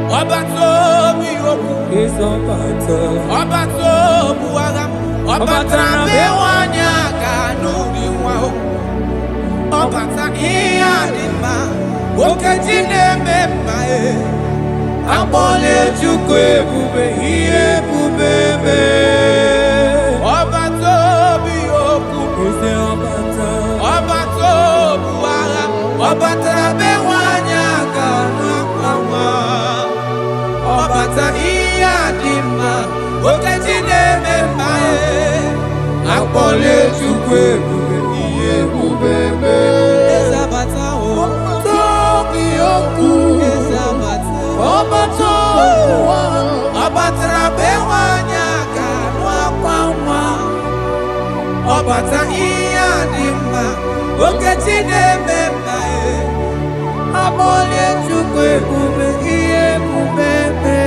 Obato biyoku is Obato. Obato buwaga Obata bewanya kanu biwa Obata iya dima Okejine memae Abole chukwe bube iye bubebe Obato biyoku Is Obato. Obato buwaga Obata bewanya kanu biwa Obata iya dima Okejine memae Akpole chukwe bube iye bubebe Ezabata o Tobi oku Ezabata Obato Obatra bewanya kanwa kwanwa Obata iya dimma Okejine memae Akpole chukwe bube iye bubebe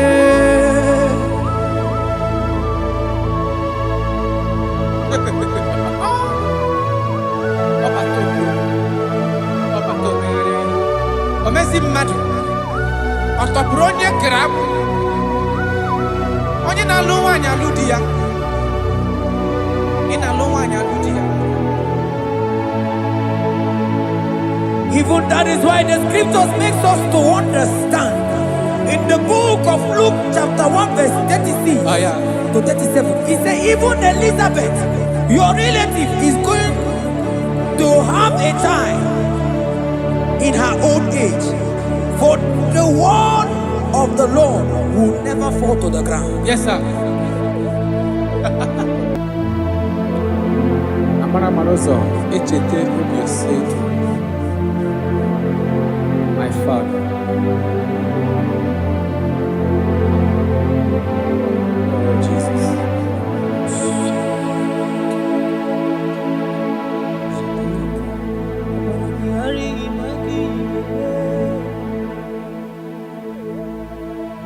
Omezi mmadu Otopuru onye grab Onye na-alụ nwaanyị alụ di ya Ị na-alụ nwaanyị alụ di ya Even that is why the scriptures makes us to understand. In the book of Luke chapter 1 verse 36 to 37, he said even Elizabeth, your relative, is going to have a child in her old age. For the word of the Lord will never fall to the ground. Yes, sir. Amara Marozo, Echete Rubio said, my father. Oh, Jesus.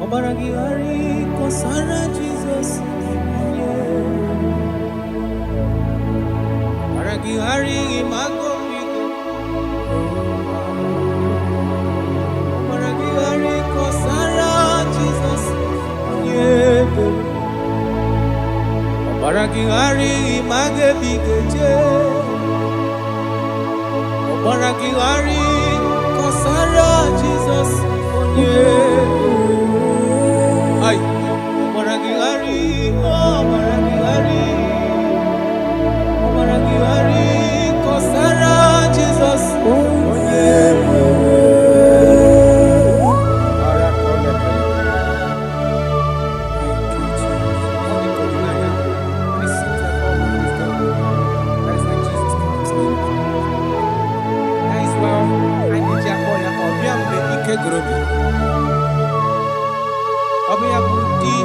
Obaragihari kosara Jesus. Obaragihari imago migo. Obaragihari kosara Jesus. Obaragihari image bigeje. Obaragihari kosara Jesus. Ay, Obaragihari, Obaragihari, Obaragihari, Kosara Jesus. Obiya budi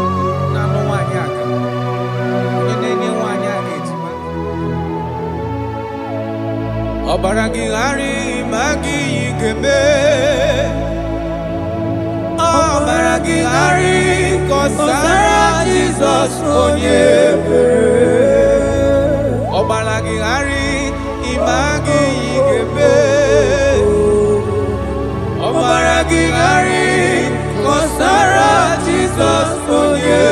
na no nwanyị aka onye na-enye nwanyị aka ejima Obaragihari magi igeme Obaragihari kosara Jesus onye Obaragihari imagi igeme Obaragihari kosara Jesus onye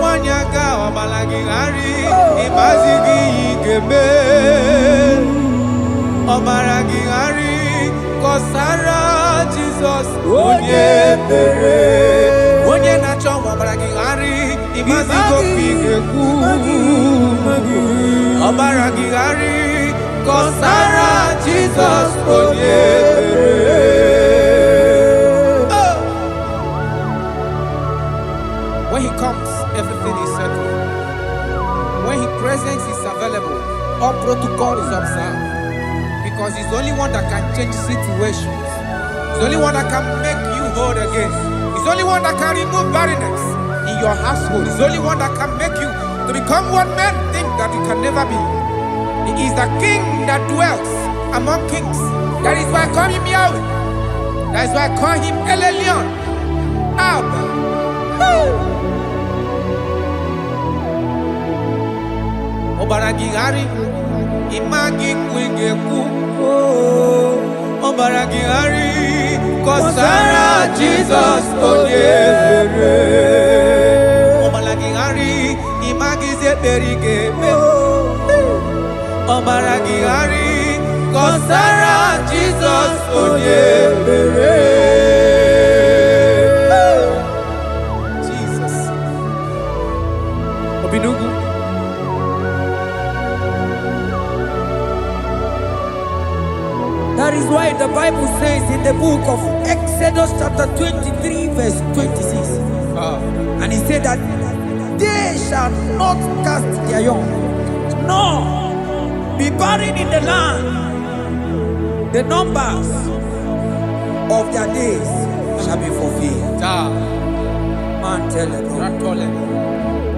Wanyaga Obaragihari imazigi igeme Obaragihari kosara Jesus onye Onye na-achọ Obaragihari imazigo igekwu Obaragihari kosara Jesus onye When he comes, everything is settled. When his presence is available, all protocol is observed. Because he's the only one that can change situations. He's the only one that can make you whole again. He's the only one that can remove barrenness in your household. He's the only one that can make you to become what men think that you can never be. He is the king that dwells among kings. That is why I call him Yahweh. That is why I call him El Elyon. Abba. Obaragihari imagi kwingeku Obaragihari kọsara Jizọs onye mere. Ọbara gị ghara ịmagize ekpere ga-eme. Ọbara gị ghara kọsara Jizọs onye mere. Jesus. Obinugu. That is why the Bible says in the book of Exodus chapter 23 verse 26. And he said that they shall not cast their young, nor be barren in the land. The numbers of their days shall be fulfilled. Marital.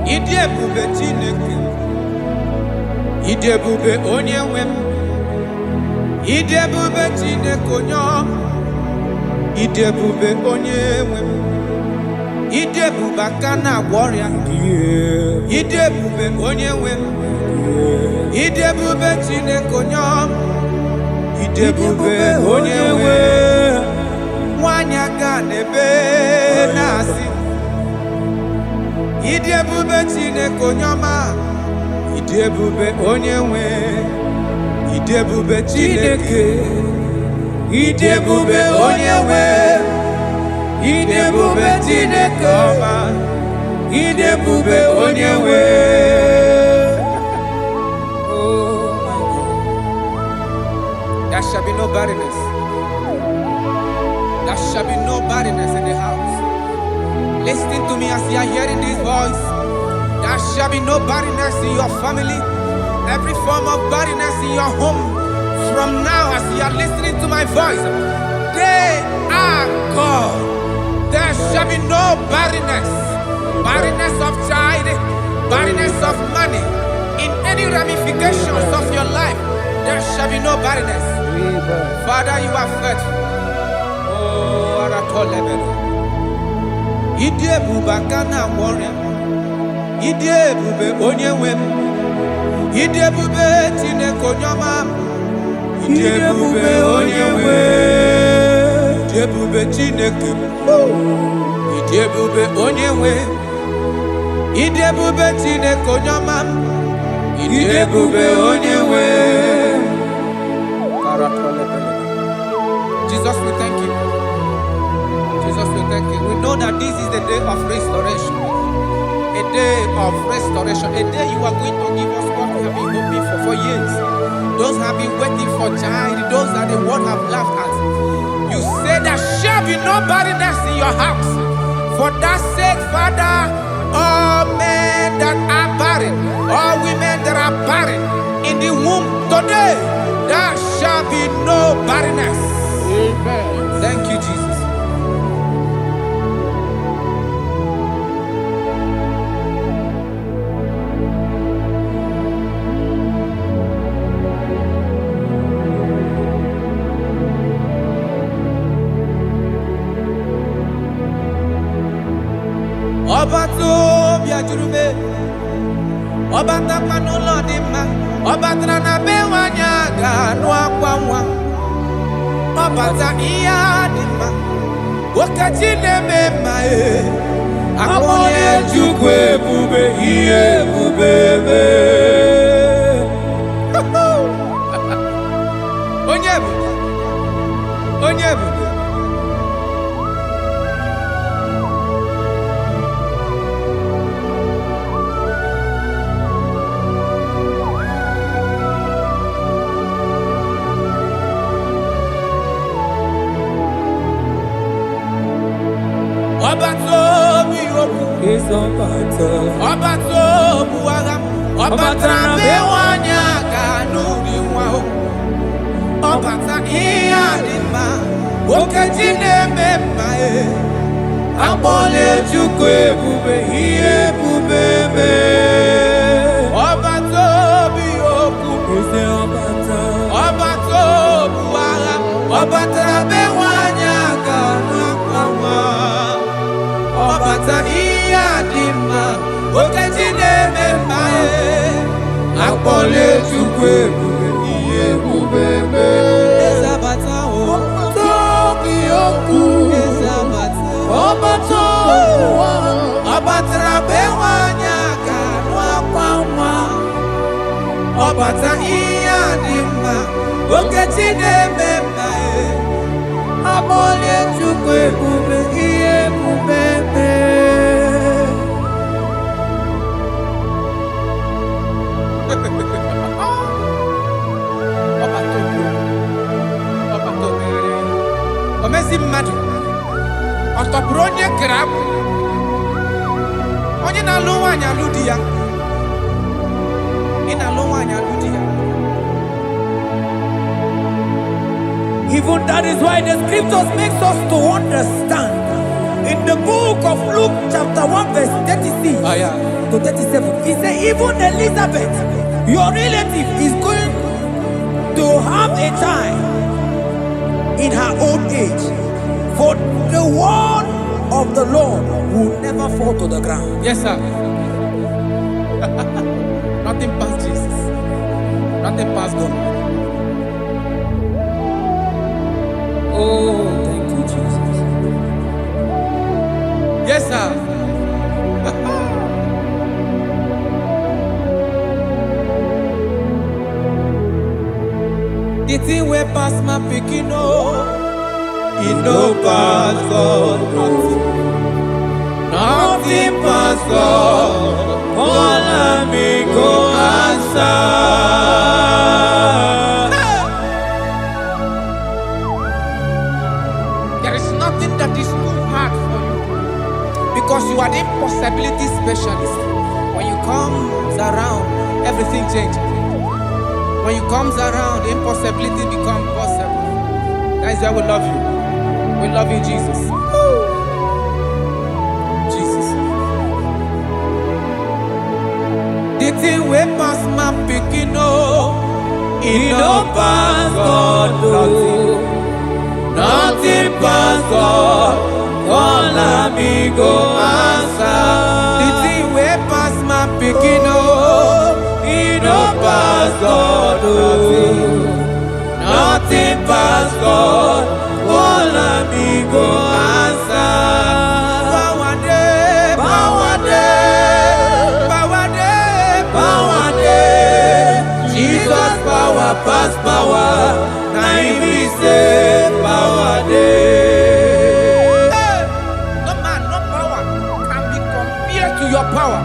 Idebube Chineke, idebube onye nwe m, idebube Chineke onye ọma, idebube onye nwe m, idebube aka na-agwọ ọrịa, idebube onye nwe m, idebube Chineke onye ọma, idebube onye nwe m, nwanyị aga n'ebe na-asị. Idebube Chineke onye ọma, idebube onye nwe, idebube Chineke, idebube onye nwe, idebube Chineke ọma, idebube onye nwe. Oh my God. There shall be no barrenness. There shall be no barrenness in the house. Listen to me as you are hearing this voice. There shall be no barrenness in your family. Every form of barrenness in your home. From now, as you are listening to my voice, they are gone. There shall be no barrenness. Barrenness of child, barrenness of money. In any ramifications of your life, there shall be no barrenness. Father, you are faithful. Oh, Marital. Idebube aka na-agwọ ọrịa, idebube onye nwe m, idebube Chineke onye ọma, idebube onye nwe, idebube Chineke, idebube onye nwe, idebube Chineke onye ọma, idebube onye nwe. Jesus, we thank you. Jesus, we thank you. We know that this is the day of restoration. A day of restoration. A day you are going to give us what we have been hoping for years. Those have been waiting for child. Those that the world have laughed at. You say there shall be no barrenness in your house. For that sake, Father, all men that are barren, all women that are barren in the womb today, there shall be no barrenness. Amen. Thank you, Jesus. Ọba tó bịajuru me, ọba takwa n'ụlọ dị mma, ọba tara na be nwanyị aga anụ akwa nwa, ọba ta ihe dị mma, okechi na-eme mma akpọnye Chukwu ebube ihe ebube eme. Onye ebube, onye ebube. Ọba tó bí okwu, ọba tó bụ agha, ọba tara be nwanyị aga n'ụdị nwa o, ọba ta ihe dị mma, okechi na-eme mma akpọla Chukwu ebube ihe ebube eme. Ọba tó bí okwu, ọba tó bụ agha, ọba tara be nwanyị aga n'akwa nwa, ọba ta ihe dị mma, okechi na-eme mma akpọla Chukwu ebube ihe ebube eme. Ezabata o, tó bí okwu. bata iya dimma okechi na-ememma amole chukwu ebube ihe ebube omezi mmadụ ọ tọpụrụ onye kere akwụ onye na-alụ nwaanyị alụ di ya ị na-alụ nwaanyị alụ di ya. Even that is why the scriptures makes us to understand in the book of Luke chapter 1 verse 36 to 37 he said even Elizabeth your relative is going to have a child in her old age, for the word of the Lord will never fall to the ground. Yes, sir. Nothing past Jesus. Nothing past God. Oh, thank you, Jesus. Yes, sir. The thing way pass my picking, it no pass God. Nothing pass God. All of me go answer. There is nothing that is too hard for you because you are the impossibility specialist. When you come around, everything changes. When you comes around, impossibility becomes possible. That is why we love you. We love you, Jesus. Jesus. The thing way pass my picking, it no pass God. Nothing pass God. All of me go answer. The thing way pass my picking, it no pass God. Nothing pass God. All of me go answer. Power day, power day, power day, power day. Jesus power pass power. Now he say power day. No man, no power can be compared to your power.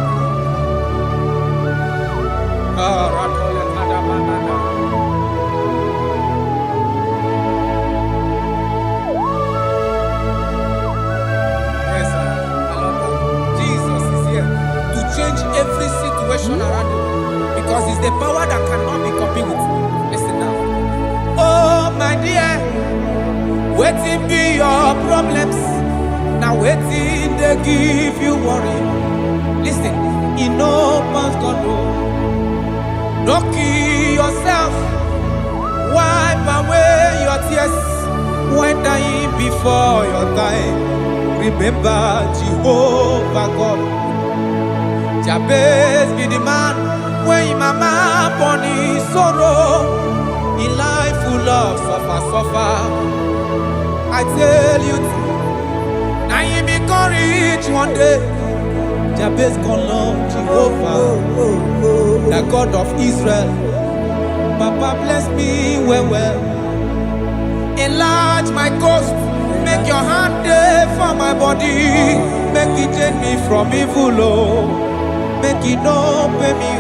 Every situation around you because it's the power that cannot be copied with. Listen now. Oh my dear, waiting be your problems. Now waiting they give you worry. Listen, you know past God. Don't kill yourself. Wipe away your tears when dying before your time. Remember Jehovah God. Jabez be the man when mama born his sorrow. In life full of suffer. I tell you, now you be courage one day. Jabez gonna love Jehovah, the God of Israel. Papa bless me well. Enlarge my coast, make your hand there for my body. Make it change me from evil, make it no pay me,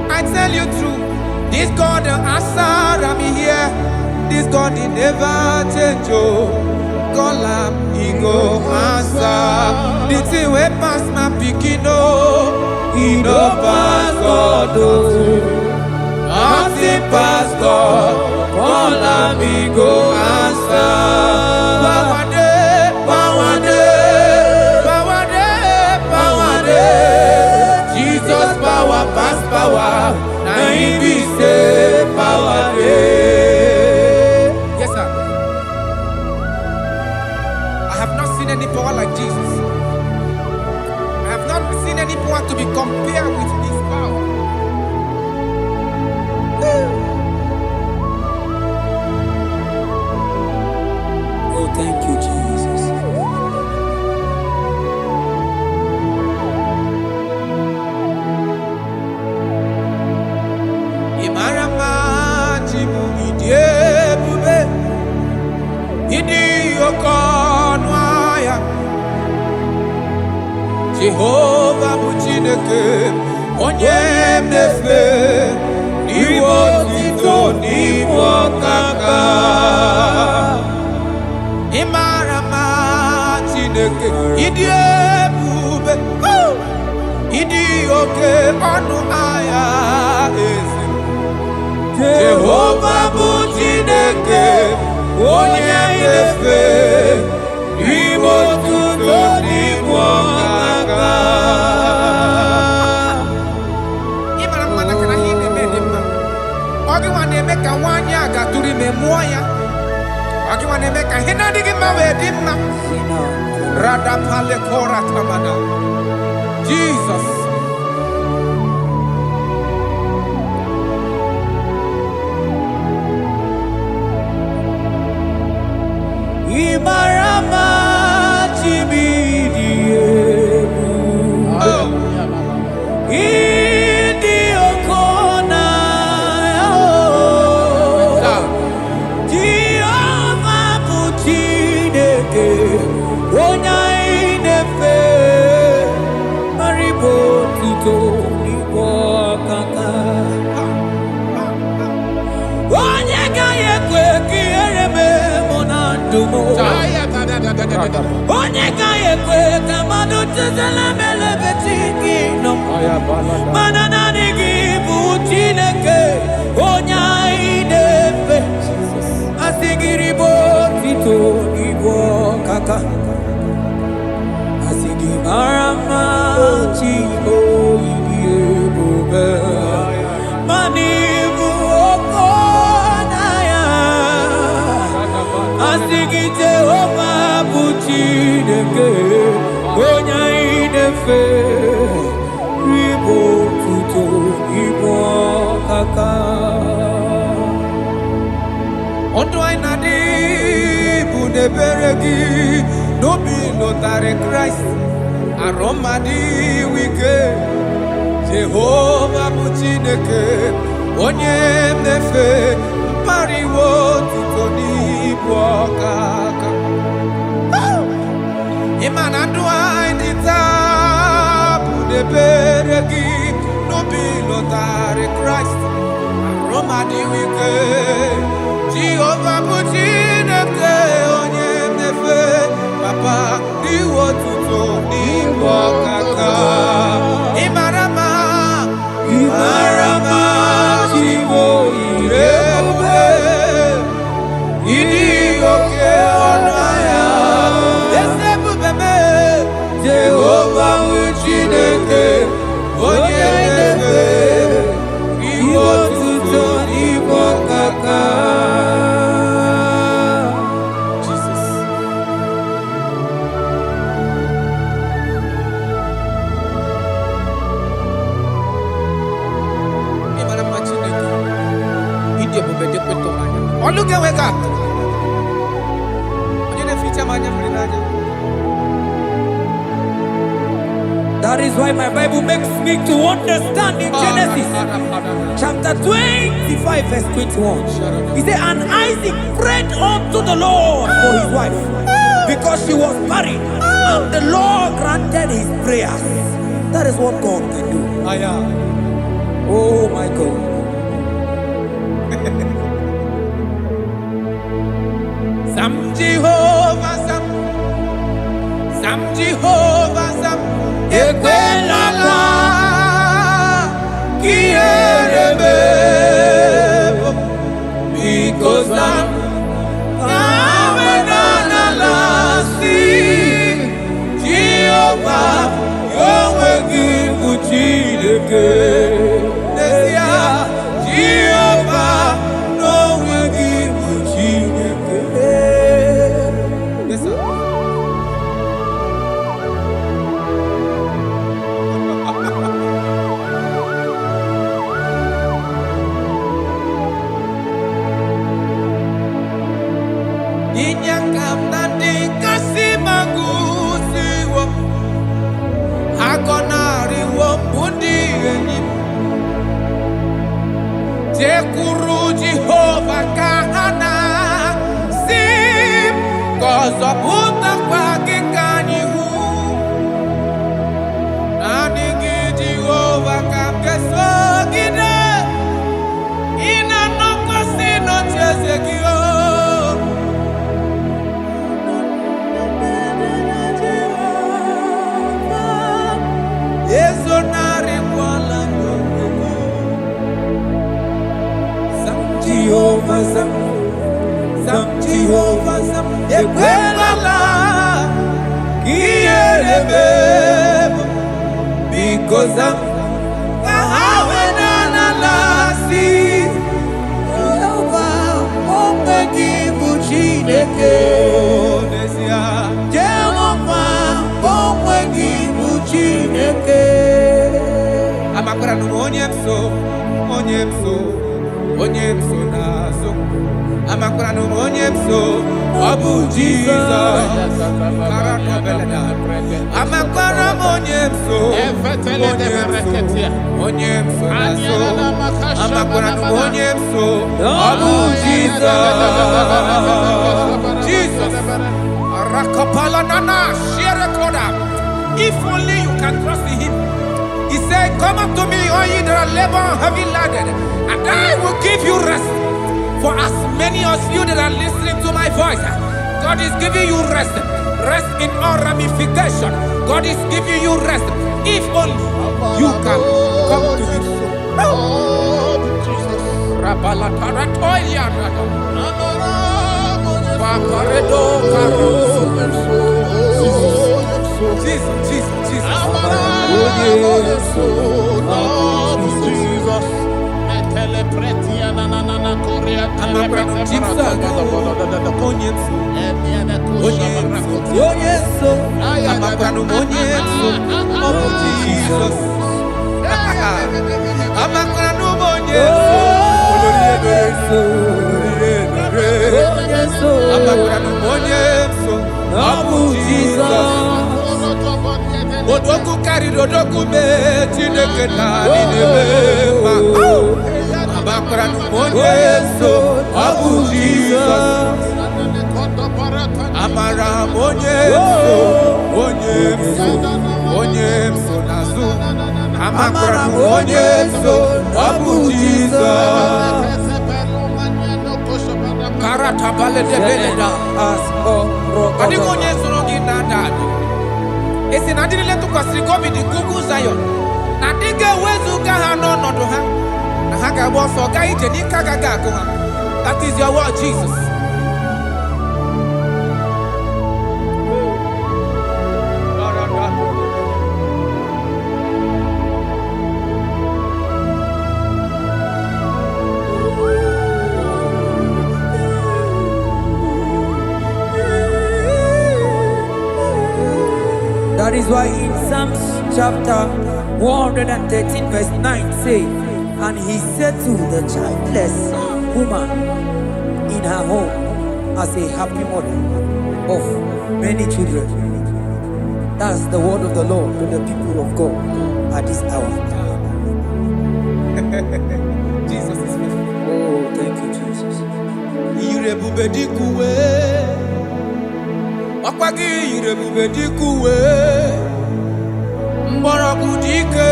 I tell you true, this God the answer I'm here. This God he never change, call him, he go answer. The thing way pass my pikin, he no pass God, nothing pass God, call him, he go answer. Power day, power day, power day, power day. Jesus power pass power, now he be say power day. Yes sir. I have not seen any power like Jesus. I have not seen any power to be compared with this power. Oh, thank you, Jesus. Idi okonwaya Jehovah bụ Chineke onye mnefe n'iwe otito n'iwe ọkaka ịmara mma Chineke ịdị ebube ịdị oke ọnụ ahịa eze Jehovah bụ Chineke onye mnefe n'iwe otito n'iwe ọkaka ịmara mma na kana ihe na-eme dị mma ọ gị nwa na-eme ka nwaanyị a gatụrụ ime mụọ ya ọ gị nwa na-eme ka ihe na-adịghị mma wee dị mma radapale kora tamana Jesus Imarama chibidiebu Idi okona Jehovah bụ Chineke onye inefe maribo tito n'igbo ọkaka onye gaghị ekwe ka ihere mee mụ na ndụ m onye gaghị ekwe ka mmadụ tụzala melebeti gị nọ mana naanị gị bụ Chineke onye anyị na-efe asị gị ribo tito n'igbo ọkaka asị gị mara mma chi oyiyi ebube mana ibu oko na ya asị gị Jehovah bụ Chineke onye anyị na-efe ribo tuto igbo ọkaka ọdụ anyị na-adị bụ n'ebere gị n'obi lụtarị Kraịst arụ mmadụ ike Jehovah bụ Chineke onye mmefe mpariwo tuto n'ibu ọkaka ịma na ndụ anyị dị taa bụ n'ebere gị n'obi lụtarị Kraịst arụ mmadụ ike Jehovah bụ Chineke onye mmefe papa n'iwe tuto n'ibu ọkaka ịmara mma chiwo ebube ịdị oke ọnụ ahịa eze ebube mee Jehovah bụ Chineke onye mmefe n'iwe tuto n'ibu ọkaka Look at wake up. That is why my Bible makes me to understand in Genesis chapter 25 verse 21. He said, and Isaac prayed unto the Lord for his wife because she was barren, and the Lord granted his prayers. That is what God can do. Oh my God. Sam Jehovah Sam, Sam Jehovah Sam, Ekwelala, Kierebe, because Sam, Amenalasi, Jehovah, Yahweh give Uchideke, Jehovah, no will give Uchideke. Yes, sir. nzọpụta kwa gị ka anyị hụ. Naanị gị Jehova ka m ga-esogide. Ị na-anọkwasị n'ocheeze gị o. Ezonarịkwala n'onwe gị. Zam Jehova zam. Zam Jehova zam. Ekwelala ka ihere mee m. Biko zam ka ha weda n'ala si. Jehova onwe gị bụ Chineke. N'ezie Jehova onwe gị bụ Chineke. Amakwara m onye m so, onye m so, onye m so n'azụ. Amakwara m onye m so, ọ bụ Jizọs. Amakwara m onye m so, onye m so n'azụ. Amakwara m onye m so, ọ bụ Jizọs. Jesus. Rakapala nana, share koda. If only you can trust in Him. He said, come up to me, all ye that are labor and heavy laden, and I will give you rest. For as many of you that are listening to my voice, God is giving you rest. Rest in all ramification. God is giving you rest. If only you can come to Him. Jesus, Jesus, Jesus. Odoku carried Odoku me Chineke na ninema. Amakara numonye so Abu Jesus. Amara monye so onye so nazu. Amakara monye so Abu Jesus. Karata bale de beleda asko. Adigonye so ngina dadu. Esi na dịrị letu kwasịrị gobi dị Google Zion na dịga ewezuga ha n'ọnọdụ ha na ha ga-agba ọsọ gaa ije n'ike agaghị agụ ha. That is your word, Jesus. That is why in Psalms chapter 113 verse 9 say, and he settled the childless woman in her home as a happy mother of many children. That's the word of the Lord to the people of God at this hour. Jesus is faithful. Oh, thank you, Jesus. Irebube dikuwe. Ọkwagi irebube dikuwe. Mgbọrọgwụ dike.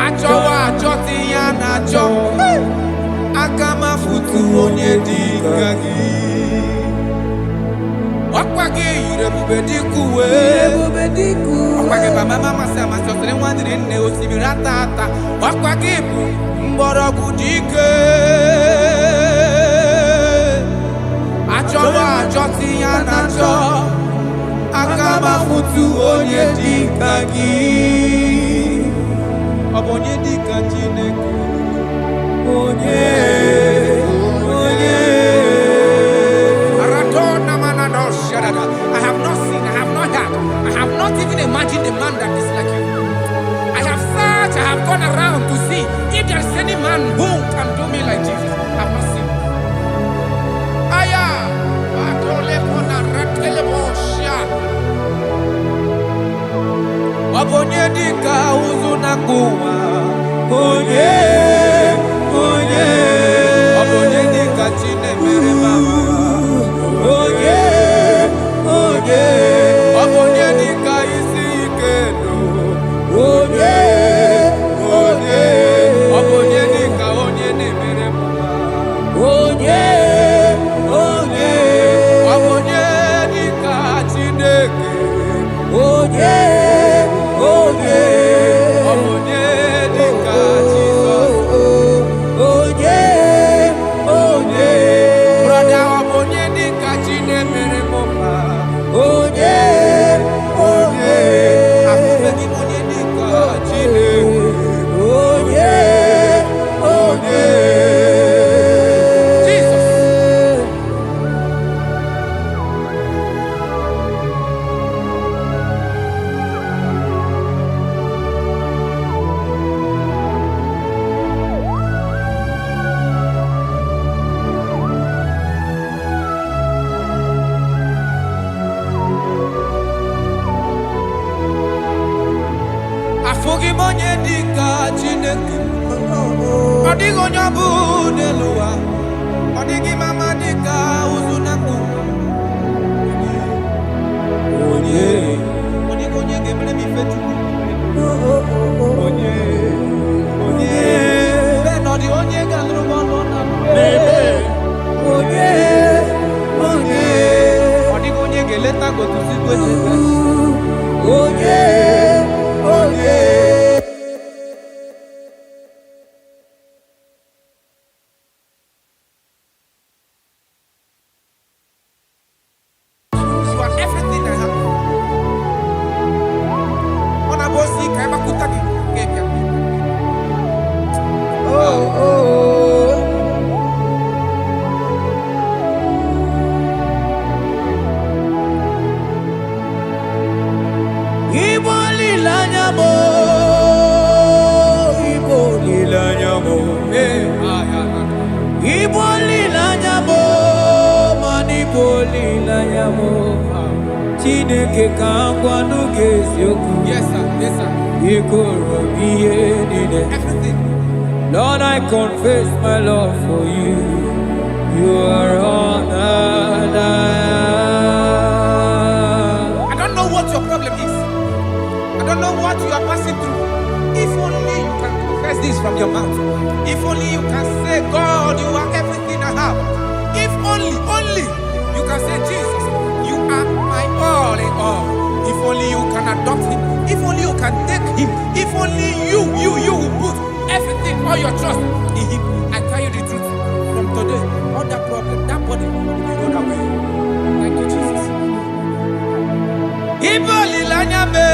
Achọwa achọtị ya na achọ. Aka mafutu onye dịka gị. Ọkwagi irebube dikuwe. Ọkwagi baba mama si amasị ọsịrị nwa dịrị nne osimiri ata ata. Ọkwagi bụ mgbọrọgwụ dike. Achọwa achọtị ya na achọ. Aka mafutu onye dịka gị. Ọ bụ onye dịka Chineke. Onye. I have not seen, I have not heard, I have not even imagined a man that is like you. I have searched, I have gone around to see if there is any man who can do me like Jesus. I have not seen. Aya, Wabonye dika uzuna kuwa. Onye. Wabonye dika chine mere mama. Chineke. Odigo nyabu neluwa. Odigi mama dika uzunaku. Onye. Odigo nye gebre mi fetu. Onye. Onye. Beno di onye galru bono na. Onye. Onye. Odigo nye geleta go to see go. Onye. Onye. Yes, sir. Yes, sir. Everything. Lord, I confess my love for you. You are all that I don't know what your problem is. I don't know what you are passing through. If only you can confess this from your mouth. If only you can say, God, you are everything I have. If only you can say, Jesus, you are my all in all. If only you can adopt him. If only you can take him. If only you will put everything, all your trust in him. I tell you the truth. From today, all that problem, that body will be rolled away. Thank you, Jesus. Ibo lilanya me,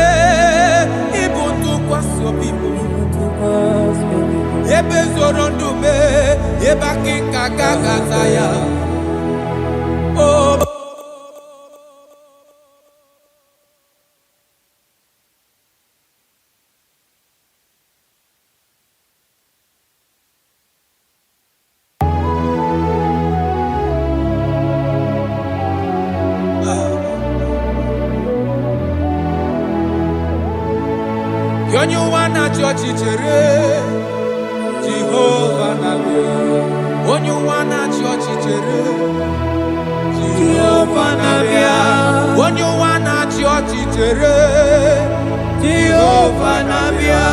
ibo tukwaso bibo. Ebe zorondu me, eba kikagagazaya. Oh. Onye wana chọọchị chere Jehova na-abịa. Onye wana chọọchị chere Jehova na-abịa. Onye wana chọọchị chere Jehova na-abịa.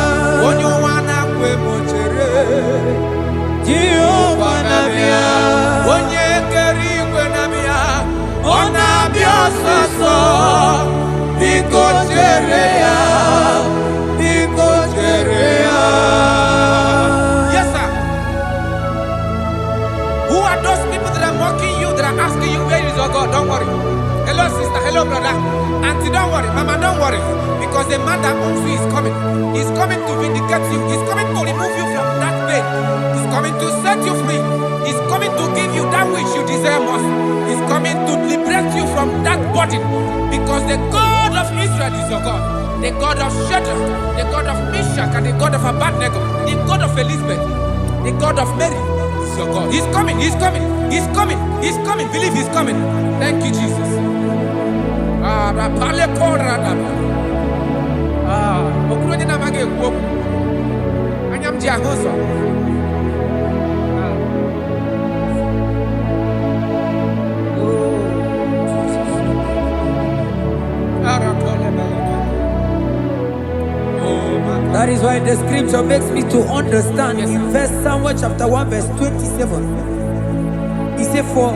Onye wana kwemo chere Jehova na-abịa. Onye kere igwe na-abịa. Ọ na-abịa ọsọsọ. Biko chere ya. Yes, sir. Who are those people that are mocking you, that are asking you, where is your God? Don't worry. Hello, sister. Hello, brother. Auntie, don't worry. Mama, don't worry. Because the man that owns you is coming. He's coming to vindicate you. He's coming to remove you from that pain. He's coming to set you free. He's coming to give you that which you desire most. He's coming to liberate you from that burden. Because the God of Israel is your God. The God of Shadrach, the God of Meshach, and the God of Abednego, the God of Elizabeth, the God of Mary is your God. He's coming, he's coming, he's coming, he's coming. Believe he's coming. Thank you, Jesus. That is why the scripture makes me to understand. Yes, in First Samuel chapter 1 verse 27, he said, for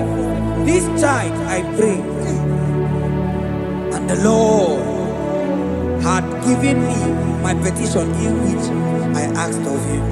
this child I prayed, and the Lord had given me my petition in which I asked of him.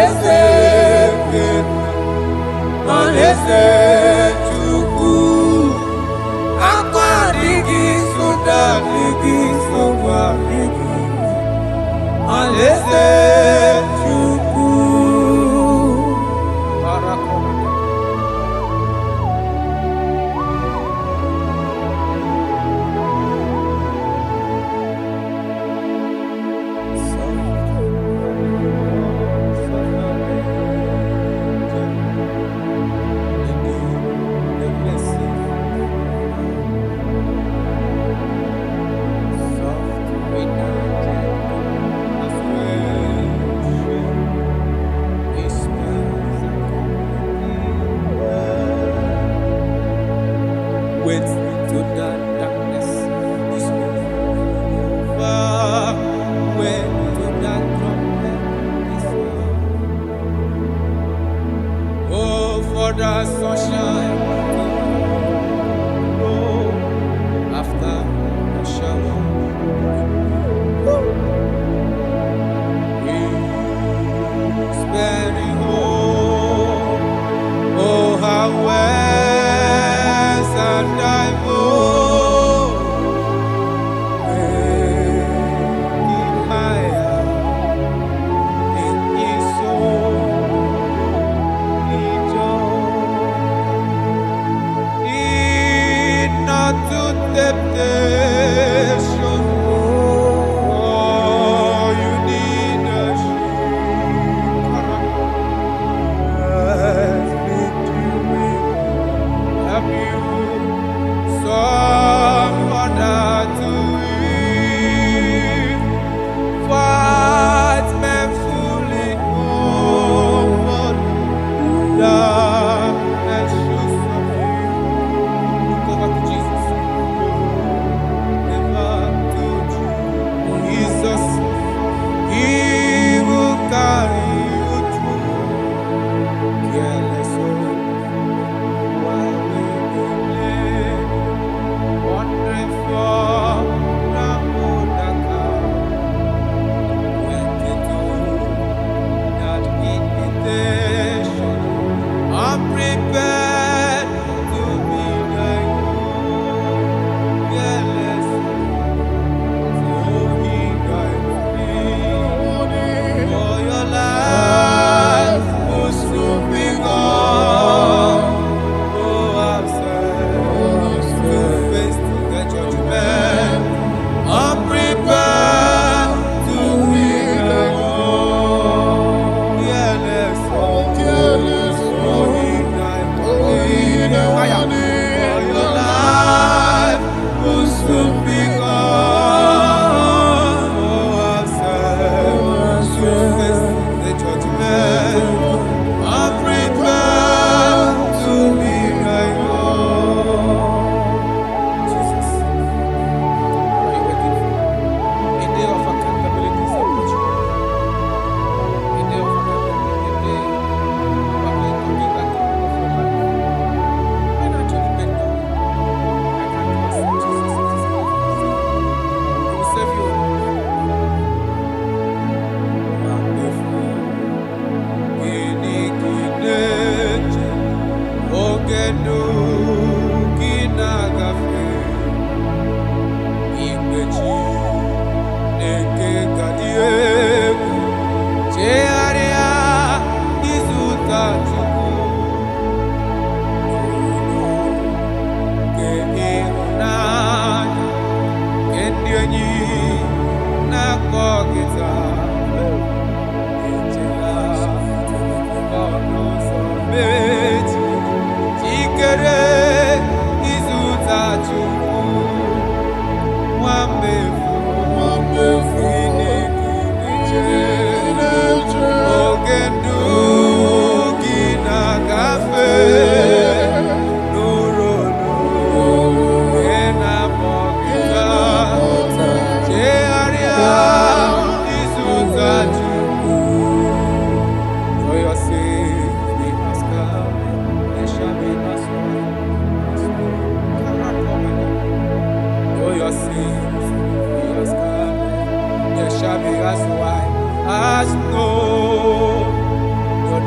Alaeze Alaeze Chukwu Akwa adịghị soda adịghị nsogbu adịghị Alaeze Chukwu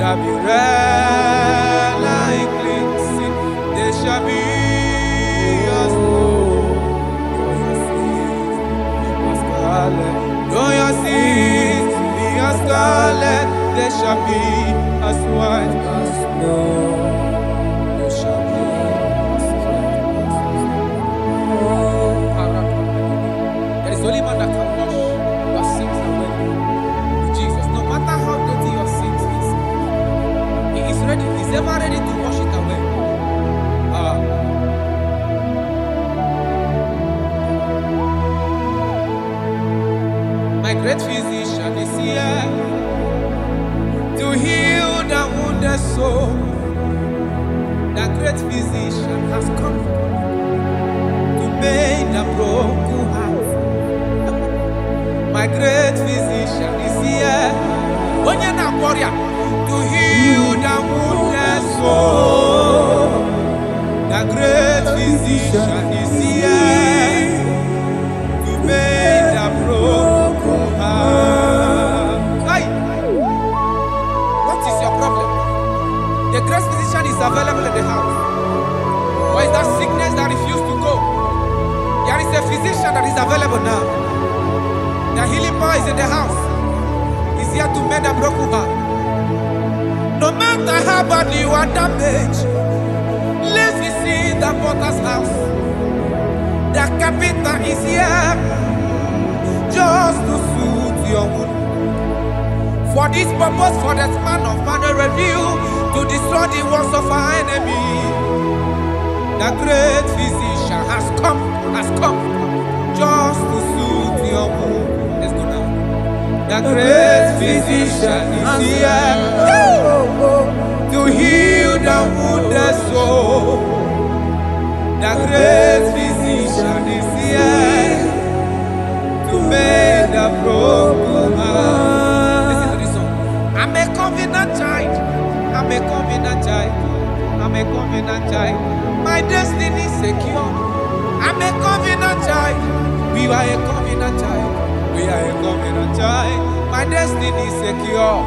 shall be red like cleansing. They shall be as snow. Though your sins be as scarlet, they shall be as white as snow. They shall be as white as snow. There is only one that can wash your sins away. Jesus, no matter how dirty your sins is, He is ready. He's ever ready to wash it away. My great physician is here to heal the wounded soul. The great physician has come to make the broken heart. My great physician is here, warrior, to heal the wounded soul. The great physician is here to make the broken heart. Hey, what is your problem? The great physician is available in the house. Or is that sickness that refused to go? There is a physician that is available now. The healing power is in the house. He's here to mend a broken heart. No matter how badly you are damaged, let's visit the potter's house. The carpenter is here just to soothe your wound. For this purpose, for the span of man review, to destroy the works of our enemy. The great physician has come just to soothe your wound. Let's go now. The great physician is here to heal the wounded soul. The great physician is here to make the broken heart. Listen to this song. I'm a covenant child. I'm a covenant child. I'm a covenant child. My destiny is secure. I'm a covenant child. We are a covenant child. We are a covenant child. My destiny is secure.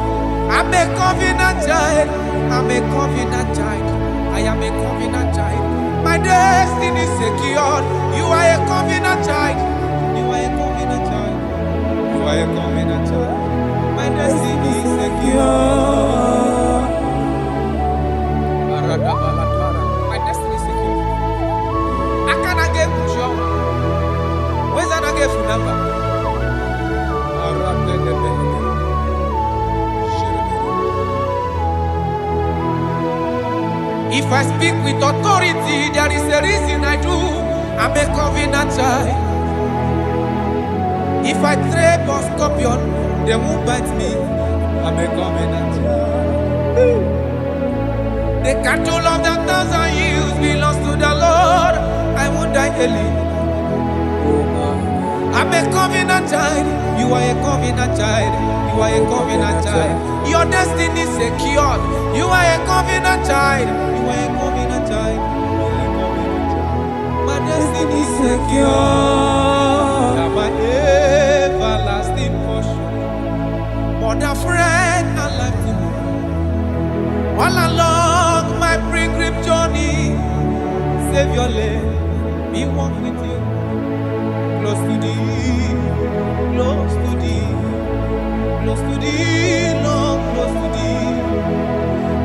I'm a covenant child. I'm a covenant child. I am a covenant child. My destiny is secured. You are a covenant child. You are a covenant child. You are a covenant child. My destiny is secure. My destiny is secure. I cannot get John. Where's that I get from number? If I speak with authority, there is a reason I do. I'm a covenant child. If I trap a scorpion, they won't bite me. I'm a covenant child. The cattle of the 1,000 years belongs to the Lord. I won't die early. I'm a covenant child. You are a covenant child. You are a covenant child. Your destiny is secured. You are a covenant child. You are a covenant child. My destiny is secure. I'm my everlasting portion. More than friend and life to me. All along my pilgrim journey, Savior, let me walk with you. Close to thee, close to thee, close to thee, Lord, close to thee.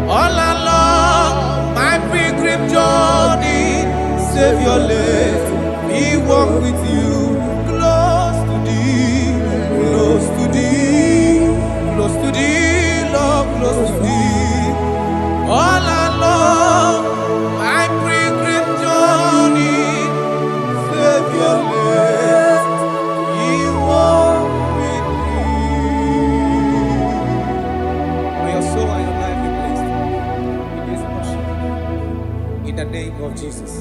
All along my pilgrim journey, Savior, let me walk with you. Close to thee, close to thee, close to thee, Lord, close to thee. All along my pilgrim journey, Savior, let me walk with you. May your soul and your life be blessed in this worship. In the name of Jesus.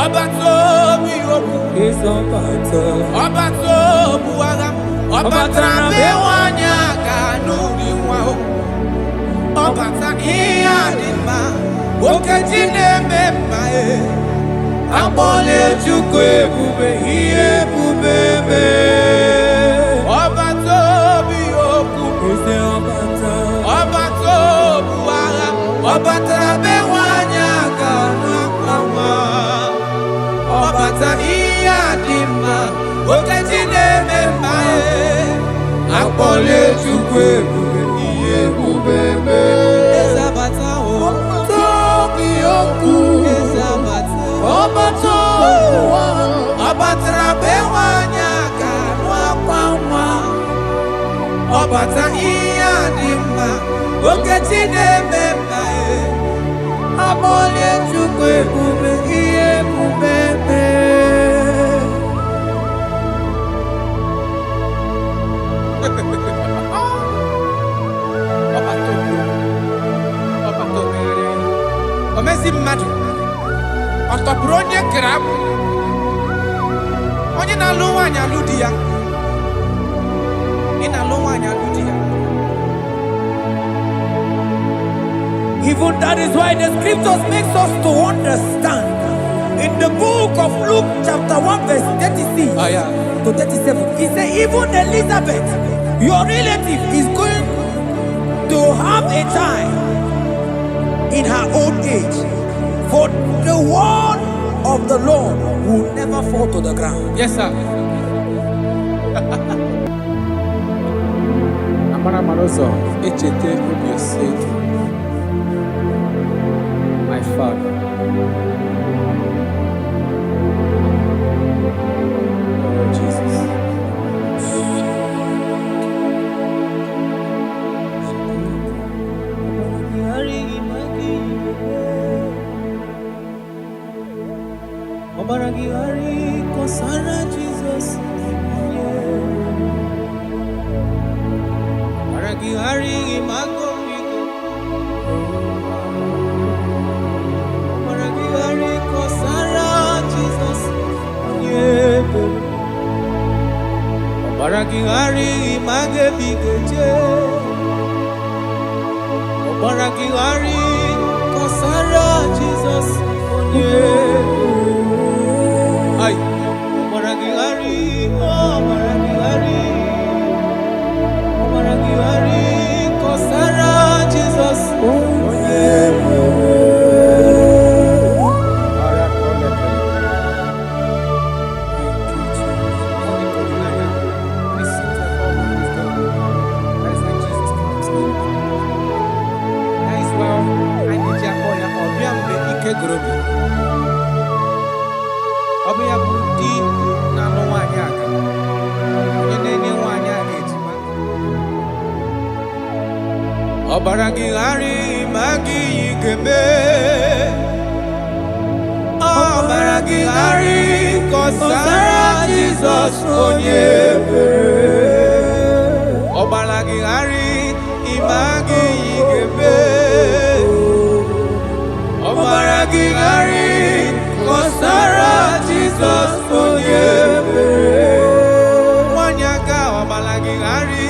Ọbatobi okwu. Ọbatobu agha. Ọbatara bewanya ka n'uri nwa o. Ọbata ihe dị mma. Okechi na-eme mma e. Akpọle Chukwu ebube ihe ebube eme. Ọbatobi okwu. Ọbatobu agha. Ọbatara bewanya ka n'akwa. Ọbata ihe dị mma. Okechi na-eme mma e. Akpọle Chukwu ebube ihe ebube eme. Ezabata o. Ọbatobi okwu. Ezabata. Ọbatara bewanya ka n'akwa nwa. Ọbata ihe dị mma. Okechi na-eme mma e. Akpọle Chukwu ebube ihe ebube eme. Omezi mmadụ ọtọpụrụ onye kere agbụ, onye na-alụ nwaanyị alụ di ya, ị na-alụ nwaanyị alụ di ya. Even that is why the scriptures makes us to understand. In the book of Luke chapter 1 verse 36 to 37, it says even Elizabeth, your relative, is going to have a child in her old age. For the word of the Lord will never fall to the ground. Yes, sir. Amara Marozo, echete obi oseki. My father. Oh, Jesus. Obaragihari kosara Jesus. Obaragihari imago migo. Obaragihari kosara Jesus. Obaragihari image bigeje. Obaragihari kosara Jesus. Ay, Obaragihari, Obaragihari, Obaragihari, kosara Jesus. Ọbịa bụ di na-alụ nwaanyị aka, onye na-enye nwaanyị aka ejima. Ọbaragihari ma gị ga-eme. Ọbaragihari kọsara Jizọs onye ebere. Ọbaragihari ma gị ga-eme. Ọbaragihari kọsara Jizọs onye ebere. Nwanyị aka ọbaragihari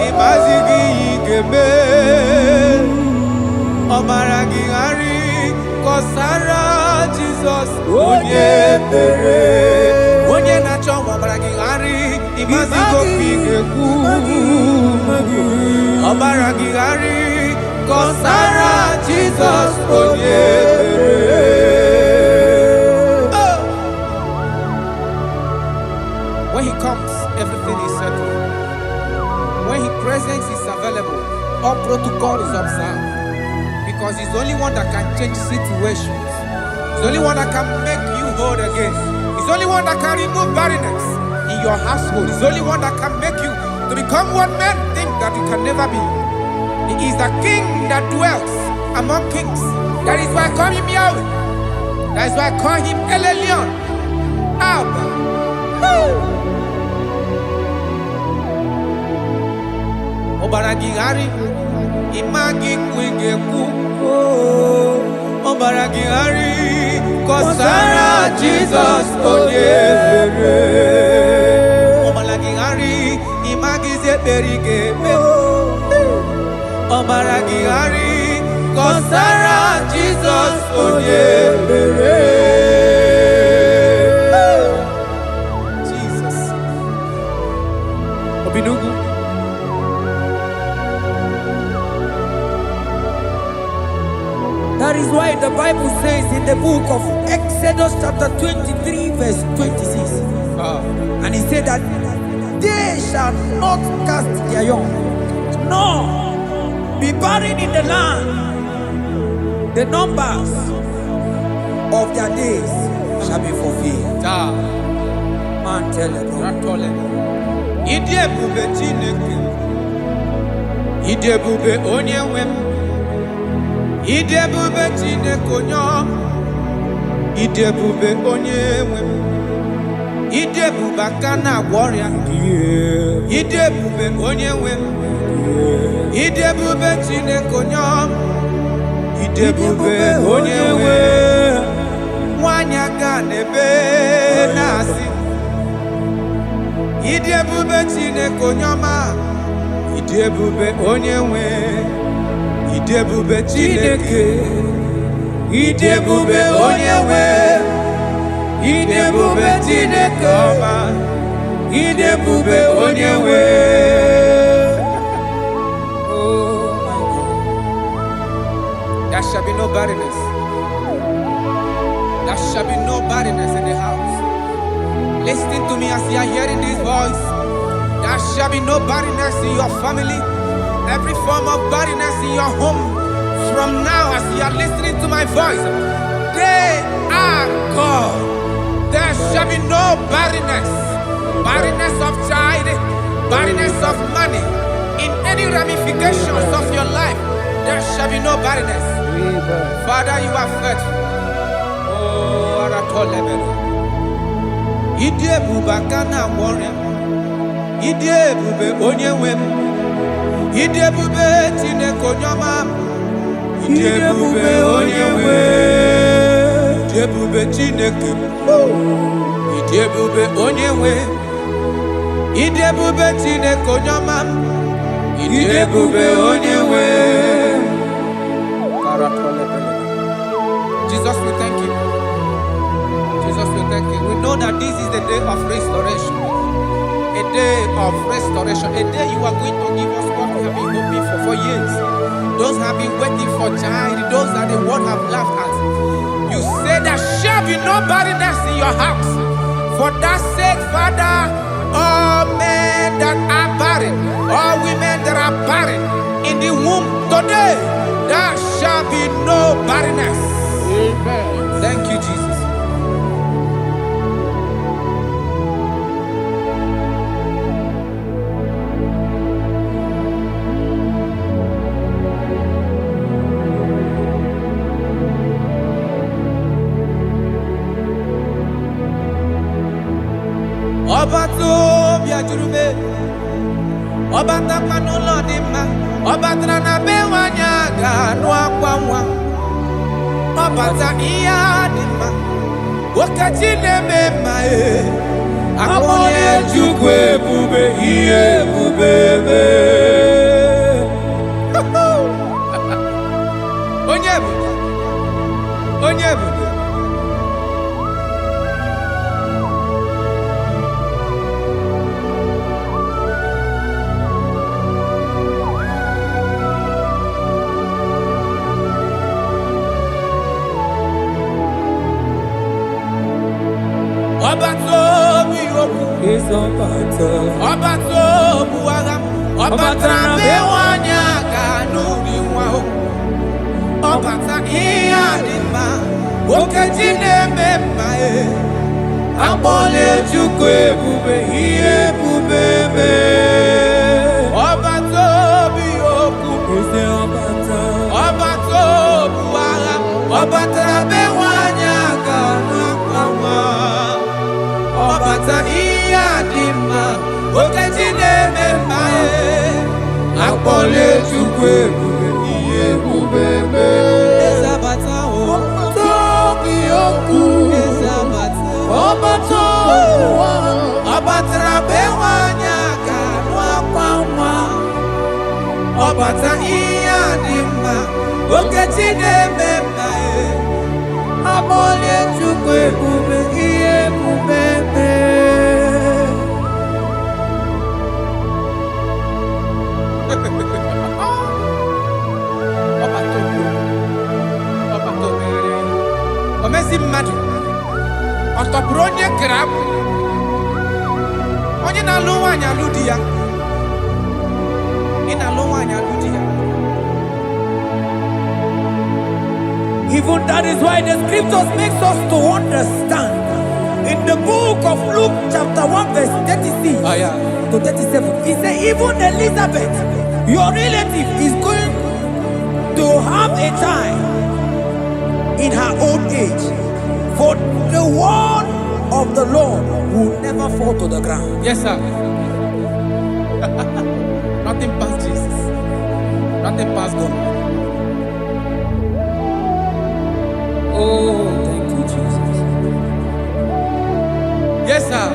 ịmazi gị ga-eme. Ọbaragihari kọsara Jizọs onye ebere. Onye na-achọ ọbaragihari ịmazi gị ga-ekwu. Ọbaragihari kọsara Jizọs onye ebere. When he comes, everything is settled. When his presence is available, all protocol is observed. Because he's the only one that can change situations. He's the only one that can make you whole again. He's the only one that can remove barrenness in your household. He's the only one that can make you to become what men think that you can never be. He is the king that dwells among kings. That is why I call him Yahweh. That is why I call him El Elyon. Abba. Obaragihari imagi kwege ku. Obaragihari kọsara Jizọs onye mere. Ọmara gị ghara ịmagizi ekpere ị ga-eme. Ọmara gị ghara kọsara Jizọs onye mere. Jesus. Obinugu. That is why the Bible says in the book of Exodus chapter 23 verse 26. And he said that they shall not cast their young, nor be barren in the land. The numbers of their days shall be fulfilled. Man tell them. Ide bube Chineke. Ide bube onye nwe m. Ide bube Chineke onye ọma. Ide bube onye nwe m. Ide bube aka na-agwọ ọrịa. Ide bube onye nwe m. Ide bube Chineke onye ọma. Ide bube onye nwe nwanyị aka n'ebe na-asị. Ide bube Chineke onye ọma. Ide bube onye nwe. Ide bube Chineke. Ide bube onye nwe. Ide bube Chineke ọma. Ide bube onye nwe. There shall be no barrenness. There shall be no barrenness in the house. Listen to me as you are hearing this voice. There shall be no barrenness in your family. Every form of barrenness in your home. From now as you are listening to my voice, they are gone. There shall be no barrenness. Barrenness of child, barrenness of money. In any ramifications of your life, there shall be no barrenness. Father, you are faithful. Oh, Marital. Ide bube kana warrior. Ide bube onye wem. Ide bube Chineke onye ọma. Ide bube onye wem. Ide bube Chineke. Ide bube onye wem. Ide bube Chineke onye ọma. Ide bube onye wem. Jesus, we thank you. Jesus, we thank you. We know that this is the day of restoration. A day of restoration. A day you are going to give us what we have been hoping for years. Those have been waiting for child. Those that the world have laughed at. You say there shall be no barrenness in your house. For that sake, Father, all men that are barren, all women that are barren in the womb today, there shall be no barrenness. Amen. Thank you, Jesus. Ọba tó bí ajúrúmé, ọba tápánú lọ ní ma, ọba tara na be wanya ganu akwa nwa, ọba ta iya ní ma, okati na-eme ma akpọnye Chukwu ebube ihe ebube eme. Onye ebube, onye ebube. Ọba tó bí okú, ọba tó bu agha, ọba tara be wanya ganu di nwa o, ọba ta ihe dị mma, okeji na-eme mma akpọle Chukwu ebube ihe ebube eme. Ọba tó bí okú, ọba tó bu agha, ọba tara be wanya ganu akwa ọbata ihe dị mma, okeji na-eme mma akpọle Chukwu ebube ihe ebube eme. Ezabata o, tobi okwu. Nwata iya dimma okechine memba Abole chukwe bube iye bubebe Omezi mmadu ọtọpụrụ onye kere abụ onye na-alụ nwaanyị alụ di ya ị na-alụ nwaanyị alụ di ya. Even that is why the scriptures makes us to understand in the book of Luke chapter 1 verse 36 to 37 it says even Elizabeth your relative is going to have a child in her old age, for the word of the Lord will never fall to the ground. Yes, sir. Nothing past Jesus. Nothing past God. Oh, thank you, Jesus. Yes, sir.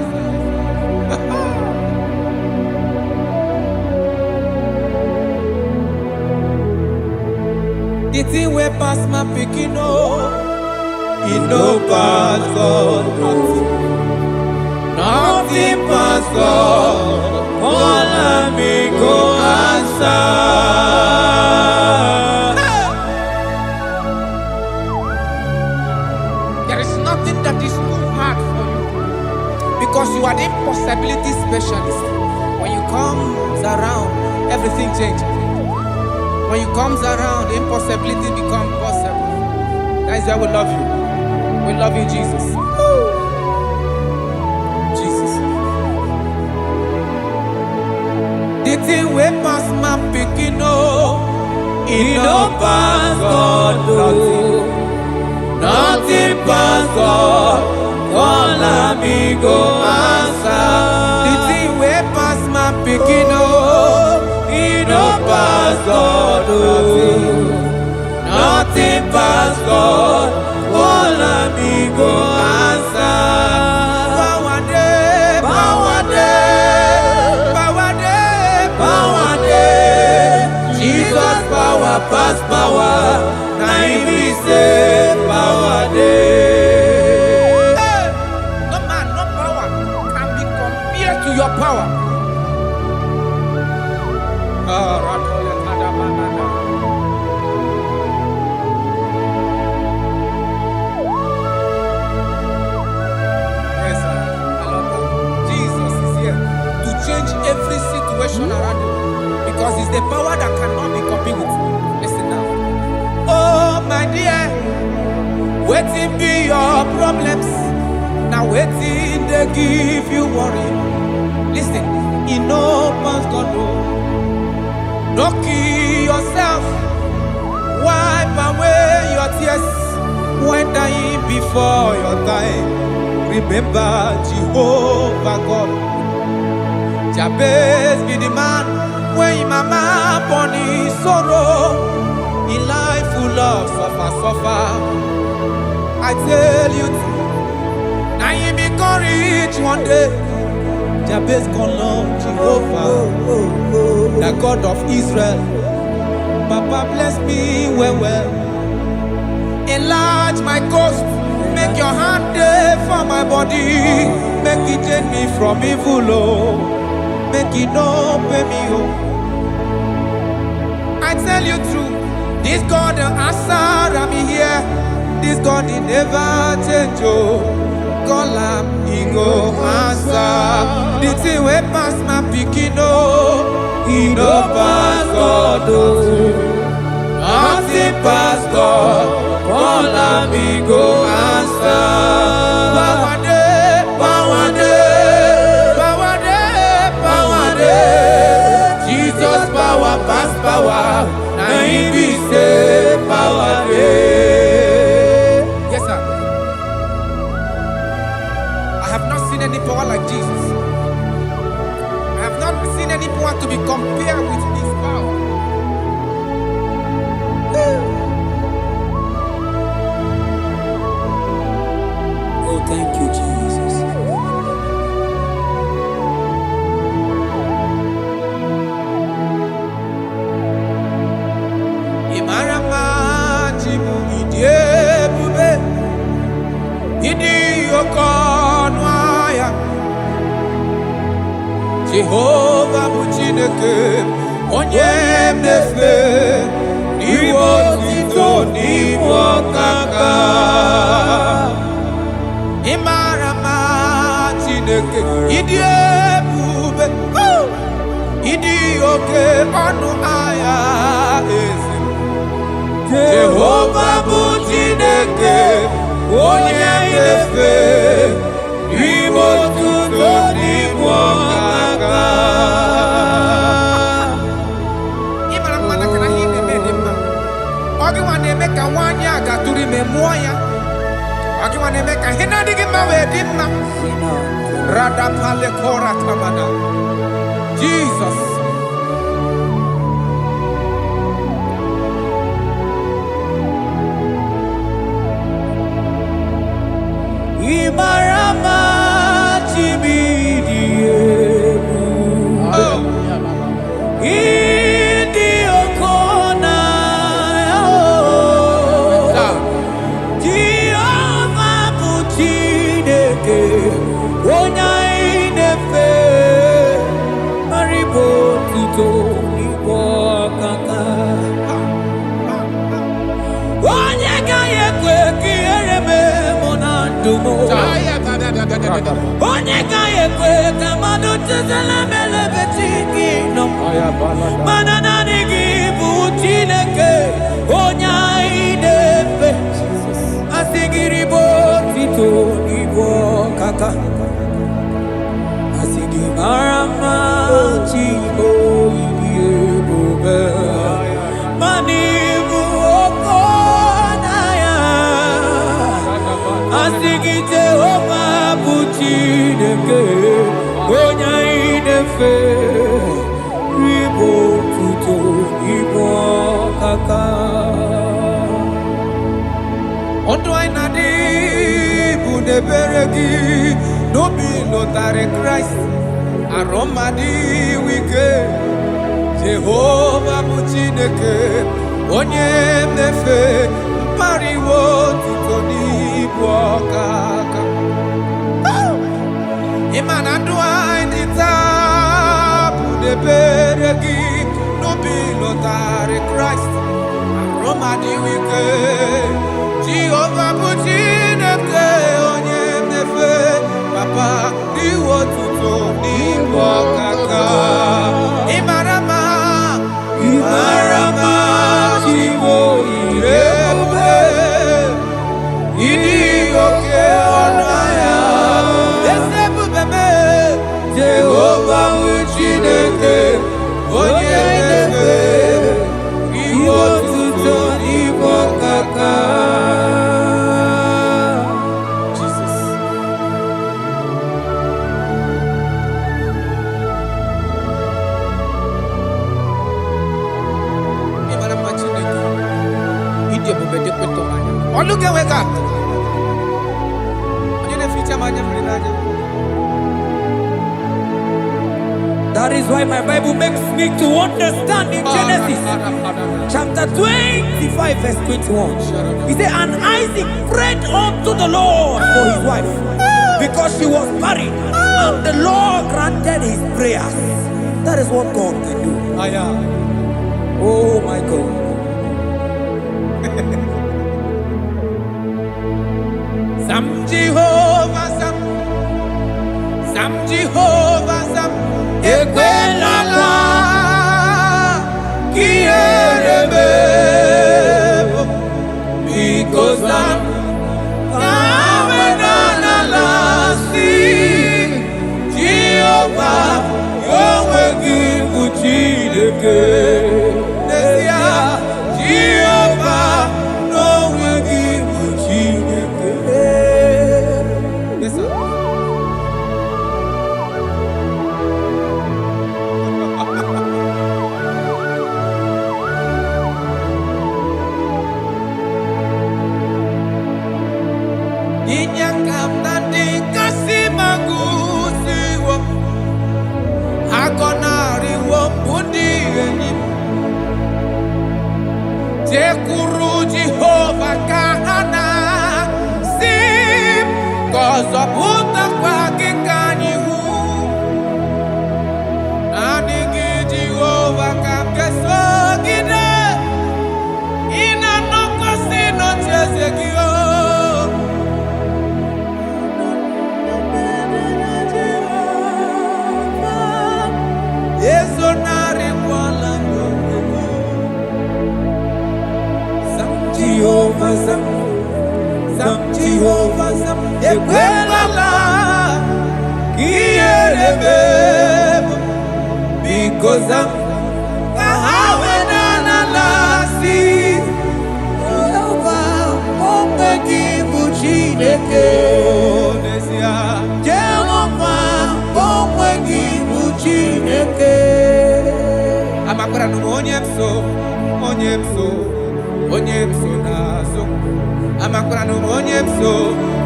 The thing way past my picking it no pass God. Nothing pass God. All of me go answer. There is nothing that is too hard for you because you are the impossibility specialist. When you come around, everything changes. When you comes around, the impossibility becomes possible. That is why we love you. We love you, Jesus. Jesus. The thing way pass my picking it no pass God. Nothing pass God. All of me go answer. The thing way pass my picking it no pass God. Nothing pass God. All of me go answer. Power day, power day, power day, power day. Jesus power pass power. Now he be say power day. Hey, no man, no power can be compared to your power. Yes, sir. I love that. Jesus is here to change every situation around you because it's the power that cannot be copied with. Listen now. Oh my dear, waiting be your problems. Now waiting they give you worry. Listen, in no pass God no. Don't kill yourself. Wipe away your tears when dying before your time. Remember Jehovah God. Jabez be the man when his mama born his sorrow. In life full of suffer. I tell you, now you become rich one day. Jabez call on Jehovah, the God of Israel. Papa bless me well. Enlarge my coast. Make your hand there for my body. Make it change me from evil. Oh. Make it no pay me. Oh. I tell you true. This God the answer I'm here. This God he never change. Oh. Call him, he go answer. The thing way pass my picking. Oh. He no pass God. Oh. Nothing pass God. Call him, he go answer. Power day, power day, power day, power day. Jesus power pass power. Now he be say power day. Yes, sir. I have not seen any power like Jesus. I have not seen any power to be compared with his power. Oh, thank you, Jesus. Imarama jimu idiebube idi okonwaya Jehovah bụ Chineke onye mnefe n'iwe otito n'iwe ọkaka Imarama Chineke ịdị ebube ịdị oke ọnụ ahịa eze Jehovah bụ Chineke onye mnefe n'iwe otito n'iwe ọkaka Imarama na kana ihe na-eme dị mma ọ gị nwa na-eme ka nwaanyị a gatụrụ ime mụọ ya ọ gị nwa na-eme ka ihe na-adịghị mma wee dị mma Radapale Kora Tamada Jesus Imarama Chimidiyebu Idi Okona Jehovah bụ Chineke onye inefe maribo tuto n'igbo ọkaka onye gaghị ekwe ka ihere mee mụ na ndụ m onye gaghị ekwe ka mmadụ chezela melebe chi gị nọ mana naanị gị bụ Chineke onye anyị na-efe asị gị ribo tuto n'igbo ọkaka asị gị mara mma Chibo ịdị ebube mana ịbụ oke ọnụahịa asị gị Jehovah bụ Chineke onye anyị na-efe ribo otuto n'igbo ọkaka Ọdụ anyị na-adị bụ n'ebere gị n'obi lụtarị Kraịst arụmadị wike Jehovah bụ Chineke onye mnefe mpariwo otuto n'ibu ọkaka ịma na ndụ anyị dị taa bụ n'ebere gị n'obi lụtarị Kraịst arụmadị wike Jehovah bụ Chineke onye mnefe papa iwe otuto n'ibu ọkaka Imarama Chibo ebube ịdị oke ọnụ ahịa eze ebube mee Jehovah bụ Chineke onye mnefe iwe otuto n'ibu ọkaka Look at wake up. That is why my Bible makes me to understand in Genesis chapter 25 verse 21. He said, and Isaac prayed unto the Lord for his wife because she was barren, and the Lord granted his prayers. That is what God can do. Oh my God. Sam Jehovah Sam Ekwelala Kierebe because I'm Jehovah Yahweh Gibu Chineke Jehovah Yahweh Gibu Chineke. Yes, sir. Jekuru Jehovah Kahana Sim Kozo Buta Kwa Kikanyihu Anigi Jehovah Kamkeso Gide Ina Noko Sino Chezekio Ezonari Wala Jehovah Zam, Jehovah Zam, Ekwelala, Kiyerebe, because Zam, Kahawenana Lasi, Jehovah, Omegi Buchineke, Jehovah, Omegi Buchineke. Amakura no Onyemso, Onyemso. Onyemso nazo amakura no onyemso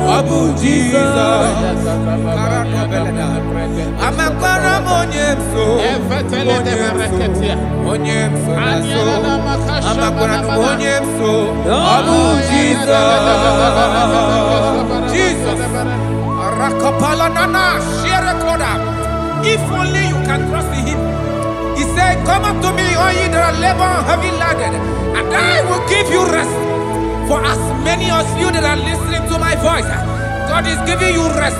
obu Jesus karano beleda amakura onyemso onyemso nazo amakura no onyemso obu Jesus rakapala nana share koda. If only you can trust in him. He said, come up to me, all ye that are labor and heavy laden, and I will give you rest. For as many of you that are listening to my voice, God is giving you rest.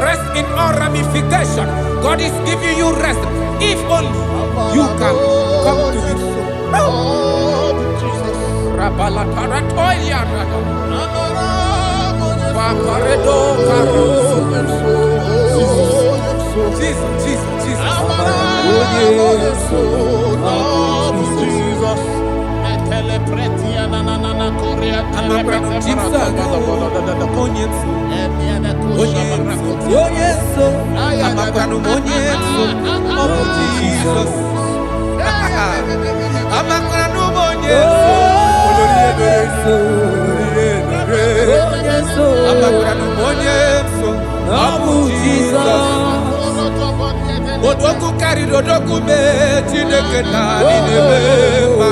Rest in all ramification. God is giving you rest. If only you can come to him. Jesus. Odoku kari odoku me Chineke na ninebema.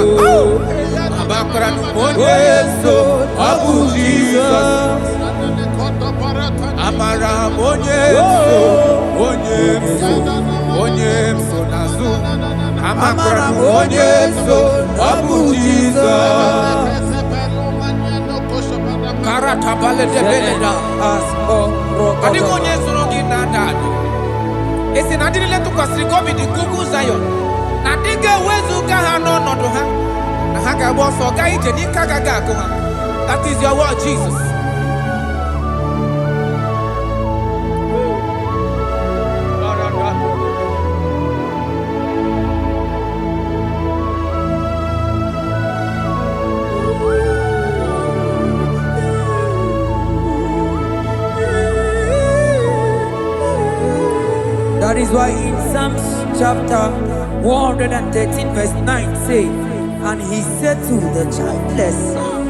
Abakra no monyeso Abu Jesus. Amara monyeso nazu. Amara monyeso Abu Jesus. Karata bale de beleda asko. Adi monyeso rogi nadado. Esi na diri letu kwa srikobi di kuku Zion. Na diga wezu kaha no nodo ha. Na haka boso ga ije ni kagaga kuma. That is your word, Jesus. That is why in Psalms chapter 113 verse 9 say, and he said to the childless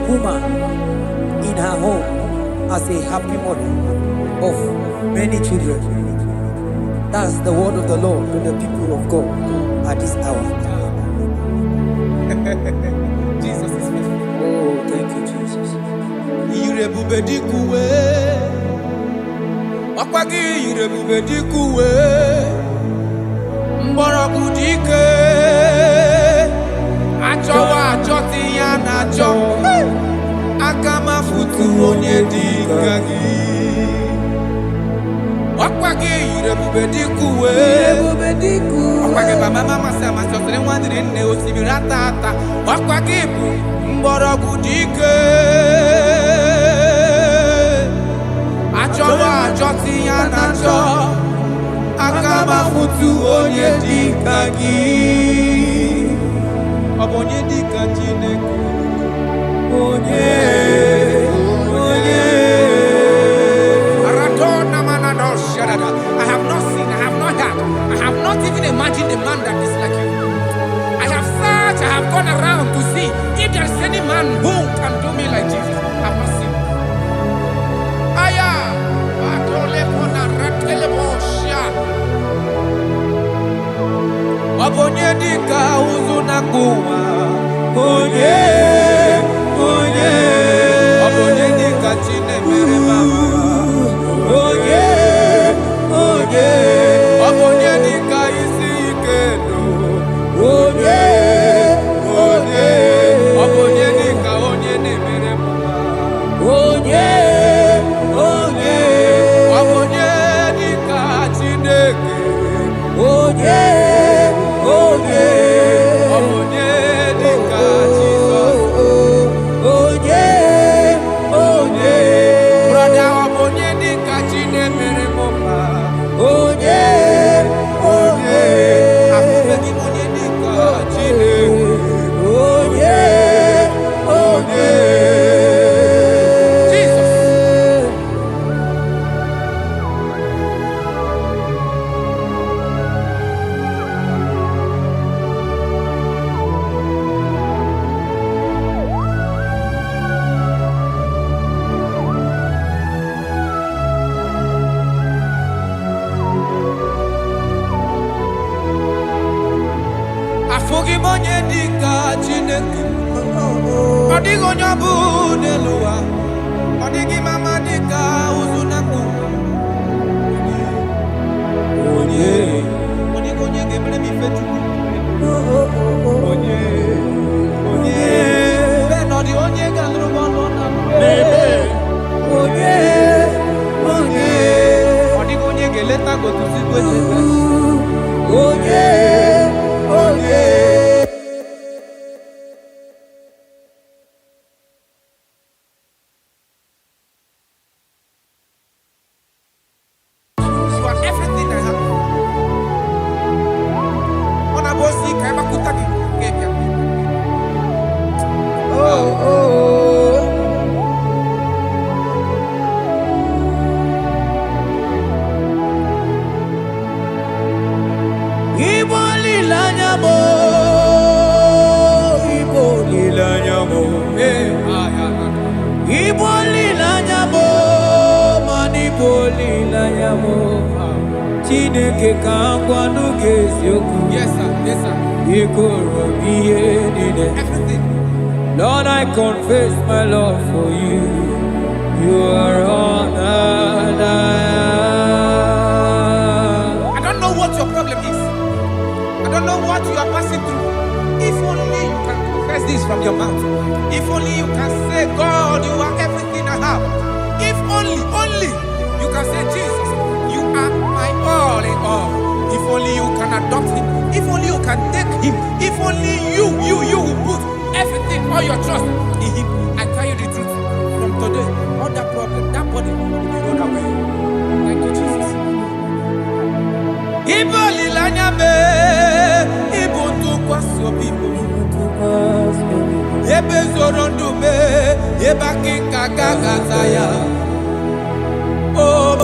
woman in her home as a happy mother of many children. That's the word of the Lord to the people of God at this hour. Jesus is faithful. Oh, thank you, Jesus. Irebubedikuwe Akwagi irebubedikuwe Mborogu dike Achowa achoti ya na cho Akama futu onye dika gi Akwagi irebubedikuwe Akwagi baba mama sama sosere mwadiri nne osibirata ata Akwagi bu mborogu dike Achowa achoti ya na cho Akama futu onye dika gi Obonye dika Chineke Onye Aratona manano shadada. I have not seen, I have not heard, I have not even imagined a man that is like you. I have searched, I have gone around to see if there is any man who can do me like Jesus. I have not seen. Aya Atole pona ratele bosha Obonye dika uzuna kuwa Onye Odigonyo budelua, odigi mama dika uzunamu. Onye, odigonye gemre mi fetu. Onye, benodi onye gandru bolona. Onye, odigonye geleta go to sigwete. Onye. Yes, sir. Yes, sir. Everything. Lord, I confess my love for you. You are all that I am. I don't know what your problem is. I don't know what you are passing through. If only you can confess this from your mouth. If only you can say, God, you are everything I have. If only you can say, Jesus, you are my all in all. If only you can adopt him. If only you can take him. If only you will put everything, all your trust in him. I tell you the truth. From today, all that problem, that body will be rolled away. Thank you, Jesus. Iboli lanyame, ibuntu kwaso people. Ebe zorondume, ebaki kagagazaya. Oh.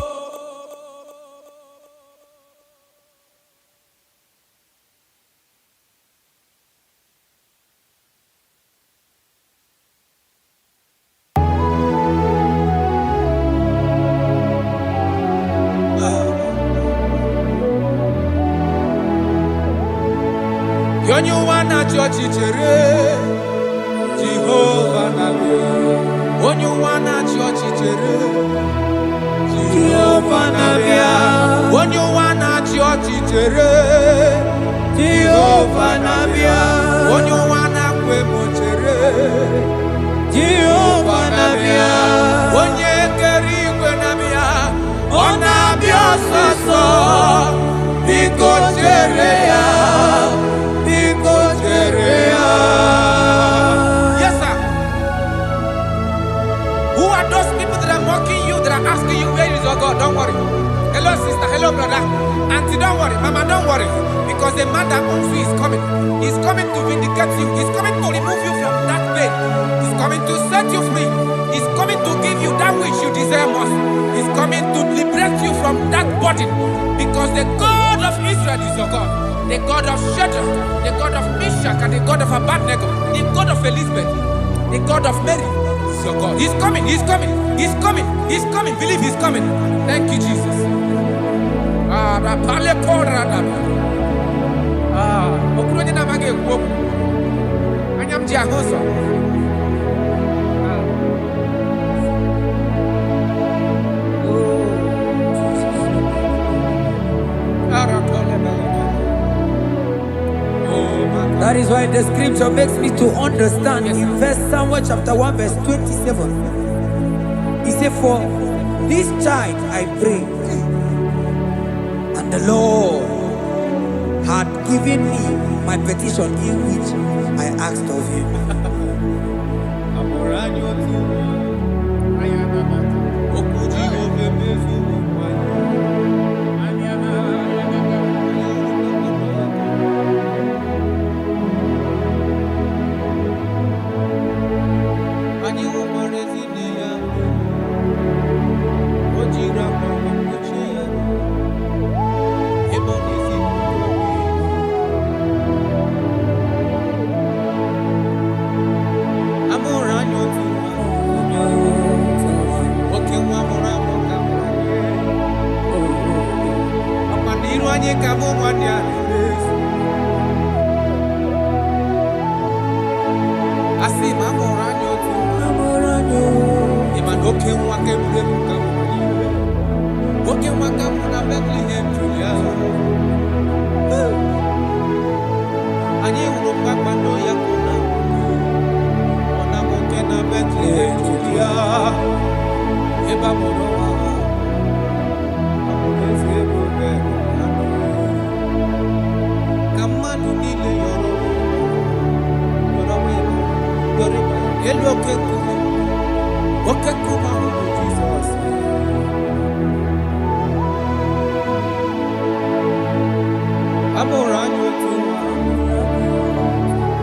Onyuwana chochere Jehovah nabe Onyuwana chochere Jehovah nabe Onyuwana chochere Jehovah nabe Onyuwana kwemochere Jehovah nabe Onye kerigwe nabe Onabia soso Biko chereya Yes, sir. Who are those people that are mocking you, that are asking you, where is your God? Don't worry. Hello, sister. Hello, brother. Auntie, don't worry. Mama, don't worry. Because the man that owns you is coming. He's coming to vindicate you. He's coming to remove you from that pain. He's coming to set you free. He's coming to give you that which you desire most. He's coming to liberate you from that burden. Because the God of Israel is your God. The God of Shadrach, the God of Meshach, and the God of Abednego, the God of Elizabeth, the God of Mary is your God. He's coming, he's coming, he's coming, he's coming. Believe he's coming. Thank you, Jesus. That is why the scripture makes me to understand. Yes. In verse Samuel chapter 1 verse 27, he said, for this child I pray, and the Lord had given me my petition in which I asked of him. I see my Okay, one can break okay, one can put a Bethlehem, Julia. And you will back my no yakuna. On a mountain, a Bethlehem, Julia. Eba Monoa. Come on, you need your hello, okay, Jesus. I'm around you too.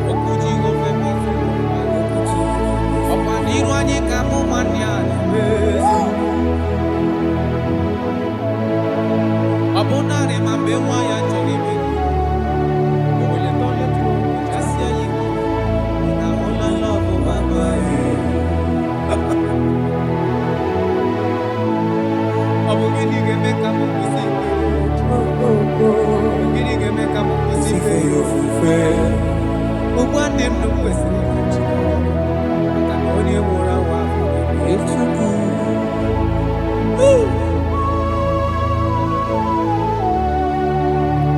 Okuji go femi. Opa niru anyi kamu manyani. Abonare mambewa ya cholibe. Ole tole tu. Jasia yiwo. Na hola love mama. Abogini geme kamu kusife. Abogini geme kamu kusife yofufe. Ogwande ndo kwesi. Kanoni emura wa. Echuku.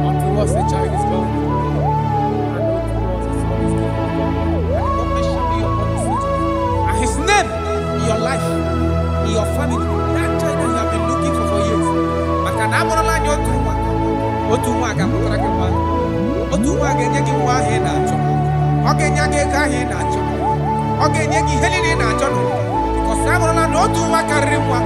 Unto us a child is born. And unto us a son is given. And the government shall be upon his feet. And his name in your life, in your family, that child that you have been looking for years. Makanamorola nyotuwa. Otuwa gamutrakewa. Otuwa genyegi wa he na cho. Ogenyage ka he na cho. Ogenyegi helini na cho. Because amorola no otuwa karimwa.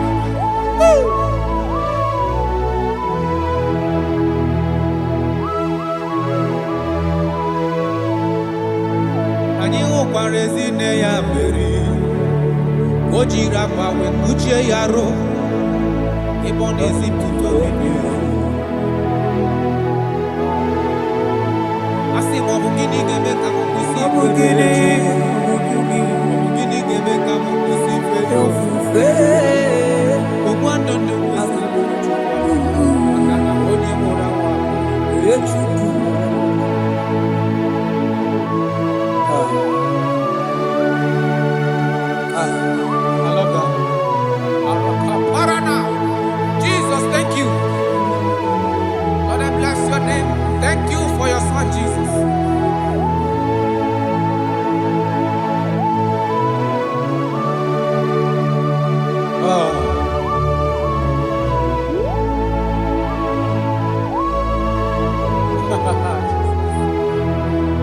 Anyị hụkwara ezi nne ya mmeri. O jiri akwa wee kpuchie ya arụ ebe ọ na-ezipụta obibi. Asị m ọ bụ gịnị ga-eme ka m kwụsị ife gịnị ga-eme ka m kwụsị ife ofufe ogbu ndụ ndụ kwesịrị maka na onye mụrụ nwa Chukwu. I love that. Jesus, thank you. Lord, I bless your name. Thank you for your son, Jesus.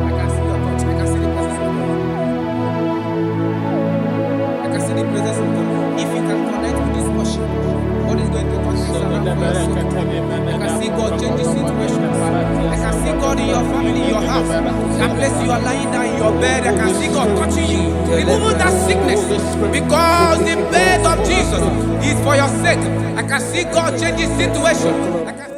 I can see your touch. I can see the presence of God. I can see the presence of God. If you can connect with this worship, God is going to touch this around for your soul. I can see God change the situation. I can see God in your family, in your house. That place you are lying down in your bed, I can see God touching you, removing that sickness. Because the bed of Jesus is for your sake. I can see God change the situation. I can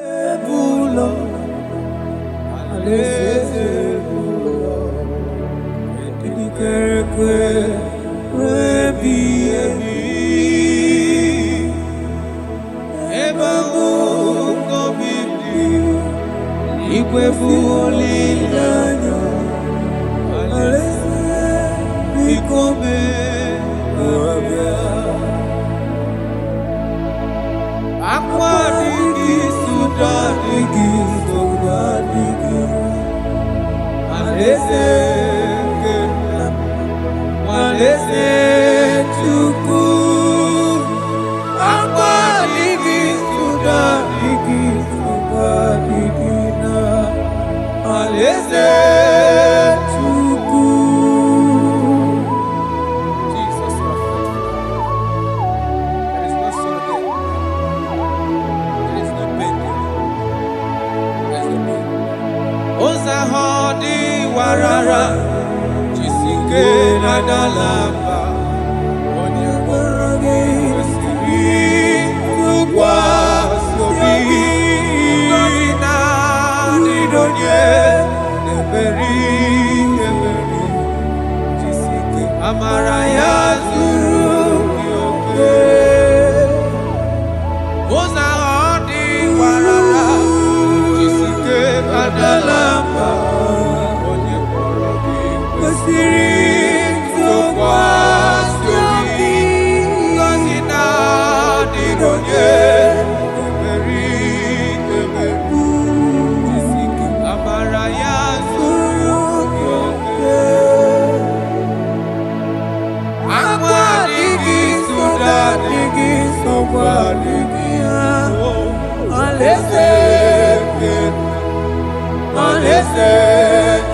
Alaeze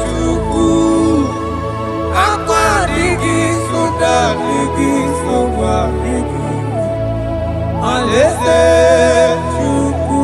Chukwu akwa adịghị nsogbu adịghị nsogbu adịghị Alaeze Chukwu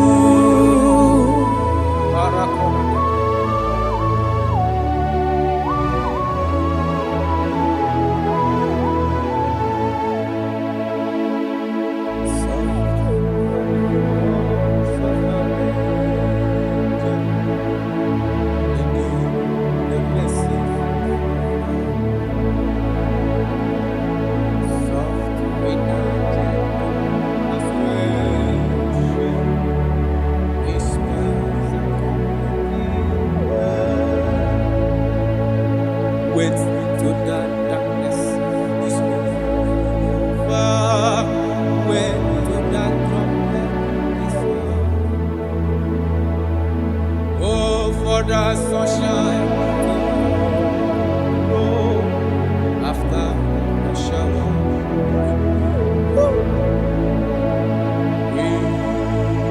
Wait to the darkness is over. Wait to the trumpet is over. Oh, for the sunshine to go after the shower.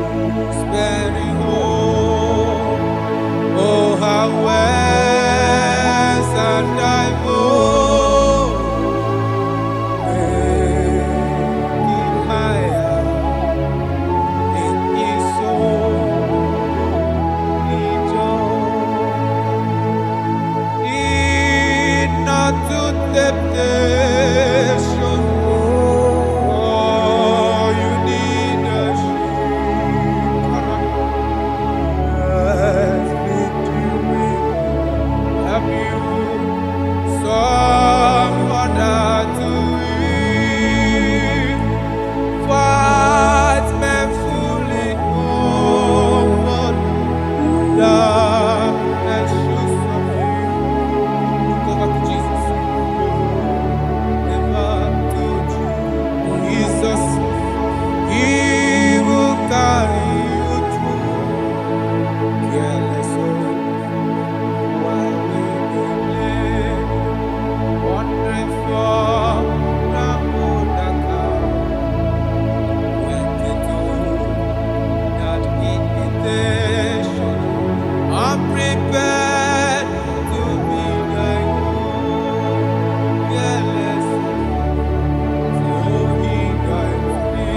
Whispering home. Oh, how well. And I will keep my eye in His soul, not to temptation. Oh, you need a shield. Have you? Someone to eat, fight men fully over darkness should subdue. Go back to Jesus. Never told you, Jesus, He will carry you through. Careless soul, why we live? Wondering for the Buddha, went into that invitation. I'm prepared to be thy own. Fearless, so He guides me.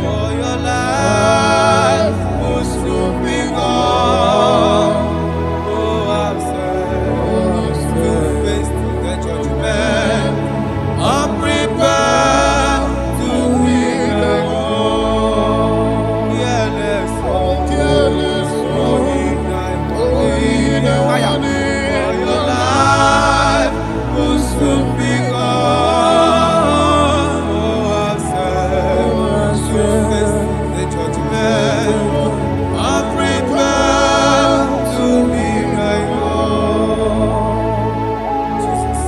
For your life will soon be gone. Oh, I've said to face the judgment. I'm prepared to be thy own. Fearless, oh, He guides me. For your life will soon be gone. Oh, I've said to face the judgment. I'm prepared to be thy own. Jesus,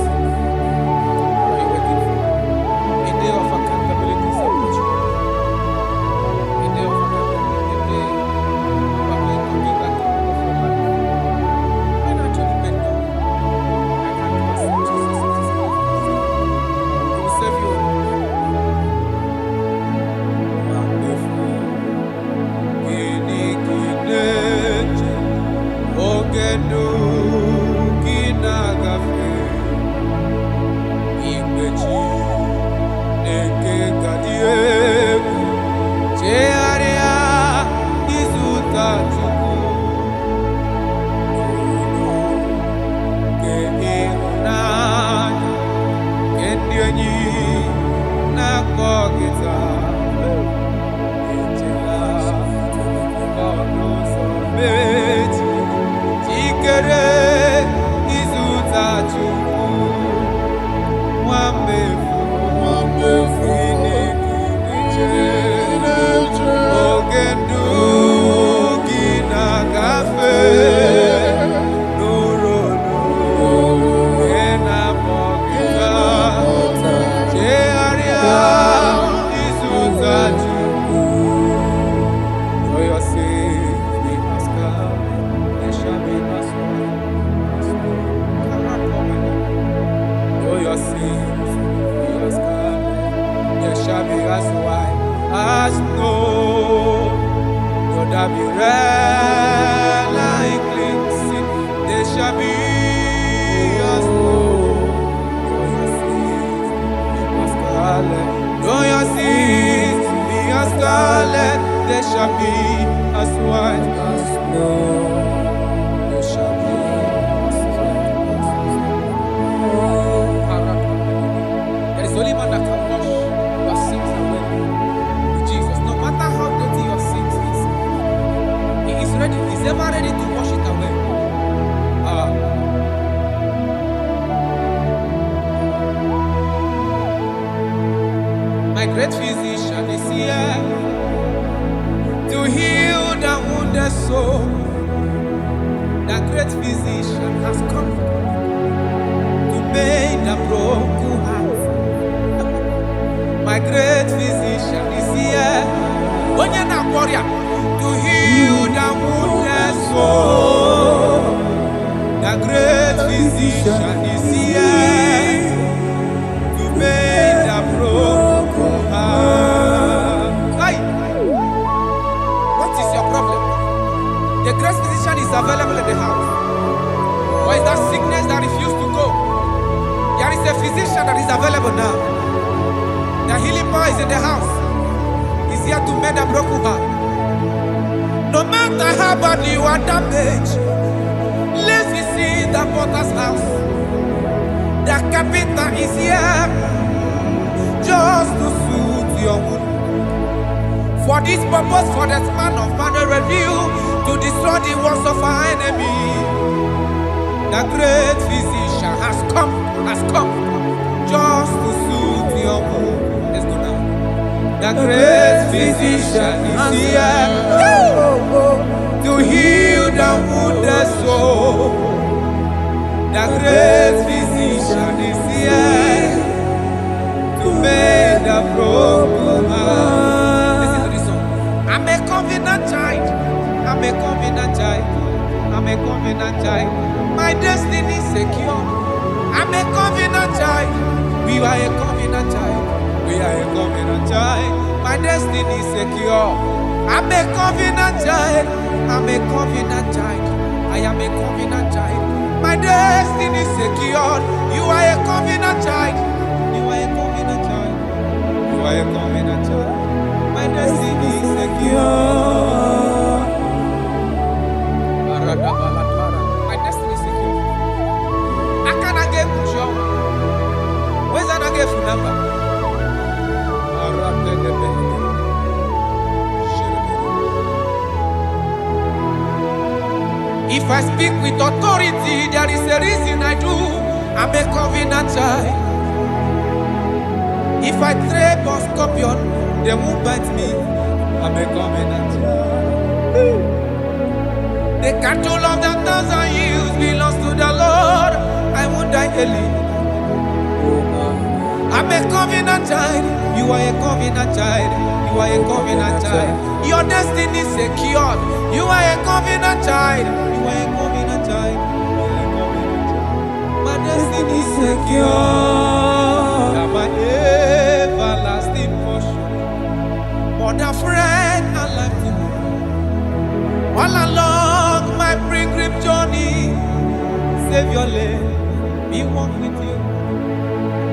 what are you waiting for? A day of accountability is approaching. A day of accountability, a day you are going to give that account of your life. When actually bend down, I can accept Jesus as His Lord. He will save you. Wonderful. Gini kineche, ogenu kinagafe, ikpechi neke kadiegu, chearia izuta chukwu, ke ihunanya, ke ndị enyi na-akpọ gị taa. Echela ọnụ ụzọ mechi, jikere ịzụta Chukwu. Nwammefu gịnị na-eche? Oge ndụ gị na-agafe n'ụrụnụ nke na-akpọ gị taa. Chegharịa ịzụta Chukwu. For your sake we ask God, there shall be no For your sake we ask God, there shall be as white shall be as white as snow. You shall be as white as snow. There is only one that can wash your sins away. Jesus, no matter how dirty your sins is, He is ready. He's ever ready to wash it away. My great physician is here to heal the wounded soul. The great physician has come to make the broken heart. My great physician is here, warrior, to heal the wounded soul. The great physician is here to make the broken heart. Hey. What is your problem? The great physician is available in the house. Or is that sickness that refused to go? There is a physician that is available now. The healing power is in the house. He's here to mend the broken heart. No matter how badly you are damaged, let's visit the potter's house. The carpenter is here just to soothe your wound. For this purpose, for the man of man review to destroy the works of our enemy. The great physician has come just to soothe your wound. Let's go now. The great physician is here to heal the wounded soul. The great physician is here to make the broken heart. Listen to this song. I'm a covenant child. I'm a covenant child. I'm a covenant child. My destiny is secure. I'm a covenant child. We are a covenant child. We are a covenant child. My destiny is secure. I'm a covenant child. I'm a covenant child. I am a covenant child. My destiny is secure. You are a covenant child. You are a covenant child. You are a covenant child. My destiny is secure. My destiny is secure. I cannot get sure. Where's that get phone number? If I speak with authority, there is a reason I do. I'm a covenant child. If I tread on scorpion, they won't bite me. I'm a covenant child. The cattle of the 1,000 years belongs to the Lord. I won't die early. I'm a covenant child. You are a covenant child. You are a covenant child. Your destiny is secured. You are a covenant child. You are a covenant child. My destiny is secure. I'm my everlasting portion. More than friend and life to me. All along my pilgrim journey, save your lane. Be one with you.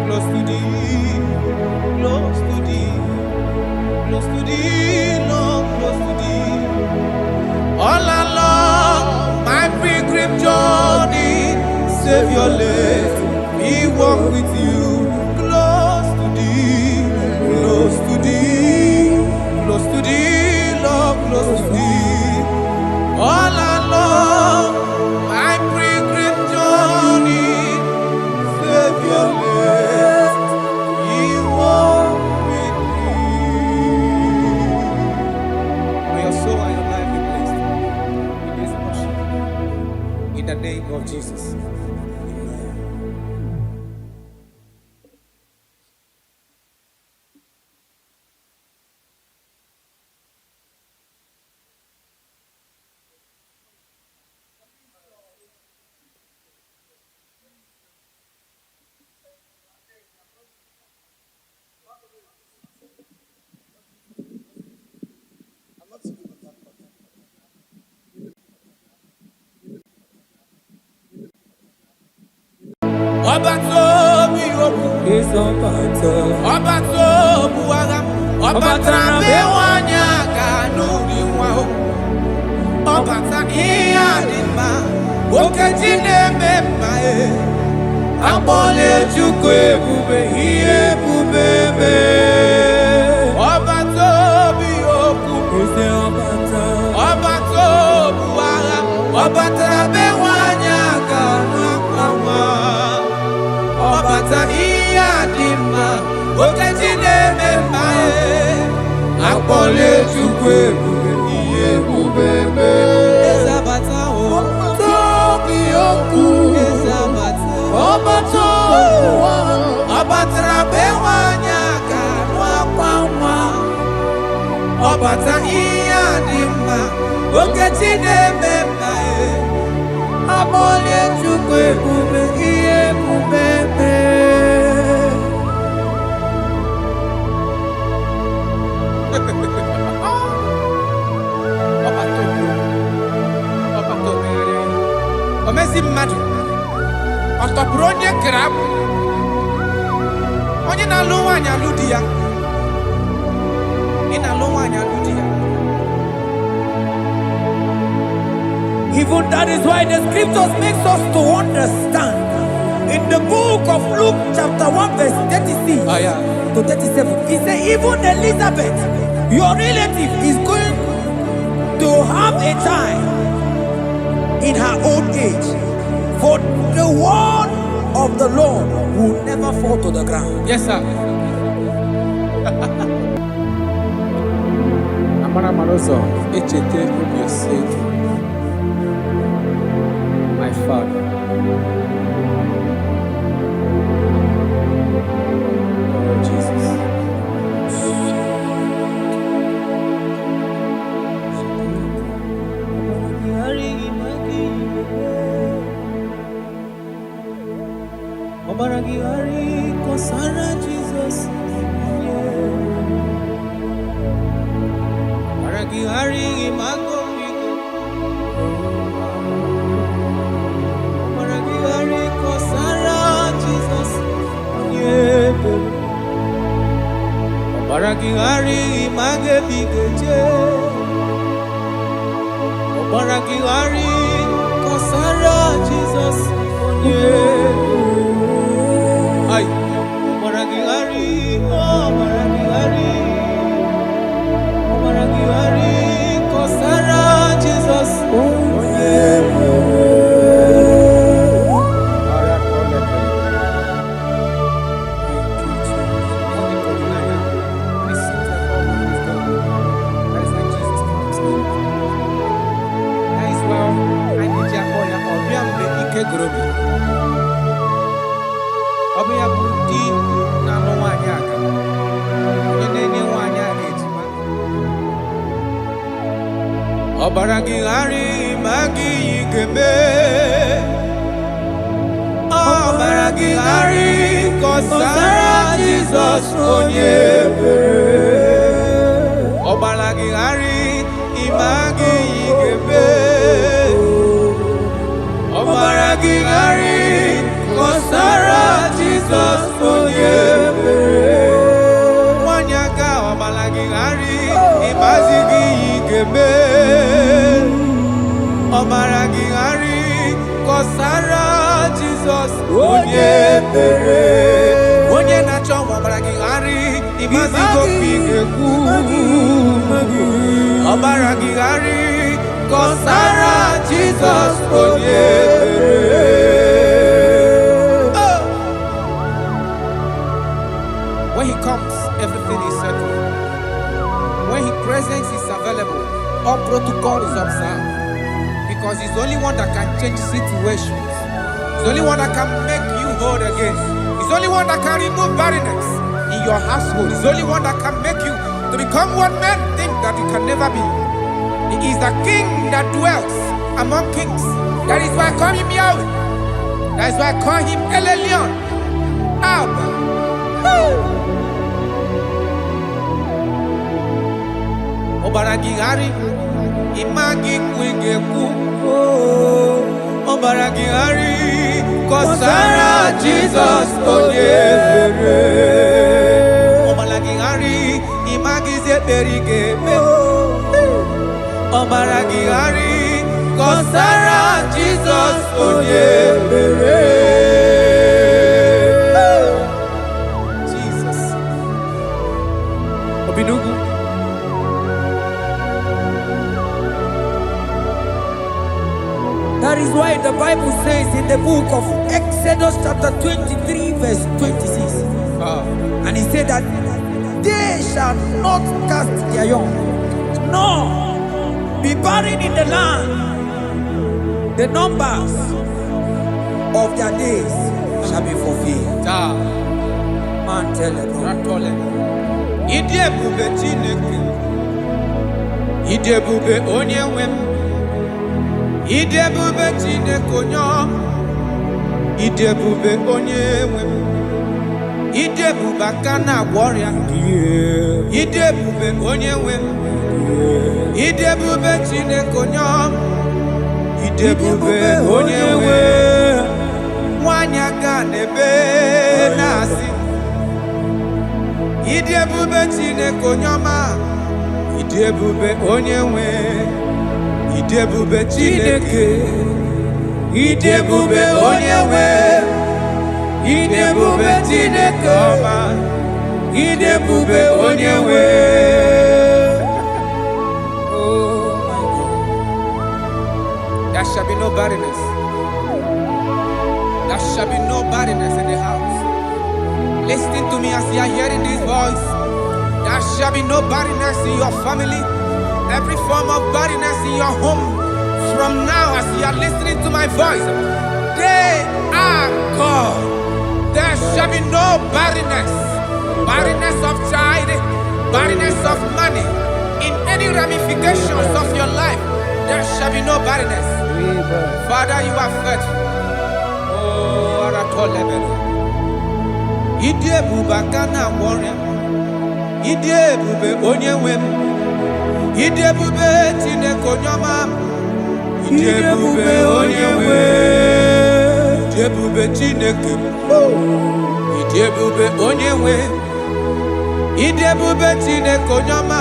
Close to thee, close to thee, close to thee, Lord, close to thee. All along my pilgrim journey, save your life, we walk with you. Close to thee, close to thee, close to thee, Lord, close to thee. All along my pilgrim journey, save your life. In the name of Jesus. Obato buaga, obatrambe wanyaka no Ọbata ihe adịmma, okeji na-eme mma akpọla Chukwu ebube, ihe ebube mee. Ọbata obi okwu, ọbata obu agha, ọbata be nwanyị aka n'akwa nwa. Ọbata ihe adịmma, okeji na-eme mma akpọla Chukwu ebube, ihe ebube mee. Ezabata obi okwu, ọbata ọbatara be nwanyị aka n'akwa nwa. Ọbata ihe adịmma, okeji na-eme mma akpọla Chukwu ebube, ihe ebube mee. Omezi mmadụ ọ tọpụrụ onye kere abụ, onye na-alụ nwaanyị alụ di ya, ị na-alụ nwaanyị alụ di ya. Even that is why the scriptures makes us to understand in the book of Luke chapter 1 verse 36 to 37. He said even Elizabeth, your relative, is going to have a child in her old age, for the word of the Lord will never fall to the ground. Yes, sir. Amara Maroso, echete obioseki. My father. Oh, Jesus. Obaragihari kosara Jesus. Obaragihari imago migo. Obaragihari kosara Jesus. Obaragihari image bigeje. Obaragihari kosara Jesus. Ay, Obaragihari, Obaragihari, kosara Jesus. Ọbịa bụ di na-alụ nwaanyị aka, onye na-enye nwaanyị a na-ejima. Ọbaragihari ma gị ga-eme. Ọbaragihari kọsara Jizọs onye ebere. Ọbaragihari ma gị ga-eme. Ọbaragihari kọsara Jizọs onye ebere. Nwanyị aka ọbaragihari ịmazi gị ga-eme. Ọbaragihari kọsara Jizọs onye ebere. Onye na-achọ ọbaragihari ịmazi gopi ga-ekwu. Ọbaragihari kọsara Jizọs onye ebere. When he comes, everything is settled. When his presence is available, all protocol is observed. Because he's the only one that can change situations. He's the only one that can make you whole again. He's the only one that can remove barrenness in your household. He's the only one that can make you to become what men think that you can never be. He is the king that dwells among kings. That is why I call him Yahweh. That is why I call him El Elyon. Abba. Obaragihari imagi kwigekwu. Obaragihari kọsara Jesus onye ebere. Obaragihari imagi zeberigebe. chigari kọsara Jesus onye mere. Jesus. Obinugu. That is why the Bible says in the book of Exodus chapter 23 verse 26. And he said that they shall not cast their young, nor be barren in the land. The numbers of their days shall be fulfilled. Man tell it. Idebube Chineke, Idebube onye-nwe m, Idebube Chineke onye, Idebube onye-nwe m, Idebube aka na-agwọ ọrịa, Idebube onye-nwe m, Idebube Chineke onye, Idebube onye-nwe nwanyị aka n'ebe na-asị. Idebube Chineke onye ọma, Idebube onye-nwe, Idebube Chineke, Idebube onye-nwe, Idebube Chineke ọma, Idebube onye-nwe. Oh my God. There shall be no barrenness. There shall be no barrenness in the house. Listen to me as you are hearing this voice. There shall be no barrenness in your family. Every form of barrenness in your home. From now, as you are listening to my voice, they are gone. There shall be no barrenness. Barrenness of child, barrenness of money. In any ramifications of your life, there shall be no barrenness. Father, you are faithful. Oh, Marital level. Idebube aka na-agwọ ọrịa, Idebube onye-nwe m, Idebube Chineke onye ọma, Idebube onye-nwe, Idebube Chineke, Idebube onye-nwe, Idebube Chineke onye ọma,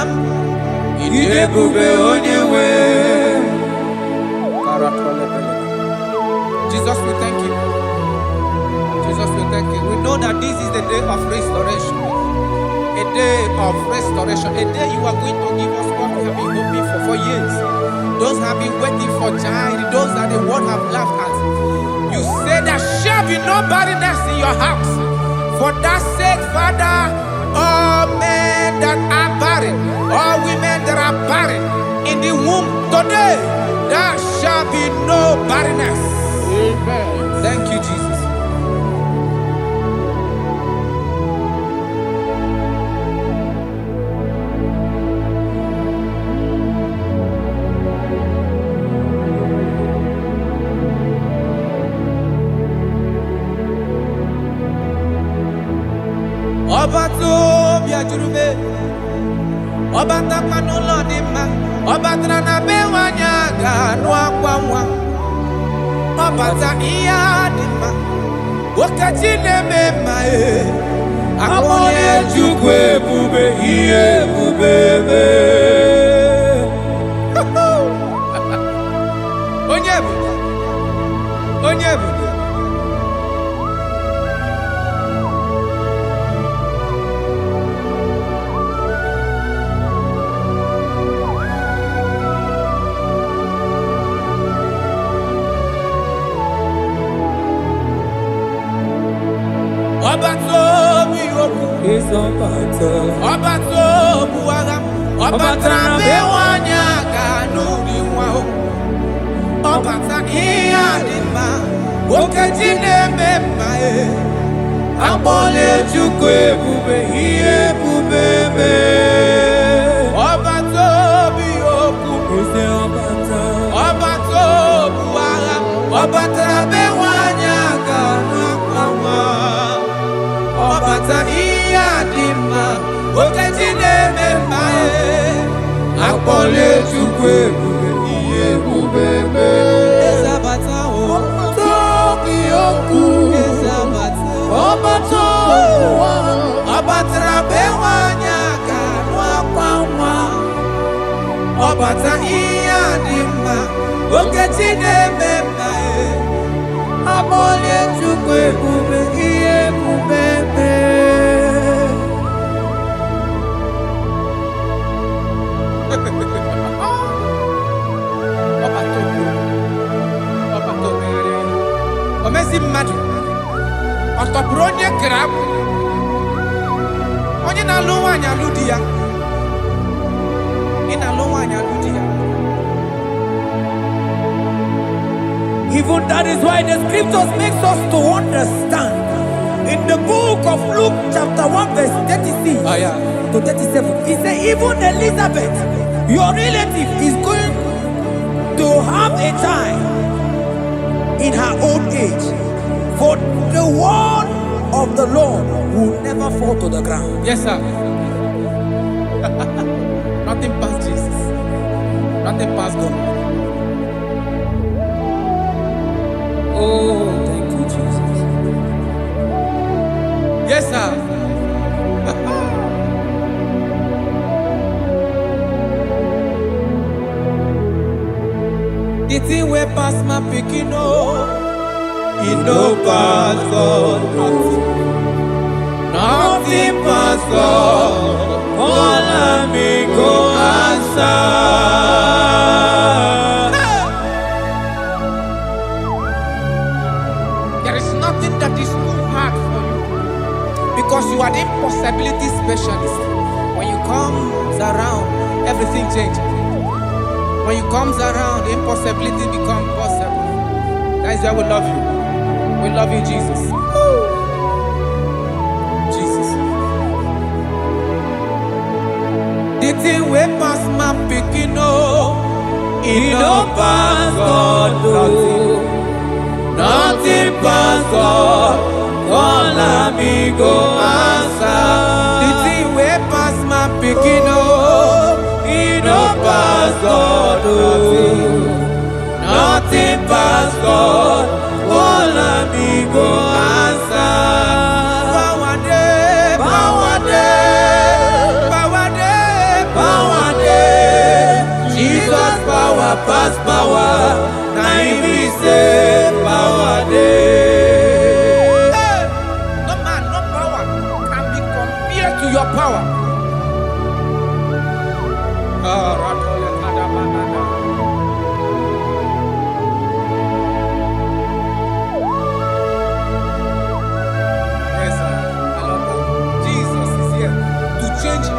Idebube onye-nwe. Jesus, we thank you. Jesus, we thank you. We know that this is the day of restoration. A day of restoration. A day you are going to give us what we have been hoping for years. Those have been waiting for child. Those that the world have laughed at. You say there shall be no barrenness in your house. For that sake, Father, all men that are barren, all women that are barren in the womb today, there shall be no barrenness. Amen. Thank you, Jesus. Ọba tó bí ajúrúgbé, ọba tápánú lọ ní ma, ọba tara na be wanya ganu akwa nwa, ọba ta iya dị ma, wakachi na-eme ma akpọnye Chukwu ebube ihe ebube eme. Onye ebube, onye ebube. Ọba tó bí okwu, ọba tó bu agha, ọba tara be nwanyị aga n'ụdị nwa o. Ọba ta ihe dị mma, okechi na-eme mma akpọla Chukwu ebube ihe ebube eme. Ọba tó bí okwu, ọba tó bu agha, ọba tara be nwanyị aga n'akwa nwa. Ọbata ihe dị mma, okechi na-eme mma akpọla Chukwu ebube ihe ebube eme. Eze abata o, tobi okwu, eze abata, ọbata ụwa, ọbatara be nwanyị aga n'akwa nwa. Ọbata ihe dị mma. Okechine mema Amole chukwe bube iye bubebe Omezi mmadu ọtọpụrụ onye grab onye na-alụ nwaanyị alụ di ya ị na-alụ nwaanyị alụ di ya. Even that is why the scriptures makes us to understand in the book of Luke chapter 1 verse 36 to 37 he said even Elizabeth your relative is going to have a child in her old age, for the word of the Lord will never fall to the ground. Yes, sir. Nothing past Jesus. Nothing past God. Oh, thank you, Jesus. Yes, sir. The thing wey pass my pikin e no pass God. Nothing pass God. All of me go answer. There is nothing that is too hard for you because you are the impossibility specialist. When you come around, everything changes. When you comes around, impossibility becomes possible. That is why we love you. We love you, Jesus. Jesus. The thing we pass my picking it no pass God. Nothing pass God. All of me go answer. The thing we pass my picking it no pass God. Nothing pass God. All of me go answer. Power day, power day, power day, power day. Jesus power pass power. Now he say power day. Hey, no man, no power can be compared to your power.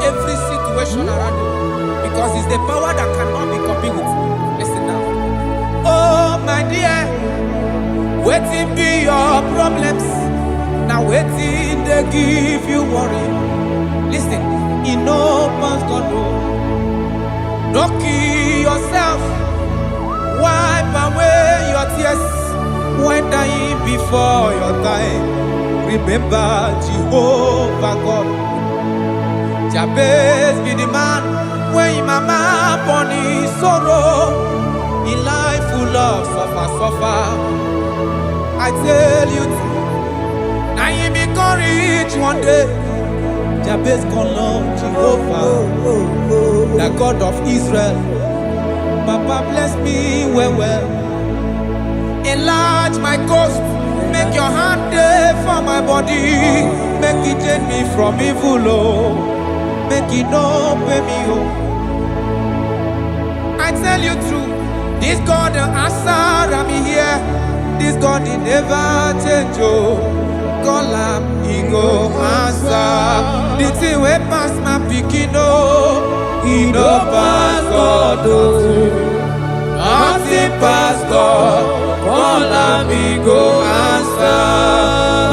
Every situation around you because it's the power that cannot be copied with. Listen now. Oh my dear, waiting be your problems. Now waiting they give you worry. Listen, in no pass God. Don't kill yourself. Wipe away your tears when dying before your time. Remember Jehovah God. Jabez be the man when his mama born his sorrow. In life full of suffer. I tell you, now he be courage one day. Jabez call on Jehovah, the God of Israel. Papa bless me well. Enlarge my coast, make your hand there for my body. Make it change me from evil, make it no pay me I tell you true, this God the answer I'm here. This God he never change call him, he go answer. The thing way pass my pikin he no pass God nothing pass God. Call him, he go answer.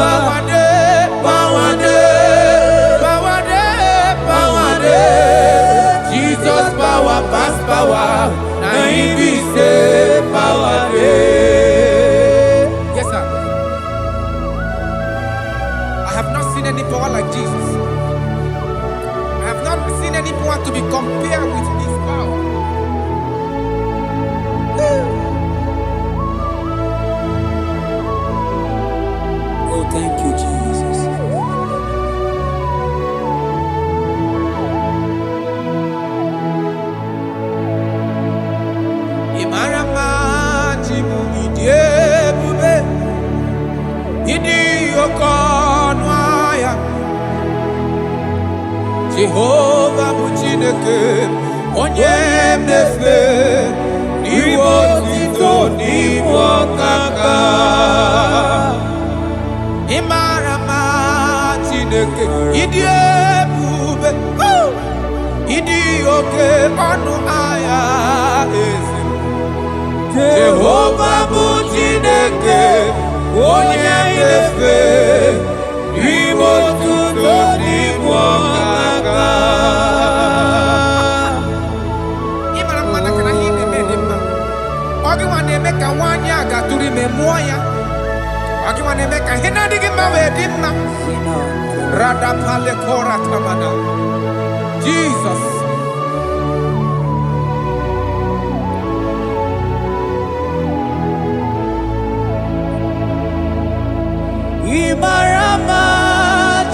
Power day, power day, power day, power day. Jesus power pass power. Now he be say power day. Yes sir. I have not seen any power like Jesus. I have not seen any power to be compared with his power. Oh, thank you, Jesus. Imarama Jehovah bụ Chineke onye na-efe n'iwe otito n'iwe ọkaka. Ị mara mma Chineke, ịdị ebube, ịdị oke ọnụ ahịa eze. Jehovah bụ Chineke onye na-efe n'iwe otito n'iwe ọkaka. Ị mara mma na kana ihe na-eme dị mma. Ọ gị nwa na-eme ka nwaanyị a gatụrụ ime mụọ ya. Ọ gị nwa na-eme ka ihe na-adịghị mma wee dị mma. Radapale kora tamana. Jesus. Imarama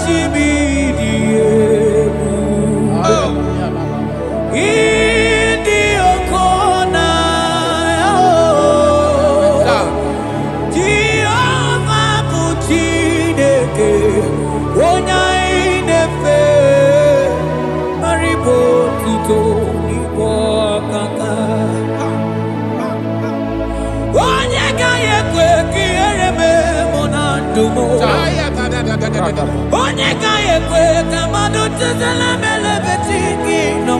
chibidiyebu. Idi okona. Jehovah bụ Chineke onye na-efe maribo tuto ibo kaka. Onye ga-ekwe ka ihere mee mụ na ndụ m. Onye ga-ekwe ka mmadụ tụtara m elebe chi gị nọ.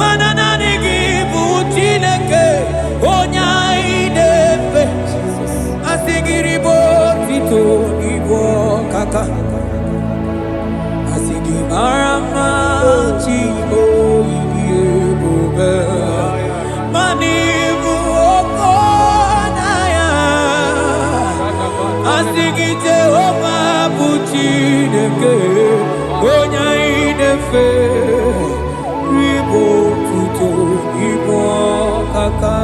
Mana naanị gị bụ Chineke onye anyị na-efe. Asị gị ribo tito ibo kaka. Asị gị mara mma chi oyi ebube. Mana ibu oko na ya. Asị gị Jehovah bụ Chineke onye anyị na-efe ribo tuto ibo kaka.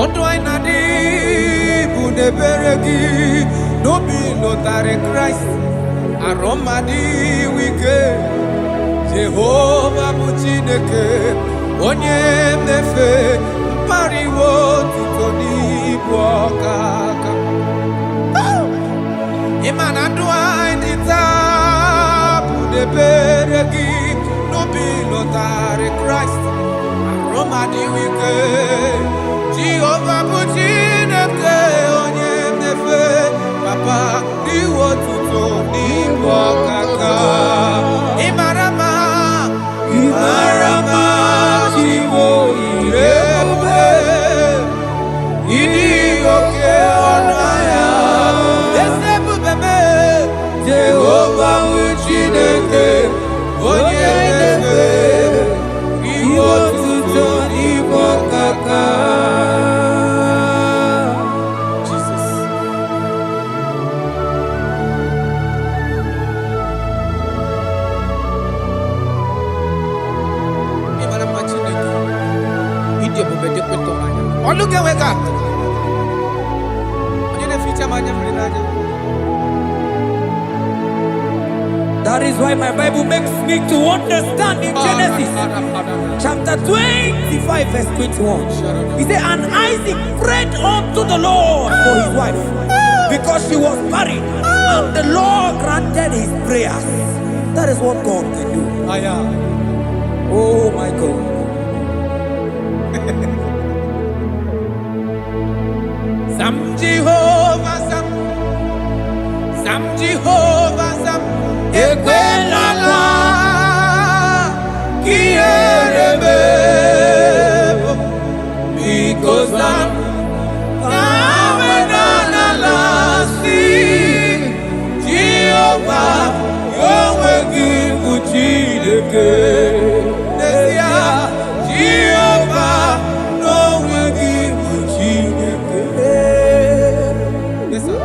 Ọdụ anyị na-adị bụ n'ebere gị n'obi lụtarị Kraịst arụ mmadụ ike. Jehovah bụ Chineke onye na-efe mpariwo tuto n'ibu ọkaka. Ịma na ndụ anyị dị taa bụ n'ebere gị n'obi lụtarị Kraịst arụ mmadụ ike. Jehovah bụ Chineke onye na-efe papa n'iwe otuto n'ibu ọkaka. Ị mara mma, ị mara mma Chiwo ebube, ịdị oke ọnụ ahịa eze ebube mee. Jehovah bụ Chineke onye na-efe n'iwe otuto n'ibu ọkaka. Look at wake up. That is why my Bible makes me to understand in Genesis chapter 25 verse 21. He said, and Isaac prayed unto the Lord for his wife because she was barren, and the Lord granted his prayers. That is what God can do. Oh my God. Sam Jehovah Sam, Sam Jehovah Sam, Ekwelala Kierebe, because Sam Amenala sing Jehovah, Yahweh give Uchideke, Jehovah, no will give Uchideke. Yes, sir.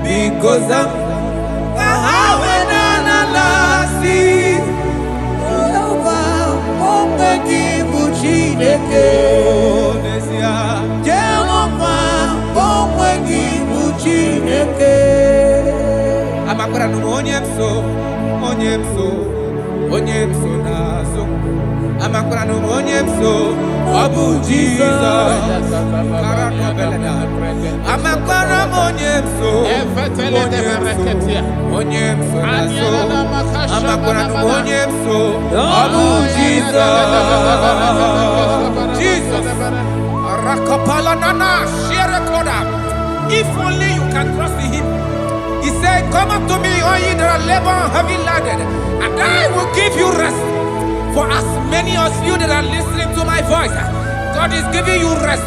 because I'm Abu Jesus, if only you can trust in him. He said, come up to me, all ye that are labor and heavy laden, and I will give you rest. For as many of you that are listening to my voice, God is giving you rest.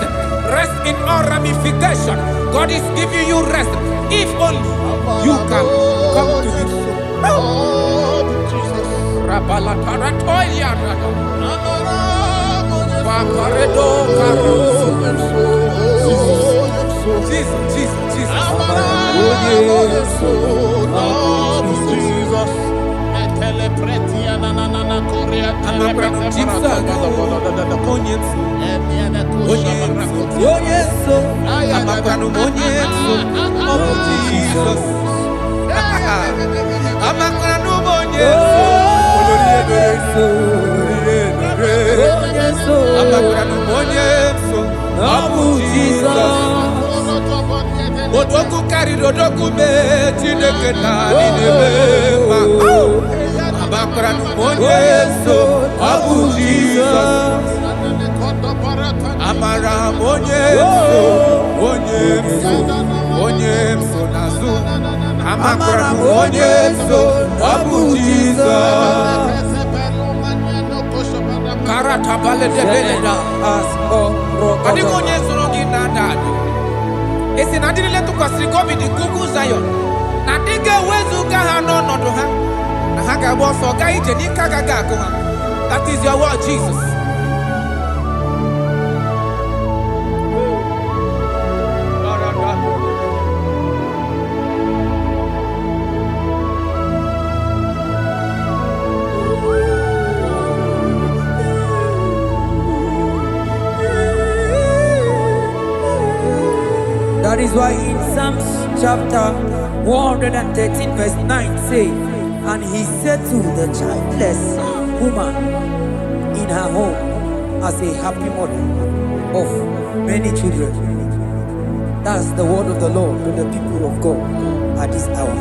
Rest in all ramification. God is giving you rest. If only you can come to him. Odoku carry odoku me Chineke na ninebe Abakra numonye so Abu Jesus Amara monye so nazu Amakra numonye so Abu Jesus Karata bale de beleda Kadi monye so rogi na dadu Esi na diri letu kwa sikobi di kuku Zion. Na dige wezu gaha no nodo ha. Na haka boso ga ije ni kagaga ko ha. That is your word, Jesus. That is why in Psalms chapter 113 verse 9 say, and he said to the childless woman in her home as a happy mother of many children. That's the word of the Lord to the people of God at this hour.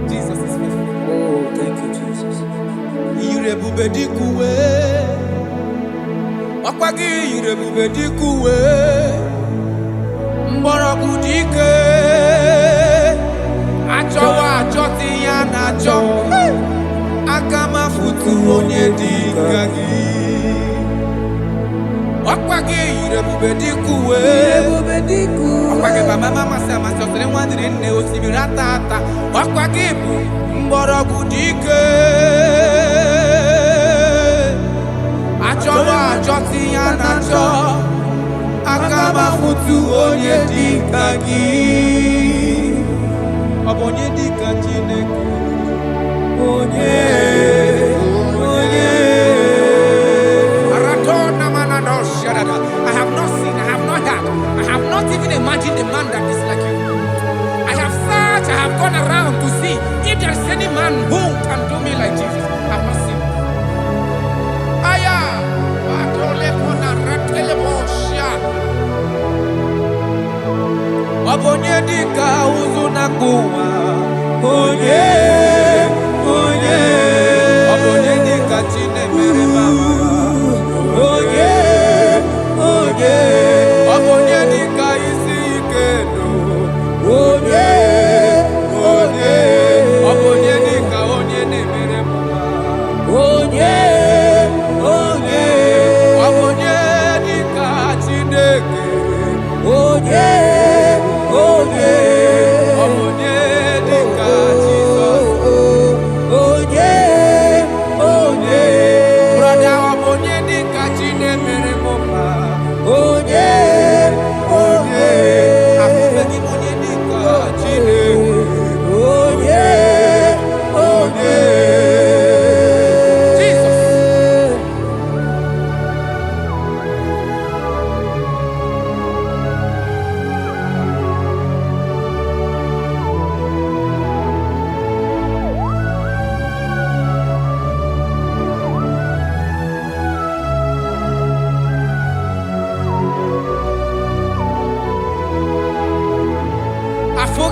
Jesus is faithful. Oh, thank you, Jesus. Akwagi irebube dikuwe Mborogu dike Achowa achoti ya nacho Akama futu onye dika gi Akwagi irebube dikuwe Akwagi baba mama sama sosere mwadiri nne osibira tata Akwagi mborogu dike Achowa achoti ya nacho Akama futu onye dika gi Obonye dika Chineke Onye Aratona manado shadada I have not seen, I have not heard I have not even imagined a man that is like you I have searched, I have gone around to see if there is any man who can do me like Jesus I have not seen Obonye dika uzuna kuwa Onye Obonye dika chine mere mama Onye Obonye dika isi ikeno Onye Obonye dika onye ne mere mama Onye Obonye dika Chineke Onye dika Jesus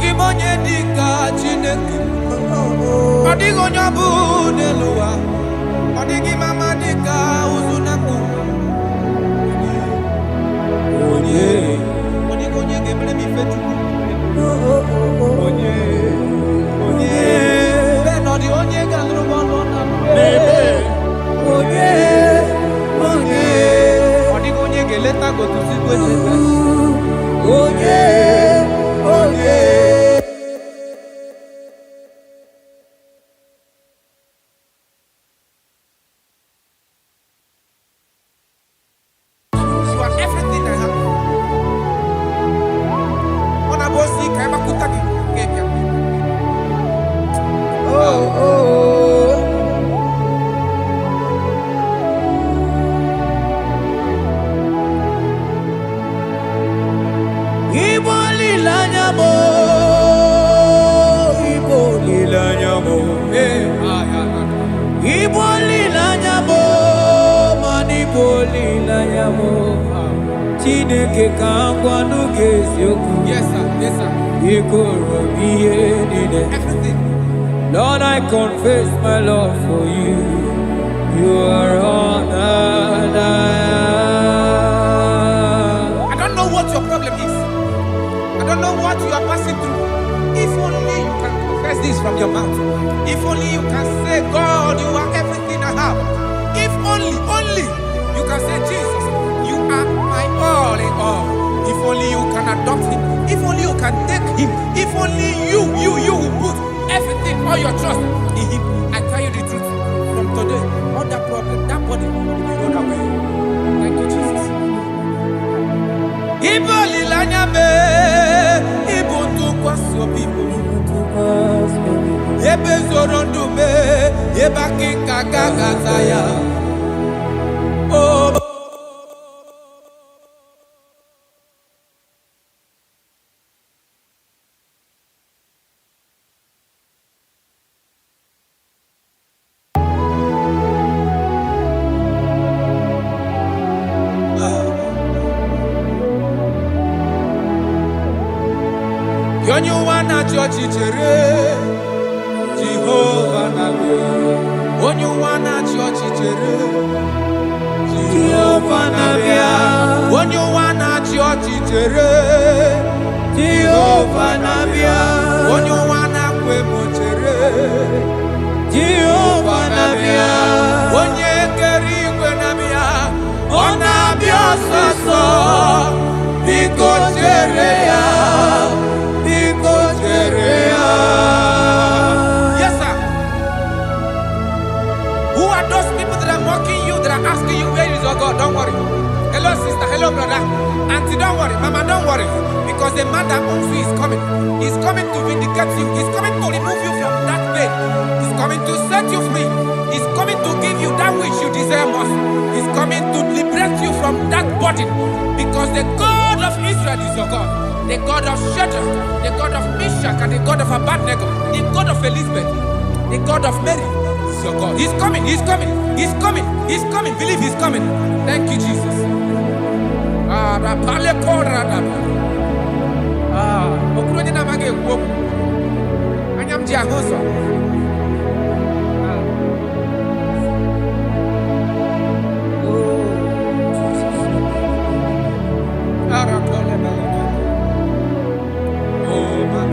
Amaghị m onye dị ka Chineke. Ọ dịghị onye ọ bụ n'elu ụwa. Ọ dịghị mama dị ka ụzụ na mkpu. Onye ga-emere m ife Chukwu. Onye bẹ́ẹ̀ nọ dị onye ga-alụrụ m ọlụ na onye ọ dịghị onye ga-eleta gotuzi kwesịrị onye you are everything I have. Ọ na-abụ osi ka ịmakwụta gị ga-ebịa. Igbo lilanya mo, Igbo lilanya mo, Igbo lilanya mo, man Igbo lilanya mo. Chineke ka ngwanu ga-eziokwu. Yes sir, yes sir. Ikoro ihe niile. Everything. Lord, I confess my love for you. You are all that I don't know what your problem is. I don't know what you are passing through. If only you can confess this from your mouth. If only you can say, God, you are everything I have. If only you can say, Jesus, you are my all in all. If only you can adopt him. If only you can take him. If only you will put everything, all your trust in him. I tell you the truth. From today, all that problem, that body will be rolled away. Thank you, Jesus. Ibo lilanya me, ibo tukwasi obibo. Ebe zorondu me, eba kikagaga ya. Oh. Yonyo wana chochi chere Jehovah nabe. Onyo wana chochi chere Jehovah nabe. Onyo wana chochi chere Jehovah nabe. Onyo wana kwe mochere Jehovah nabe. Onye keri kwe nabe. Ona biososo Biko chere ya. Yes, sir. Who are those people that are mocking you, that are asking you, where is your God? Don't worry. Hello, sister. Hello, brother. Auntie, don't worry. Mama, don't worry. Because the man that owns you is coming. He's coming to vindicate you. He's coming to remove you from that pain. He's coming to set you free. He's coming to give you that which you desire most. He's coming to liberate you from that burden. Because the God of Israel is your God. The God of Shadrach, the God of Meshach, and the God of Abednego, the God of Elizabeth, the God of Mary is your God. He's coming, he's coming, he's coming, he's coming. Believe he's coming. Thank you, Jesus.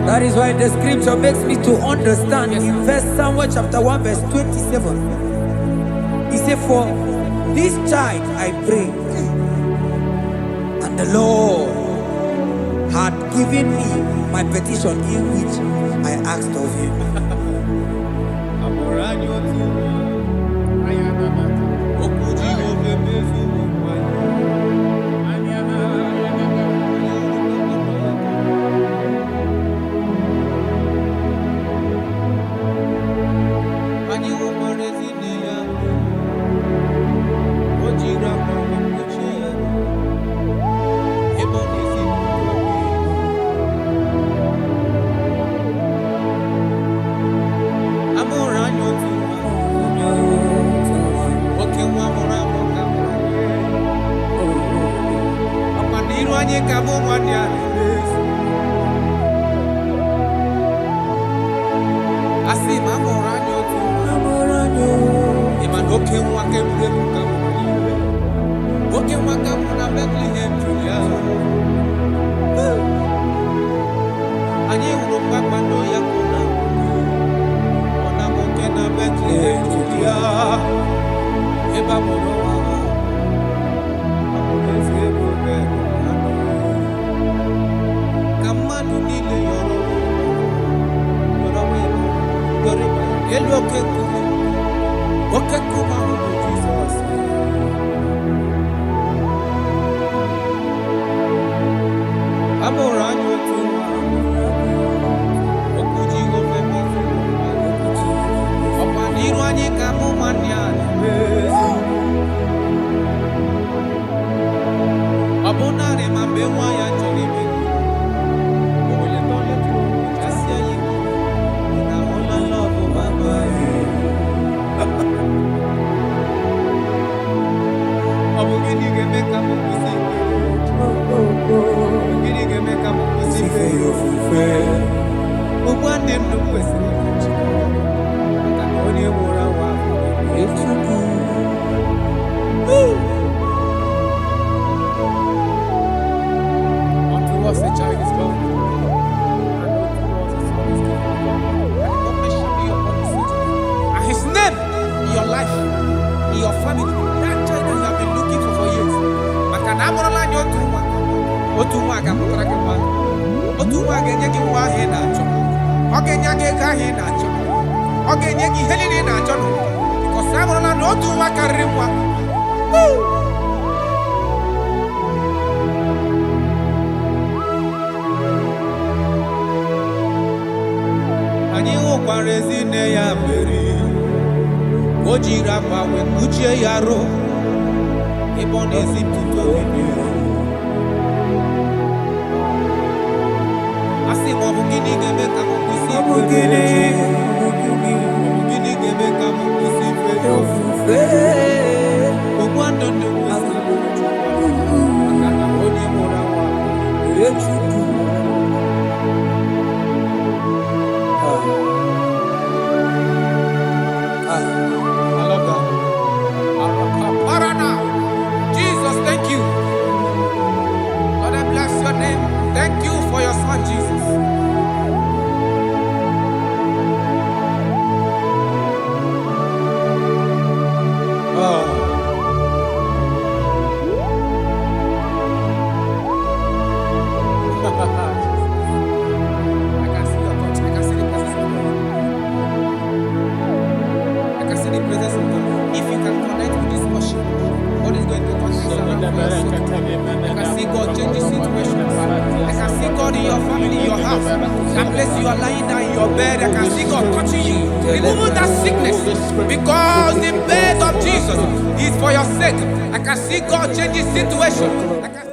That is why the scripture makes me to understand. Yes, in verse Samuel chapter 1 verse 27. He said, for this child I pray, and the Lord had given me my petition in which I asked of him. Asi mamoranyo tu. Iman oke mwake mrefu kama mwenyewe. Oke mwaka muna Bethlehem Julia. Anye urupa kwando ya kuna. Ona moke na Bethlehem Julia. Eba moro wa. Amuleze bobe. Kamadu nile yoro. Elu okekuma Jesus. Amoranyo tu okuji ofeme opaniru anyi kamu manyani abonare mambewa ya choribe ole tole tu asia yi na hola love mama. Abugini gemeka mukusi. Abugini gemeka mukusi fe yofufe. Ubwande mnukwesi. Kakoni mura wa. Echuku. Unto us a child is born. And unto us a son is given. And the government shall be upon his head. And his name in your life, in your family, that child that you have been looking for years. Makanamorala nyotuwa. Otuwa akamutara kama. Otuwa agenyeki wahe na cho. Ogenyeki kahe na cho. Ogenyeki helini na cho. Because amorala no tuwa karimwa. Anyi ukwarezi ne ya beri. Ojira pawe kuche yaro. Ebonezi puto gini. Asi mwabugini gebe kamukusi. Mwabugini gebe kamukusi. Yofufe. Ogwando ndukwesi. Akana onye morawa. Echuku. I love that. Jesus, thank you. Lord, I bless your name. Thank you for your son, Jesus. I can see your touch. I can see the presence of God. I can see the presence of God. If you can connect with this worship, God is going to touch this around for your sake. I can see God change the situations. I can see God in your family, in your house. That place you are lying down in your bed. I can see God touching you, removing that sickness. Because the bed of Jesus is for your sake. I can see God change the situation. I can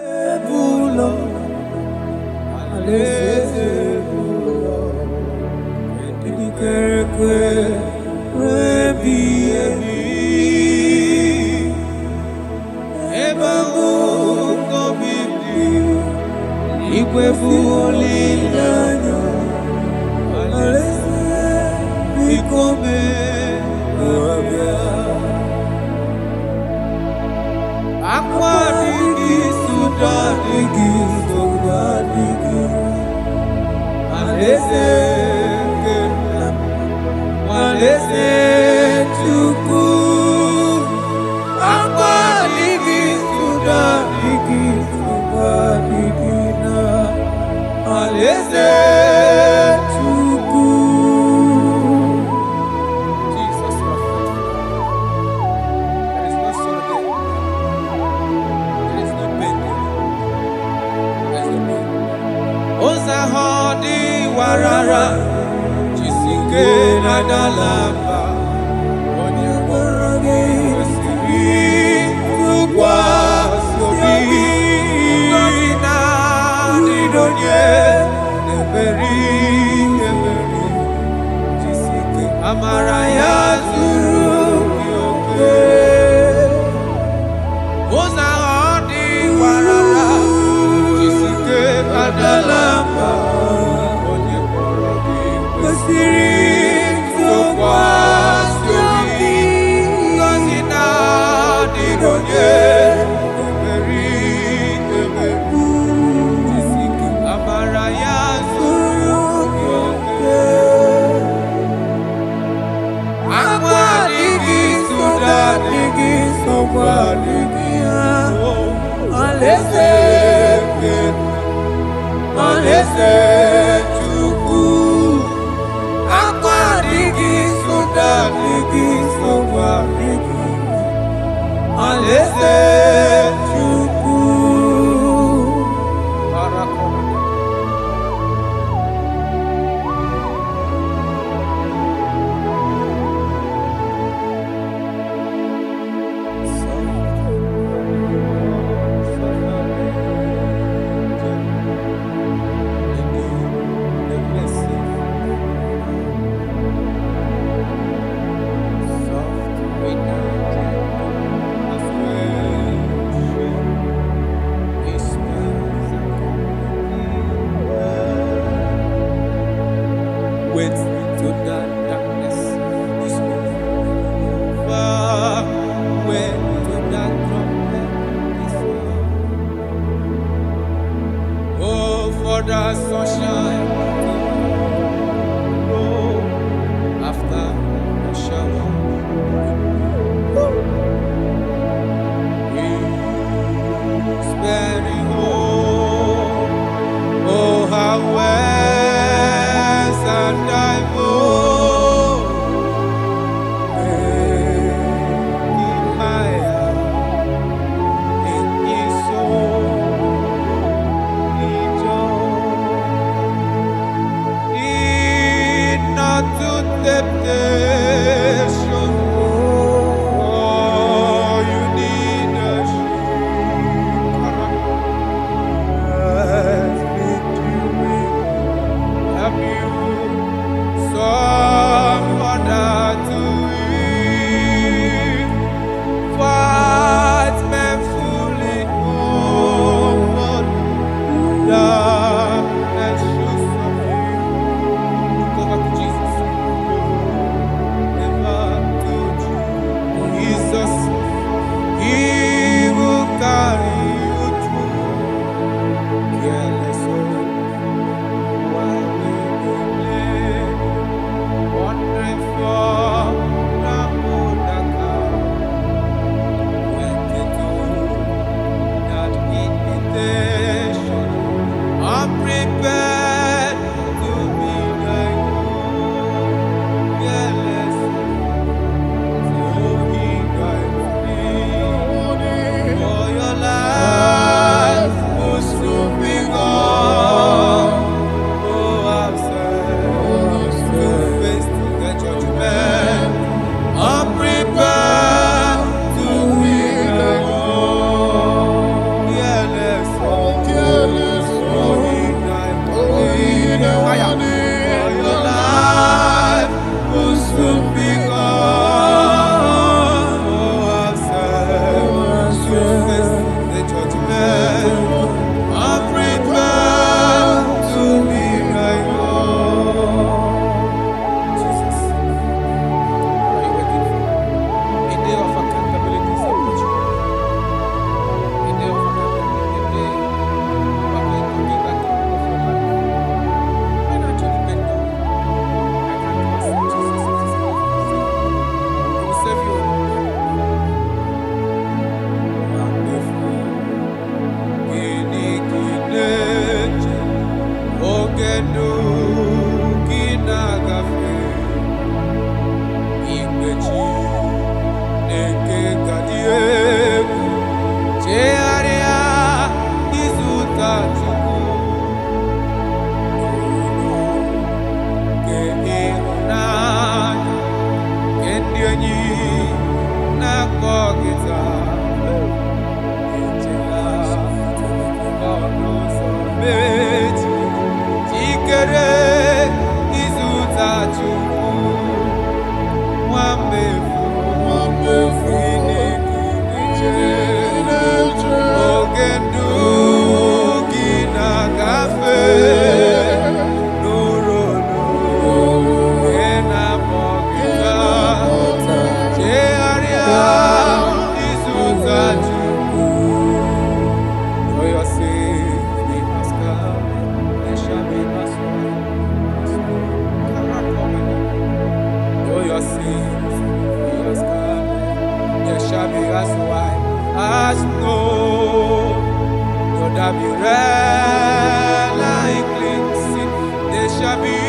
like cleansing, they shall be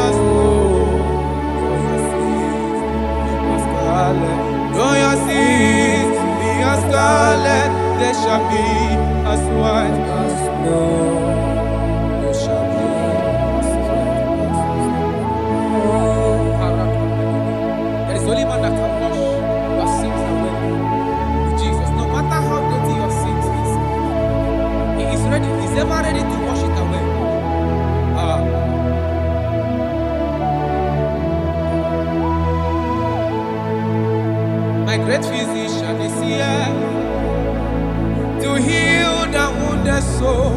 as snow. Though your sins be as scarlet, they shall be as white as snow. They shall be as white as snow. There is only one that can wash your sins away. Jesus, no matter how dirty your sins is, He is ready. He's ever ready to wash it away. My great physician is here to heal the wounded soul.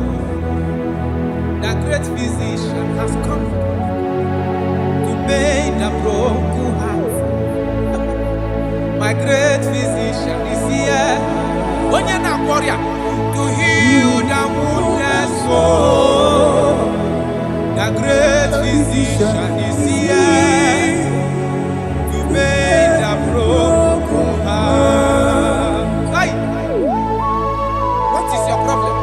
The great physician has come to make the broken heart. My great physician is here, to heal the wounded soul. The great physician is here to make the broken heart. Hey. What is your problem?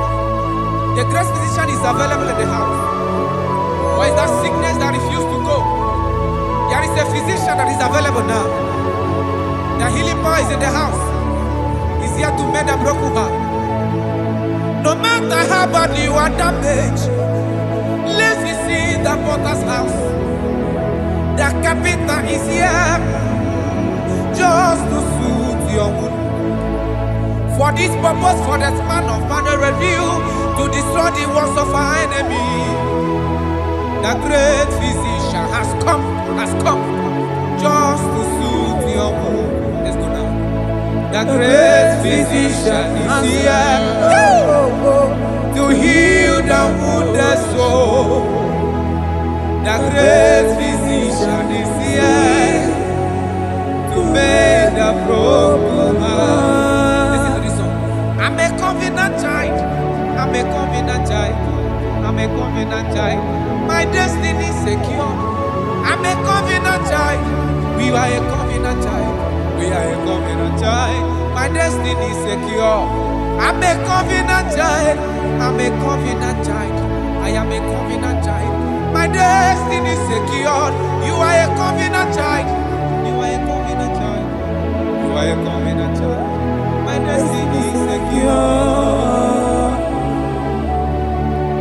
The great physician is available in the house. Or is that sickness that refused to go? There is a physician that is available now. The healing power is in the house. He's here to mend a broken heart. No matter how bad you are damaged, let's visit the potter's house. The carpenter is here just to soothe your wound. For this purpose, for the span of man review, to destroy the works of our enemy. The great physician has come just to soothe your wound. Let's go now. The great physician is here to heal the wounded soul. The great physician is here to make the broken heart. Listen to this song. I'm a covenant child. I'm a covenant child. I'm a covenant child. My destiny is secure. I'm a covenant child. We are a covenant child. We are a covenant child. My destiny is secure. I'm a covenant child. I'm a covenant child. I am a covenant child. My destiny is secure. You are a covenant child. You are a covenant child. You are a covenant child. My destiny is secure.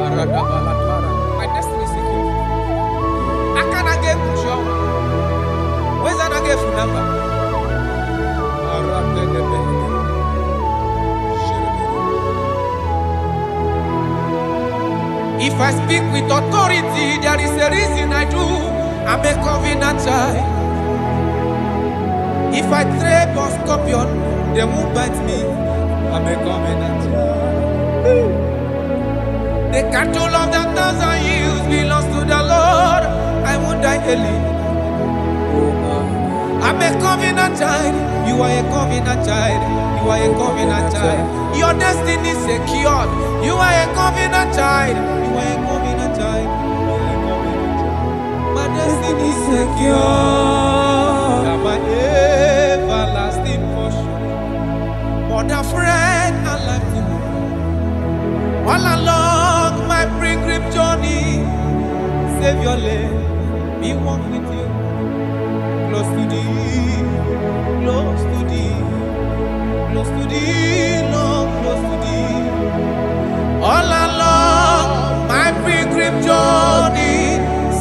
My destiny is secure. I cannot get you. Where's that I get your number? If I speak with authority, there is a reason I do. I'm a covenant child. If I tread on scorpion, they won't bite me. I'm a covenant child. The cattle of the 1,000 hills belongs to the Lord. I won't die early. I'm a covenant child. You are a covenant child. You are a covenant child. Your destiny is secured. You are a covenant child. You are a covenant child. My destiny is secure. I'm my everlasting portion. More than friend and life to me. All along my pilgrim journey, Savior, let me walk with you. Close to thee, close to thee, close to thee, Lord, close to thee. All along my pilgrim journey,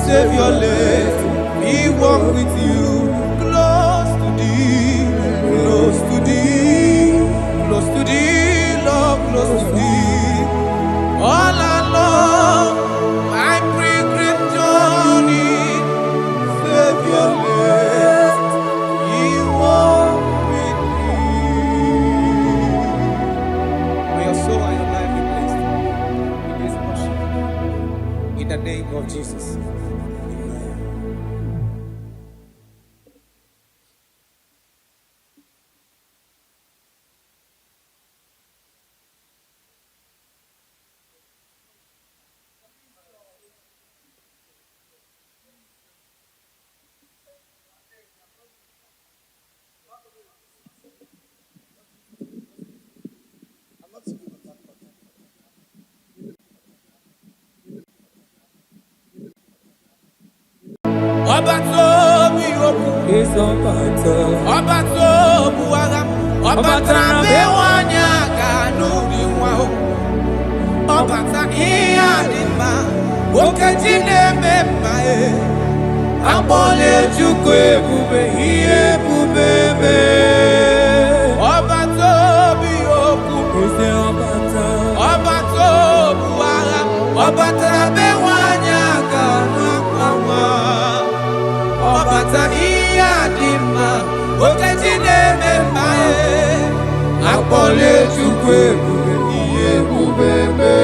Savior, let me walk with you. Close to thee, close to thee, close to thee, Lord, close to thee. All along my pilgrim journey, Savior, let me walk with you. May your soul and your life be blessed in this worship. In the name of Jesus. Obatobi oku. Is Obata. Obatobu agam. Obata bewanya kanuri wao. Obata iya dima. Okejine memae. Abole chukwe bube iye bubebe. Obatobi oku. Is Obata. Obatobu agam. Obata bewanya kanuri. Obata iya dima. Okejine memae. Abole chukwe bube iye bubebe.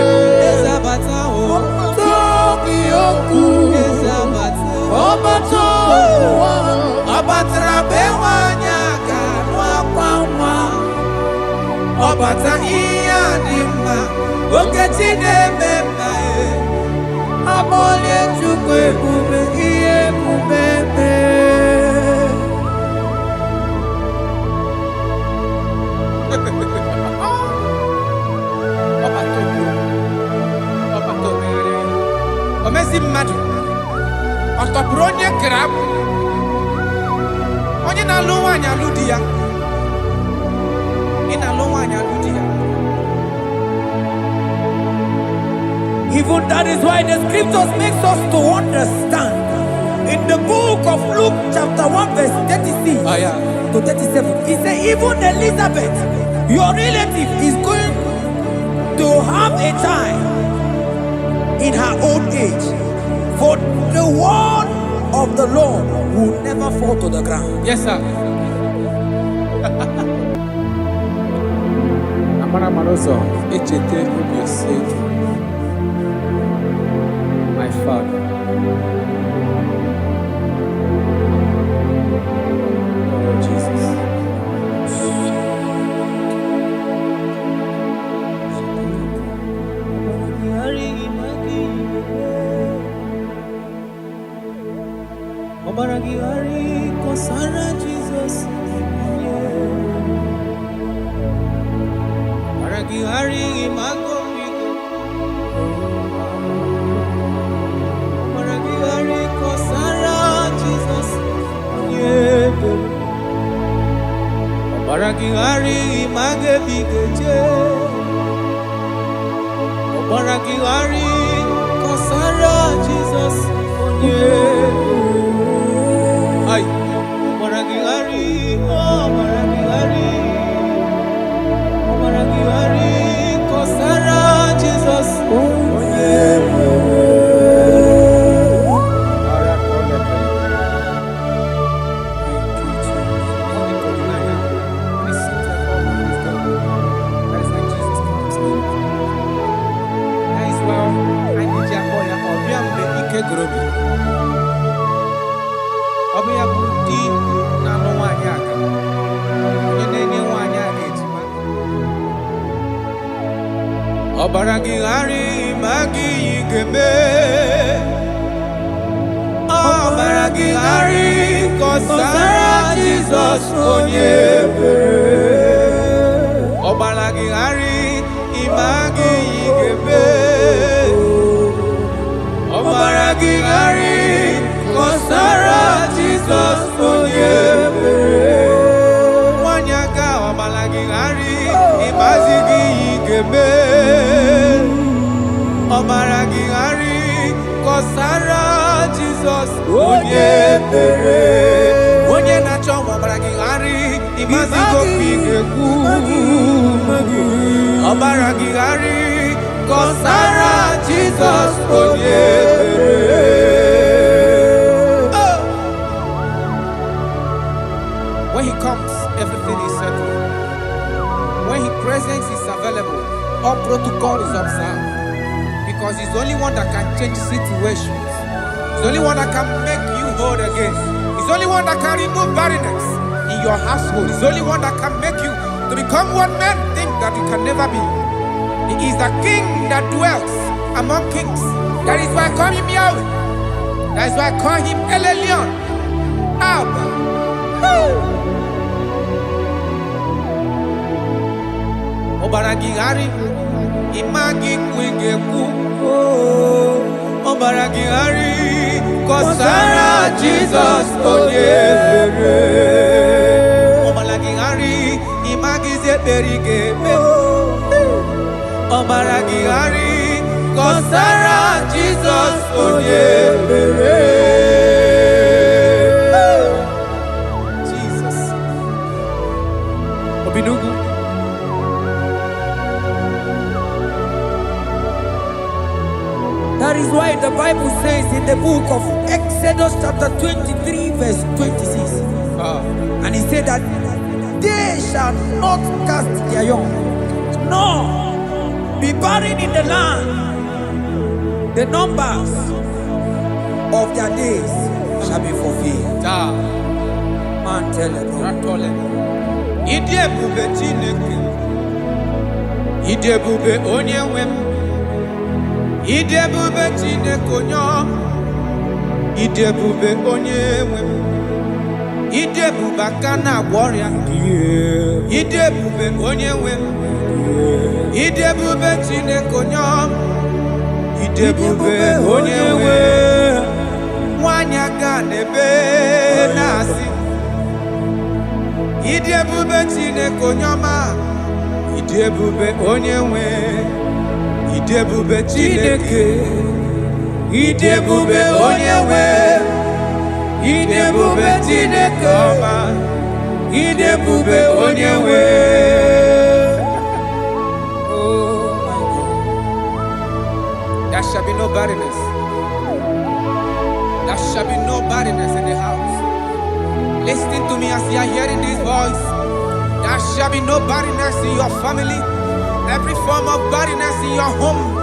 Ezabata o. Tobi oku. Ezabata. Obata Obata bewanya kanwa kwamwa. Obata iya dima. Okejine memae. Abole chukwe bube iye bubebe. Omezi mmadu ọtọpụrụ onye grab onye na-alụ nwaanyị alụ di ya. Ị na-alụ nwaanyị alụ di ya. Even that is why the scriptures makes us to understand. In the book of Luke chapter 1 verse 36 to 37, he said even Elizabeth, your relative, is going to have a child in her old age. For the word of the Lord will never fall to the ground. Yes, sir. Amara Maroso, Echete Obiosek, my father. Oh, Jesus. Obaragihari kosara Jesus. Obaragihari imagomigo. Obaragihari kosara Jesus. Obaragihari imagebigeje. Obaragihari kosara Jesus. Ay, Obaragihari, Obaragihari, Obaragihari kosara Jesus. Ọbịa bụ di na-alụ nwaanyị aka, onye na-enye nwaanyị aka ejima. Obaragihari ma gị ga-eme. Obaragihari kọsara Jizọs onye ebere. Obaragihari ma gị ga-eme. Obaragihari kọsara Jizọs onye ebere. Nwanyị aka Obaragihari ịmazi gị ga-eme. Obaragihari kọsara Jizọs onye ebere. Onye na-achọ Obaragihari ịmazi gị ga-ekwu. Obaragihari kọsara Jizọs onye ebere. When he comes, everything is settled. When his presence is available, all protocol is observed. Because he's the only one that can change situations. He's the only one that can make you whole again. He's the only one that can remove barrenness in your household. He's the only one that can make you to become what men think that you can never be. He is the king that dwells among kings. That is why I call him Yahweh. That is why I call him El Elyon. Abba. Obaragihari imagi kwingeku. Obaragihari kosara Jesus Onyebere. Omalagihari imagize berige. Omalagihari kosara Jesus Onyebere. Jesus. Obinugu. That is why the Bible says in the book of Exodus chapter 23 verse 26. And he said that they shall not cast their young, nor be barren in the land. The numbers of their days shall be fulfilled. Man tell them. Idebube Chineke. Idebube Onyewem. Idebube Chineke Onyom. Idebube Onyewem. Idebube Kana warrior. Idebube Onyewem. Idebube Chineke Onyom. Idebube Onyewem. Wanyaga nebe nasi. Idebube Chineke Onyoma. Idebube Onyewem. Idebube Chineke. Idebube Onyewem. Idebube Chineke Oma. Idebube Onyewem. Oh my God. There shall be no barrenness. There shall be no barrenness in the house. Listen to me as you are hearing this voice. There shall be no barrenness in your family. Every form of barrenness in your home.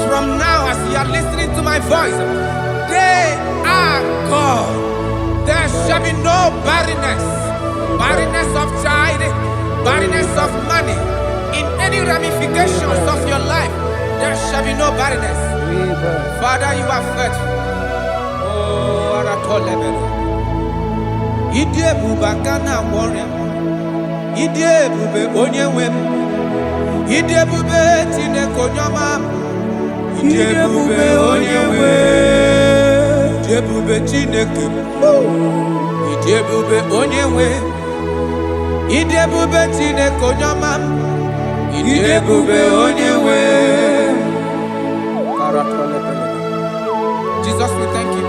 From now as you are listening to my voice, they are gone. There shall be no barrenness. Barrenness of child, barrenness of money. In any ramifications of your life, there shall be no barrenness. Father, you are faithful. Oh, Aratolebele. Idebube Kana warrior. Idebube Onyewem. Idebube Chineke Onyoma. Idebube Onyewem. Idebube Chineke. Idebube Onyewem. Idebube Chineke Onyoma. Idebube Onyewem. Jesus, we thank you.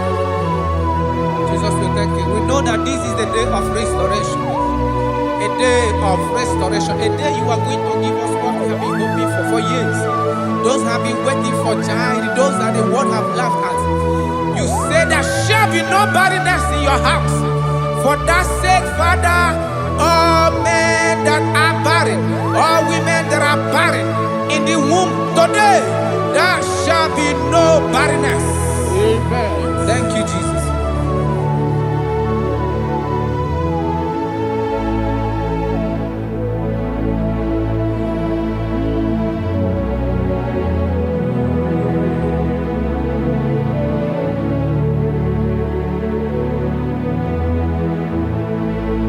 Jesus, we thank you. We know that this is the day of restoration. A day of restoration. A day you are going to give us what we have been hoping for years. Those have been waiting for child. Those are the world have laughed at. You say there shall be no barrenness in your house. For that sake, Father, all men that are barren, all women that are barren in the womb today, there shall be no barrenness. Amen. Thank you, Jesus.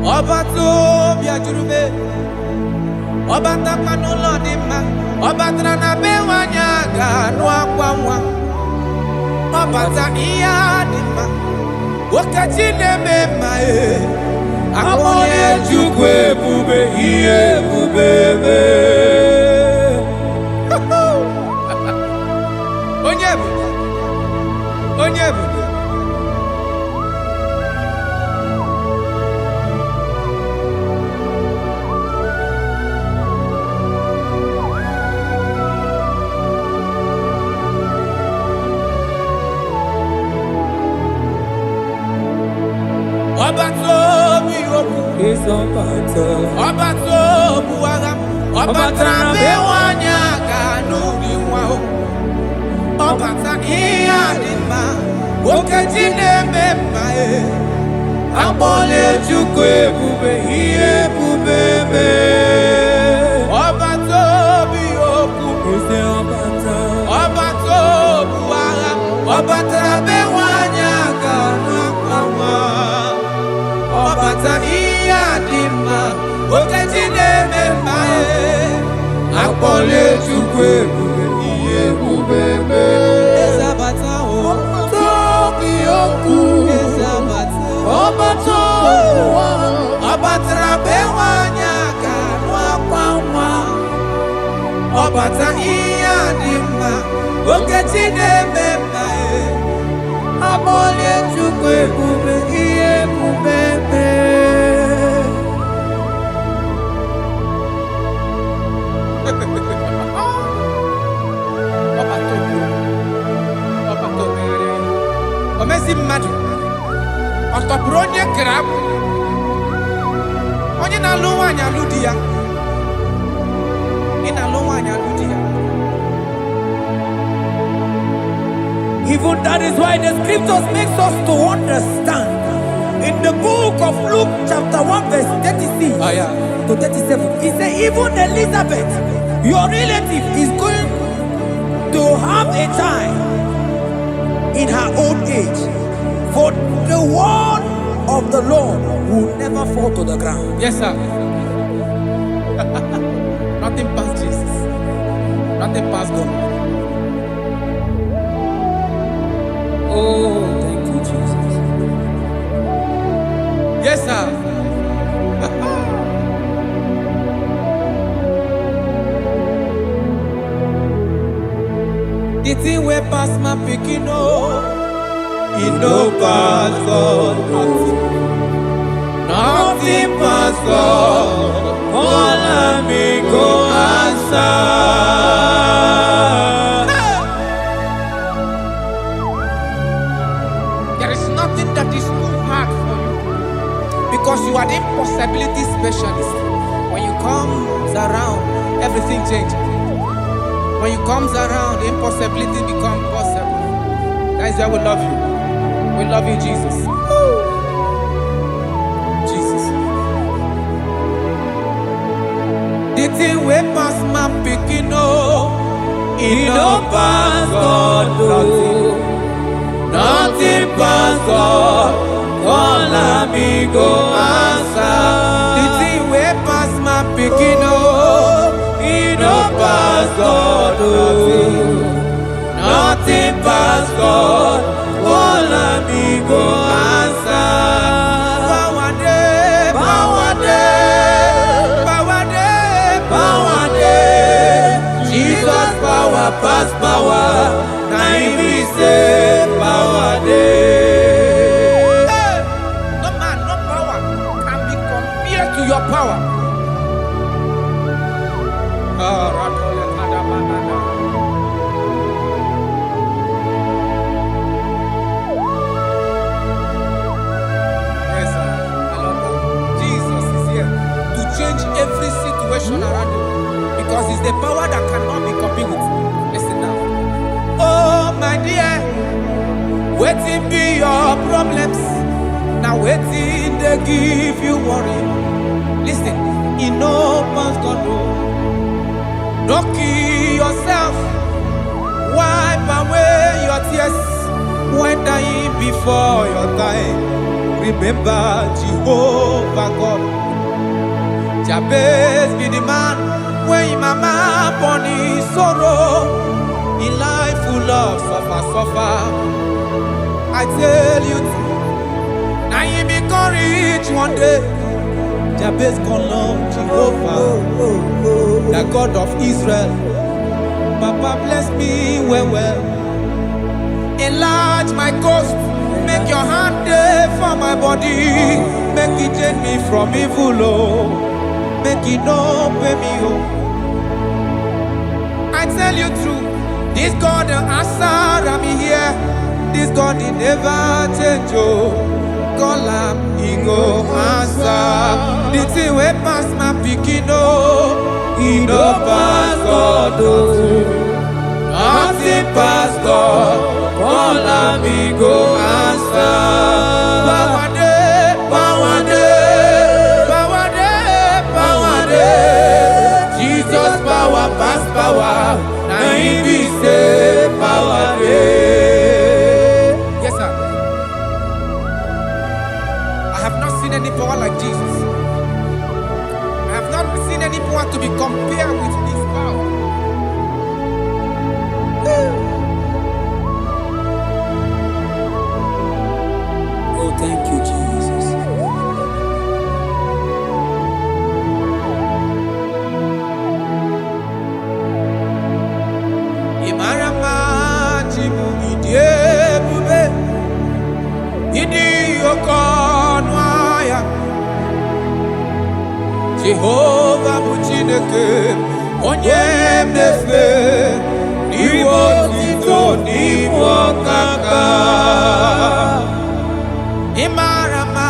Obato biajurube, obata panulo dima, obatra na bewanya ganu akwanwa, obata iya dima, wakachine mema akone chukwe bube iye bubebe. Onyebu, onyebu. Obato buwaga, obatra bewanya kanu diwa, obata iya dima, okajine mema abole chukwe bube iye bubebe. Obato biyoku, obato buwaga, obatra bewanya kanu akwa. Obata iya dima, okajine mema akpole chukwe bube iye bubebe. Ezabata o, tobi oku. Ezabata. Ọbata ihe adị mma, okechi na-eme mma. Abọlie Chukwu ebube, ihe ebube mee. Omezi mmadụ ọ tọpụrụ onye kere abụ, onye na-alụ nwaanyị alụ di ya, ị na-alụ nwaanyị alụ di ya. Even that is why the scriptures makes us to understand. In the book of Luke chapter 1 verse 36 to 37, he said even Elizabeth, your relative, is going to have a child in her old age. For the word of the Lord will never fall to the ground. Yes, sir. Nothing past Jesus. Nothing past God. Oh, thank you, Jesus. Yes, sir. The thing way past my picking up. It no pass God. Nothing past God. All me go answer. There is nothing that is too hard for you, because you are the impossibility specialist. When you come around, everything changes. When you come around, the impossibility becomes possible. That is why we love you. We love you, Jesus. Jesus. The thing way past my picking up, it no pass God. Nothing pass God. All me go answer. The thing way past my picking up, it no pass God. Nothing pass God. All me go answer. Power day, power day, power day, power day. Jesus power pass power. Now he say power day. Hey, no man, no power can be compared to your power. Every situation around you, because it's the power that cannot be copied with. Listen now. Oh my dear, waiting be your problems. Now waiting they give you worry. Listen, you know man's God know. Don't kill yourself. Wipe away your tears when dying before your time. Remember Jehovah God. Jabez be the man when his mama born his sorrow. In life full of suffer. I tell you, now he be rich one day. Jabez gonna love Jehovah, the God of Israel. Papa bless me well. Enlarge my coast. Make your hand there for my body. Make it change me from evil. Make it no pay me. I tell you true. This God the answer me here. This God he never change. Call him, he go answer. The thing way pass my picking he no pass God. Nothing pass God. Call him, he go answer. Power day, power day, power day, power day. Jesus power pass power. Now he be say power day. Yes, sir. I have not seen any power like Jesus. I have not seen any power to be compared with this power. Jehovah bụ Chineke onye na-efe iwe otito n'ibu ọkaka. Ị mara mma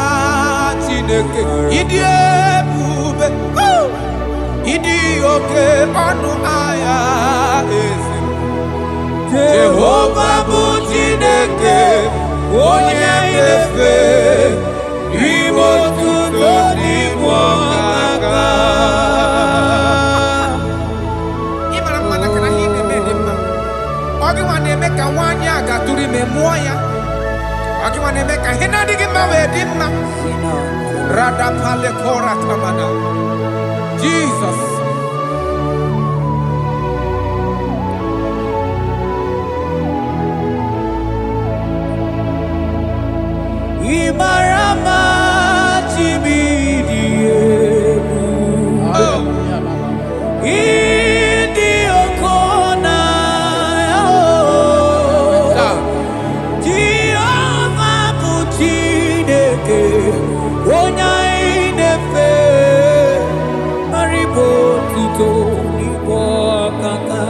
Chineke, ịdị ebube, ịdị oke ọnụ ahịa eze. Jehovah bụ Chineke onye na-efe iwe otito n'ibu ọkaka. Ị mara mma na kana ihe na-eme dị mma. Ọ gị nwa na-eme ka nwaanyị a gatụrụ ime mụọ ya. Ọ gị nwa na-eme ka ihe na-adịghị mma wee dị mma. Radapale kora tamana. Jesus. Imarama chibidiebu. Idi okona. Jehovah bụ Chineke onye anyị na-efe. Maribo tuto n'igbo ọkaka.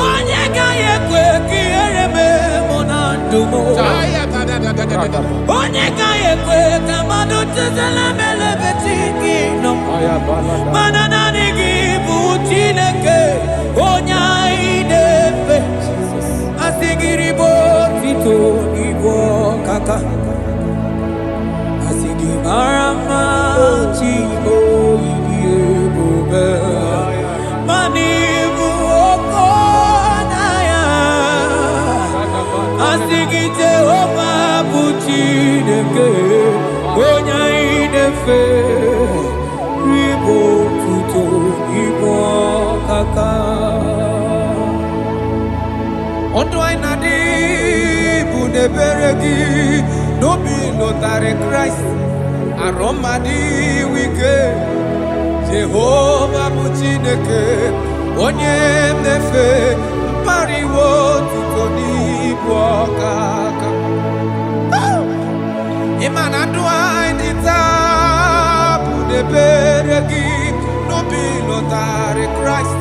Onye gaghị ekwe ka ihere mee mụ na ndụ m. Onye gaghị ekwe ka mmadụ chezela m elebeti gị nọ. Mana naanị gị bụ Chineke onye anyị na-efe. Asị gị ribo otito n'igbo ọkaka. Asị gị mara mma Chibo ịdị ebube. Mana ịbụ oke ọnụahịa. Asị gị Jehovah bụ Chineke onye anyị na-efe. Ribo otito n'igbo ọkaka. Ọdụ anyị na-adị bụ n'ebere gị n'obi lụtarị Kraịst. Arụ mmadụ ike. Jehovah bụ Chineke onye na-efe mpara iwe otito n'ibu ọkaka. Ịma na ndụ anyị dị taa bụ n'ebere gị n'obi lụtarị Kraịst.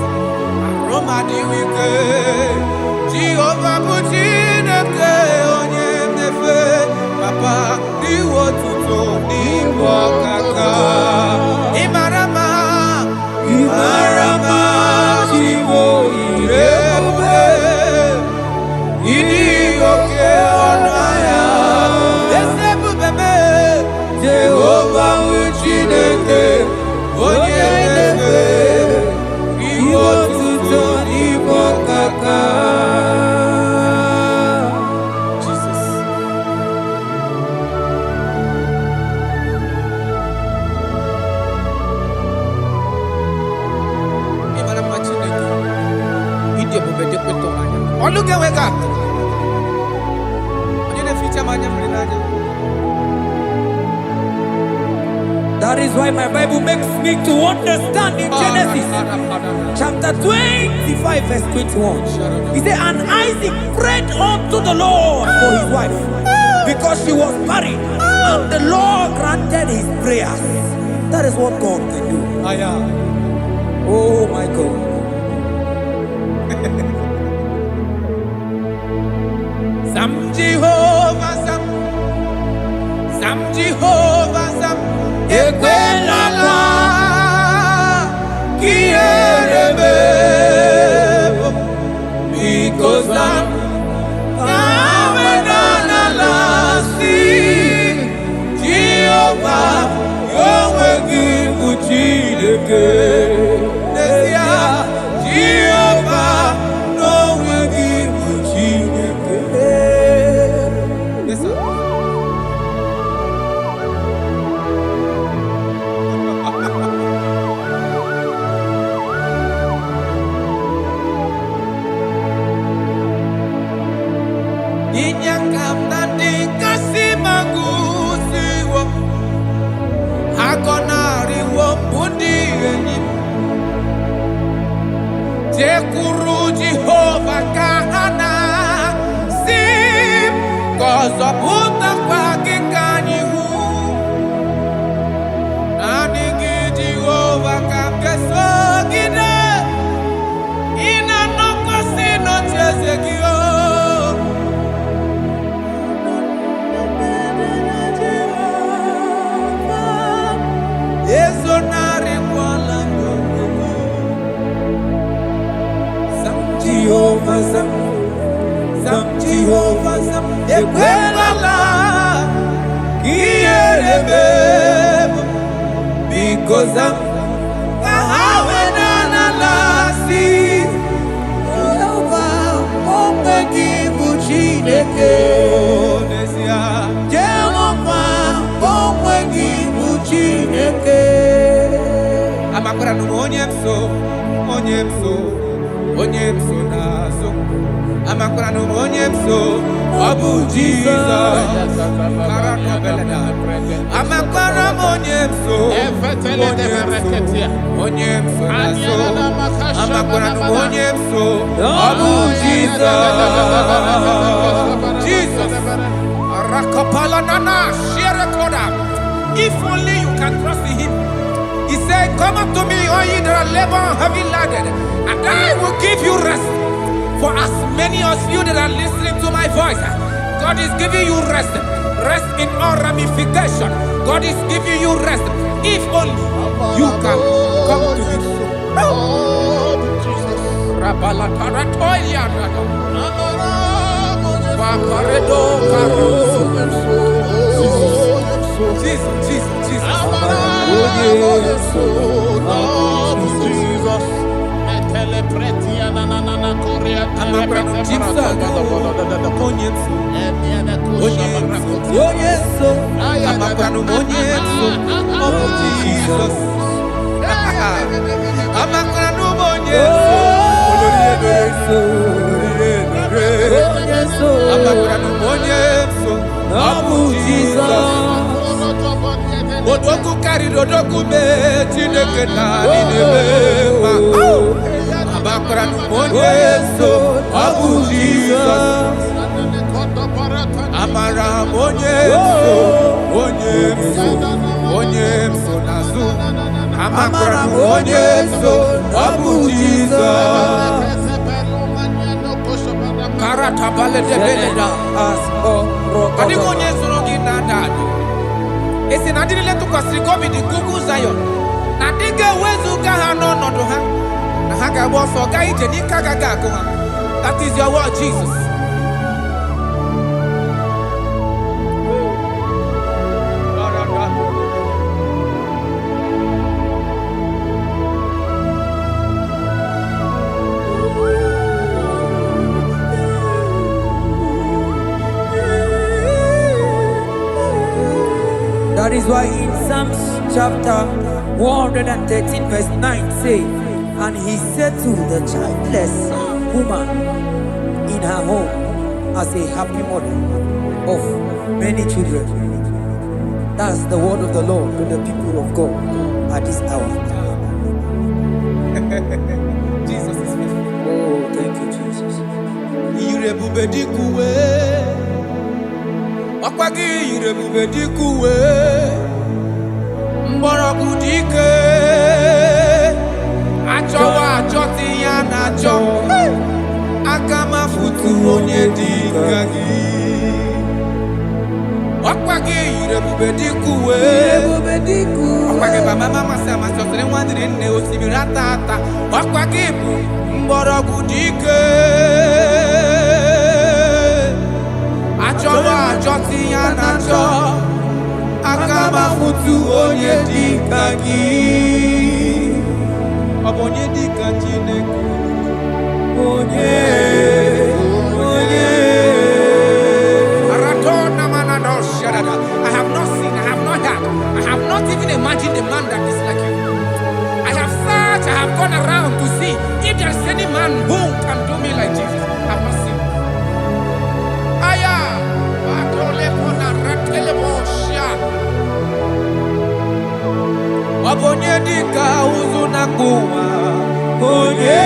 Arụ mmadụ ike. Jehovah bụ Chineke onye na-efe papa iwe otito n'ibu ọkaka. Ị mara mma, ị mara mma Chibo ịdị ebube, ịdị oke ọnụ ahịa eze ebube mee. Jehovah bụ Chineke onye na-efe iwe otito n'ibu ọkaka. Jesus. Ị mara mma Chineke, ịdị ebube dị kwetọ anya. Ọlụ ga-enwega atụ. Onye na-eficha m anya mmiri n'anya. That is why my Bible makes me to understand in Genesis chapter 25 verse 21. He said, and Isaac prayed unto the Lord for his wife because she was barren, and the Lord granted his prayers. That is what God can do. Oh my God. Sam Jehovah Sam, Sam Jehovah Sam, ekwelala ka ihere mee, because Sam na-awenala si Jehovah onwe gị bụ Chineke. N'ezie Jehovah n'onwe gị bụ Chineke. Yes, sir. Inyakam nandi kasi magusiwo akonari wo bundi enyi tekuru Jehovah kahana sim kozo puta kwa kikanyihu Zam Jehovah Zam Ekwelala Kierebe because Zam Kahawenanalasi Jehovah Omegi Buchineke Jehovah Omegi Buchineke Amakura no onyemso nazo. Amakura no onyemso Abu Jesus. Amakura onyemso nazo. Amakura no onyemso Abu Jesus. Jesus. Rakapala nana share koda. If only you can trust in him. He said, come up to me, all ye that are labor and heavy laden, and I will give you rest. For as many of you that are listening to my voice, God is giving you rest. Rest in all ramification. God is giving you rest. If only you can come to him. Jesus. Odoku kari odoku me Chineke na ninebe. Abakura numonyeso Abu Jesus. Amara onyemso nazu. Amakura numonyeso Abu Jesus. Karata bale de beleda asko roko. Adi onyeso rogi nandado. Esi na dile tu kwa sikobi di Google Zion. Na dige wezu ga ha no nodo ha. Na ha ga bo so ga ije ni kaga ga ko ha. That is your word, Jesus. That is why in Psalms chapter 113 verse 9 say, and he said to the childless woman in her home as a happy mother of many children. That's the word of the Lord to the people of God at this hour. Jesus is faithful. Oh, thank you, Jesus. Okwagi irebube dikuwe mborogu dike achowa achoti ya nacho akama futu onye dika gi. Okwagi irebube dikuwe okwagi baba mama sama sosere nwadire nne osibira tata okwagi bu mborogu dike achowa achoti ya nacho akama futu onye dika gi. Obonye dika Chineke onye Aratona manado shadada. I have not seen, I have not heard, I have not even imagined a man that is like you. I have searched, I have gone around to see if there's any man who can do me like Jesus. I have not seen. Obonye dika uzuna kuwa onye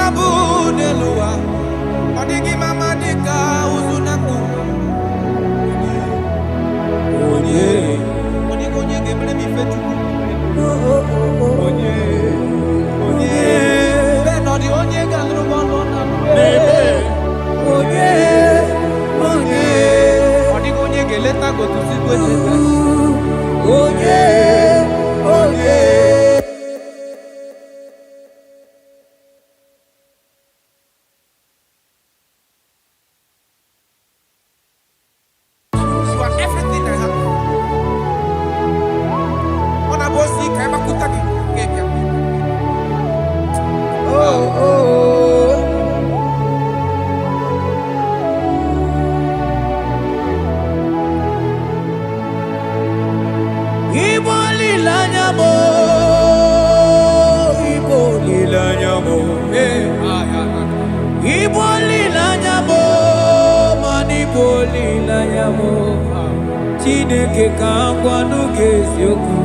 mabu neluwa. Odigi mama dika uzunaku. Onye. Onye onye gemle mi fetu. Onye. Onye. Beno di onye galro bono na. Onye. Onye. Odigi onye geleta go to sigwe chete. Onye. Onye.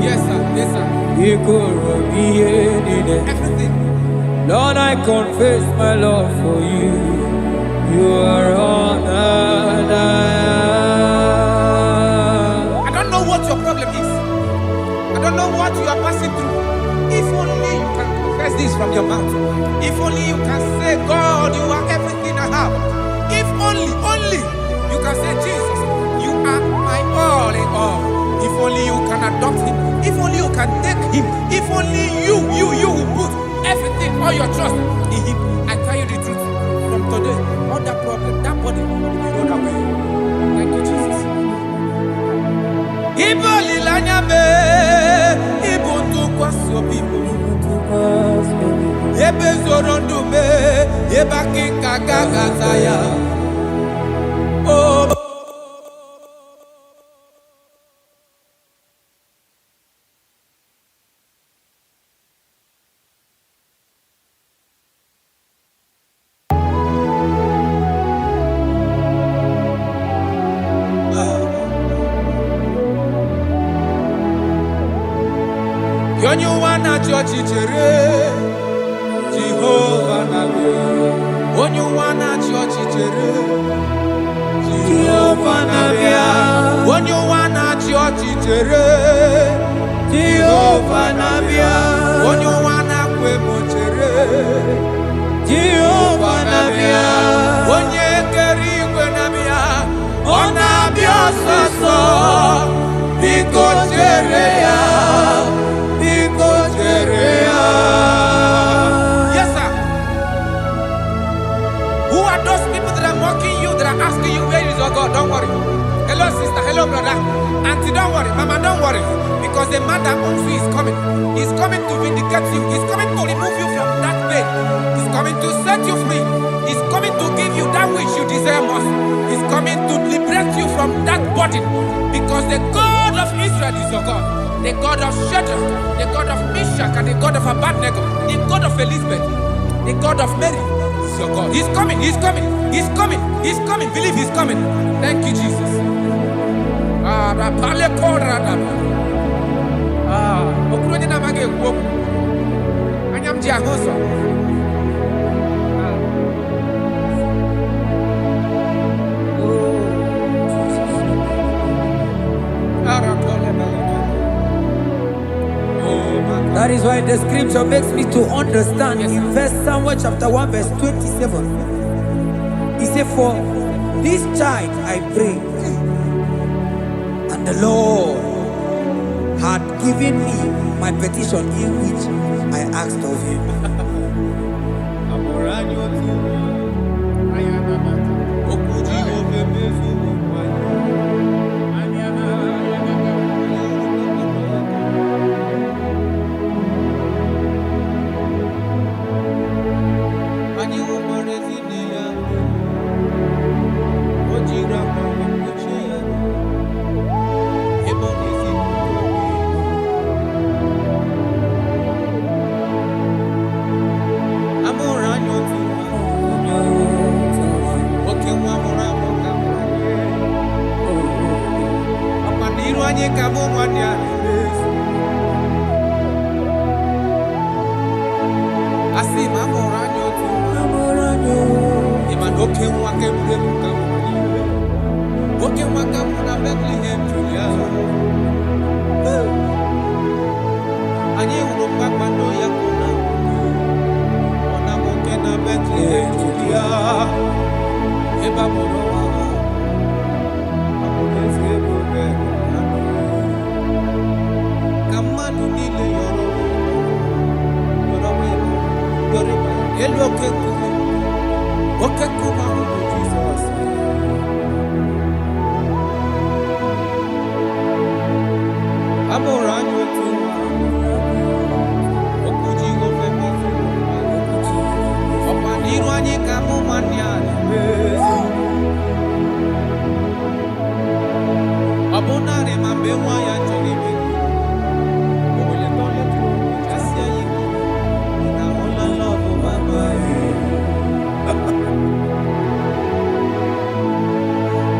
Yes, sir. Yes, sir. Everything. Lord, I confess my love for you. You are all that I am. I don't know what your problem is. I don't know what you are passing through. If only you can confess this from your mouth. If only you can say, God, you are everything I have. If only you can say, Jesus, you are my all in all. If only you can adopt him. If only you can take him. If only you will put everything, all your trust in him. I tell you the truth. From today, all that problem, that body will be rolled away. Thank you, Jesus. Ibo lilanya me, ibo tu kwaso bibo. Ebe zorondu me, eba kikagaga zaya. Oh. Onye wana chọọchị chere Jehova na-abịa. Onye wana chọọchị chere Jehova na-abịa. Onye wana chọọchị chere Jehova na-abịa. Onye wana kwemo chere Jehova na-abịa. Onye kere igwe na-abịa. Ọ na-abịa ọsọsọ. Biko chere ya. Yes, sir. Who are those people that are mocking you, that are asking you, where is your God? Don't worry. Hello, sister. Hello, brother. Auntie, don't worry. Mama, don't worry. Because the man that owns you is coming. He's coming to vindicate you. He's coming to remove you from that pain. He's coming to set you free. He's coming to give you that which you desire most. He's coming to liberate you from that burden. Because the God of Israel is your God. The God of Shadrach, the God of Meshach, and the God of Abednego, the God of Elizabeth, the God of Mary is your God. He's coming, he's coming, he's coming, he's coming. Believe he's coming. Thank you, Jesus. That is why the scripture makes me to understand. Yes. In First Samuel chapter 1 verse 27, he said, for this child I pray, and the Lord had given me my petition in which I asked of him. ya eba morowa amoleze bobe kamanu nile yoro elu okeku ma Jesus amora anyo tu okuji wo femi opa niru anyi ka mu mania abonare mambe wa ya cholibe obele tole tu asia yi na hola love baba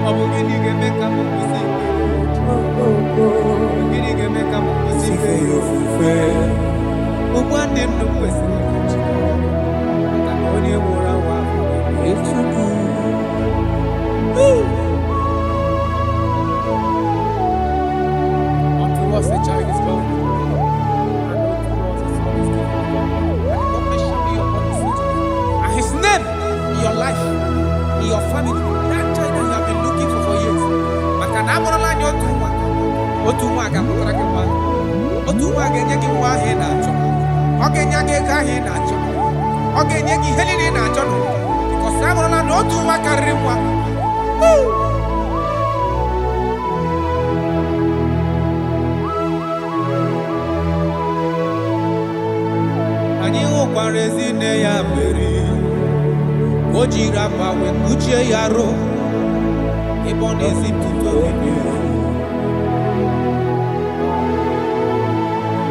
abogini gemeka mu kusibe abogini gemeka mu kusibe yo fufe ubande ndo kwesi akoni ebora wa echuku unto us a child is born and unto us a son is given and the government shall be upon his shoulders and his name in your life in your family that child that you have been looking for years makana amorola nyo otu nwa ga-amụtara gị nwa otu nwa ga-enye gị nwa ahụ ị na-achọ ọ ga-enye gị ego ahụ ị na-achọ ọ ga-enye gị ihe niile ị na-achọ bikọs amụrụla na otu nwa karịrị nwa anyị hụkwara ezi nne ya mmeri o jiri akwa wee kpuchie ya rụ ebe ọ na-ezipụta obibi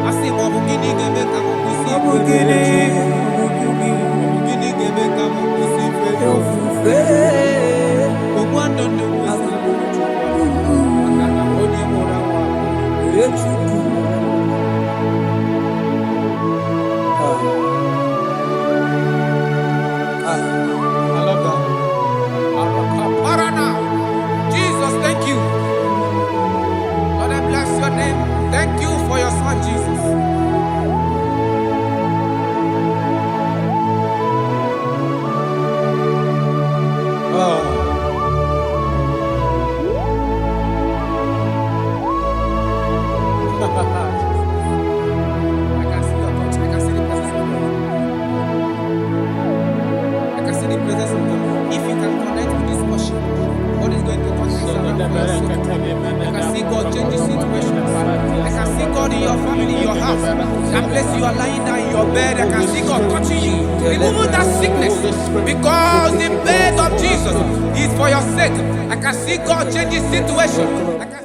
asị ma ọ bụ gịnị ga-eme ka m kwụsị ife gịnị ga-eme ka m kwụsị ife ofufe ogbu ndụ ndụ kwesịrị maka na onye mụrụ nwa Chukwu I love that. Jesus, thank you. Lord, I bless your name. Thank you for your son, Jesus. I can see your touch. I can see the presence of God. I can see the presence of God. If you can connect with this worship, God is going to touch you. I can see God change the situation. I can see God in your family, in your house. That place you are lying down in your bed, I can see God touching you, removing that sickness. Because the bed of Jesus is for your sake. I can see God change the situation. I can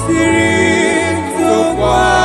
Spirit of God.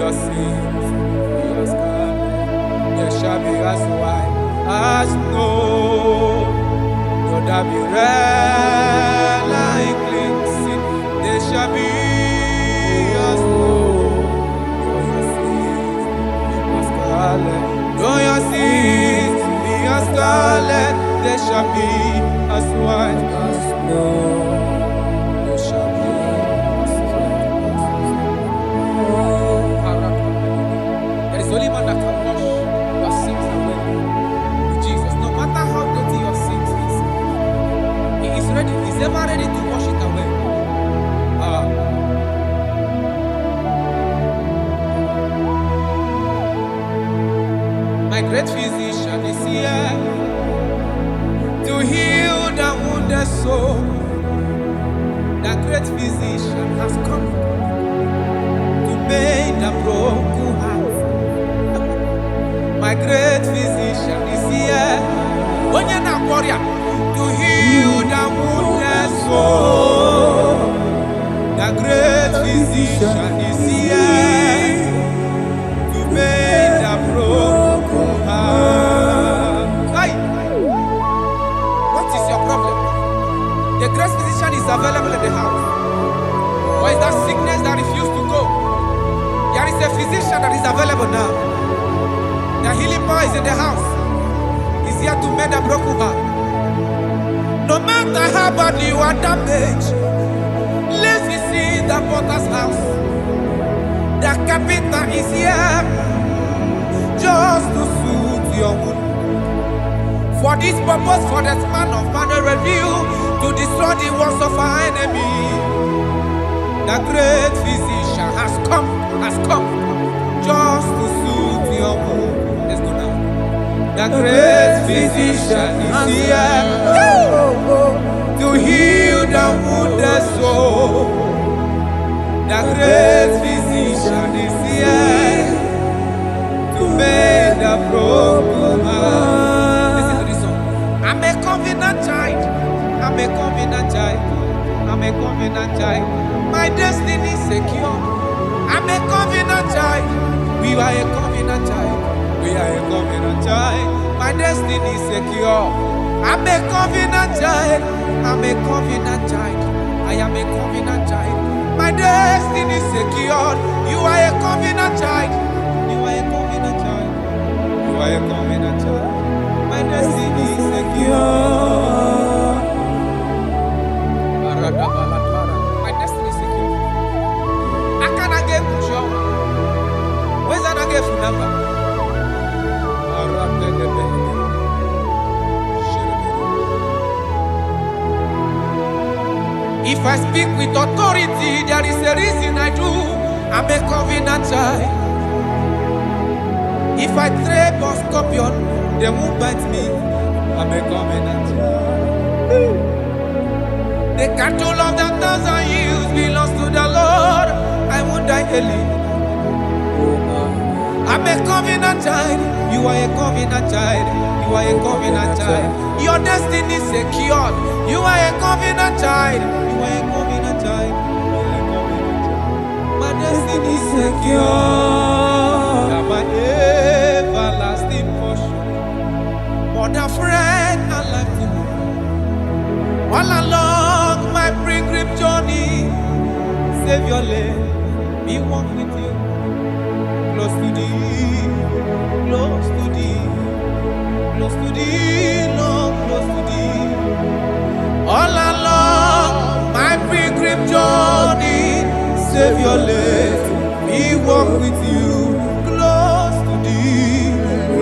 your sins, be as calm, there shall be as white as snow. Though there be red like cleansing, they shall be as snow. Though your sins be as scarlet, they shall be as white as snow. They shall be as white as snow. There is only one that can wash your sins away. Jesus, no matter how dirty your sins is, He is ready. He's ever ready to wash it away. My great physician is here to heal the wounded soul. The great physician has come to mend the broken heart. My great physician is here, when you're not warrior, to heal the wounded soul. The great physician is here to mend the broken heart. Hey, what is your problem? The great physician is available in the house. Or is that sickness that refused to go? There is a physician that is available now. The healing power is in the house. He's here to mend a broken heart. No matter how bad you are damaged, let's visit the potter's house. The carpenter is here just to soothe your wound. For this purpose, for the man of man review, to destroy the works of our enemy. The great physician has come just to soothe your wound. Let's go now. The great physician is here to heal the wounded soul. The great physician is here to make the broken heart. Listen to this song. I'm a covenant child. I'm a covenant child. I'm a covenant child. My destiny is secure. I'm a covenant child. We are a covenant child. We are a covenant child. My destiny is secure. I'm a covenant child. I'm a covenant child. I am a covenant child. My destiny is secure. You are a covenant child. You are a covenant child. You are a covenant child. My destiny is secure. My destiny is secure. I cannot get sure. Where's that I get number? If I speak with authority, there is a reason I do. I'm a covenant child. If I trap or scorpion, they won't bite me. I'm a covenant child. The cattle of the 1,000 years belongs to the Lord. I won't die early. I'm a covenant child. You are a covenant child. You are a covenant child. Your destiny is secured. You are a covenant child. You are a covenant child. You are a covenant child. My destiny is secure. I'm my everlasting portion. More than friend and life to me. All along my pilgrim journey, save your lane. Be one with you. Close to thee, close to thee, close to thee, Lord, close to thee. All along my pilgrim journey, save your life, we walk with you. Close to thee,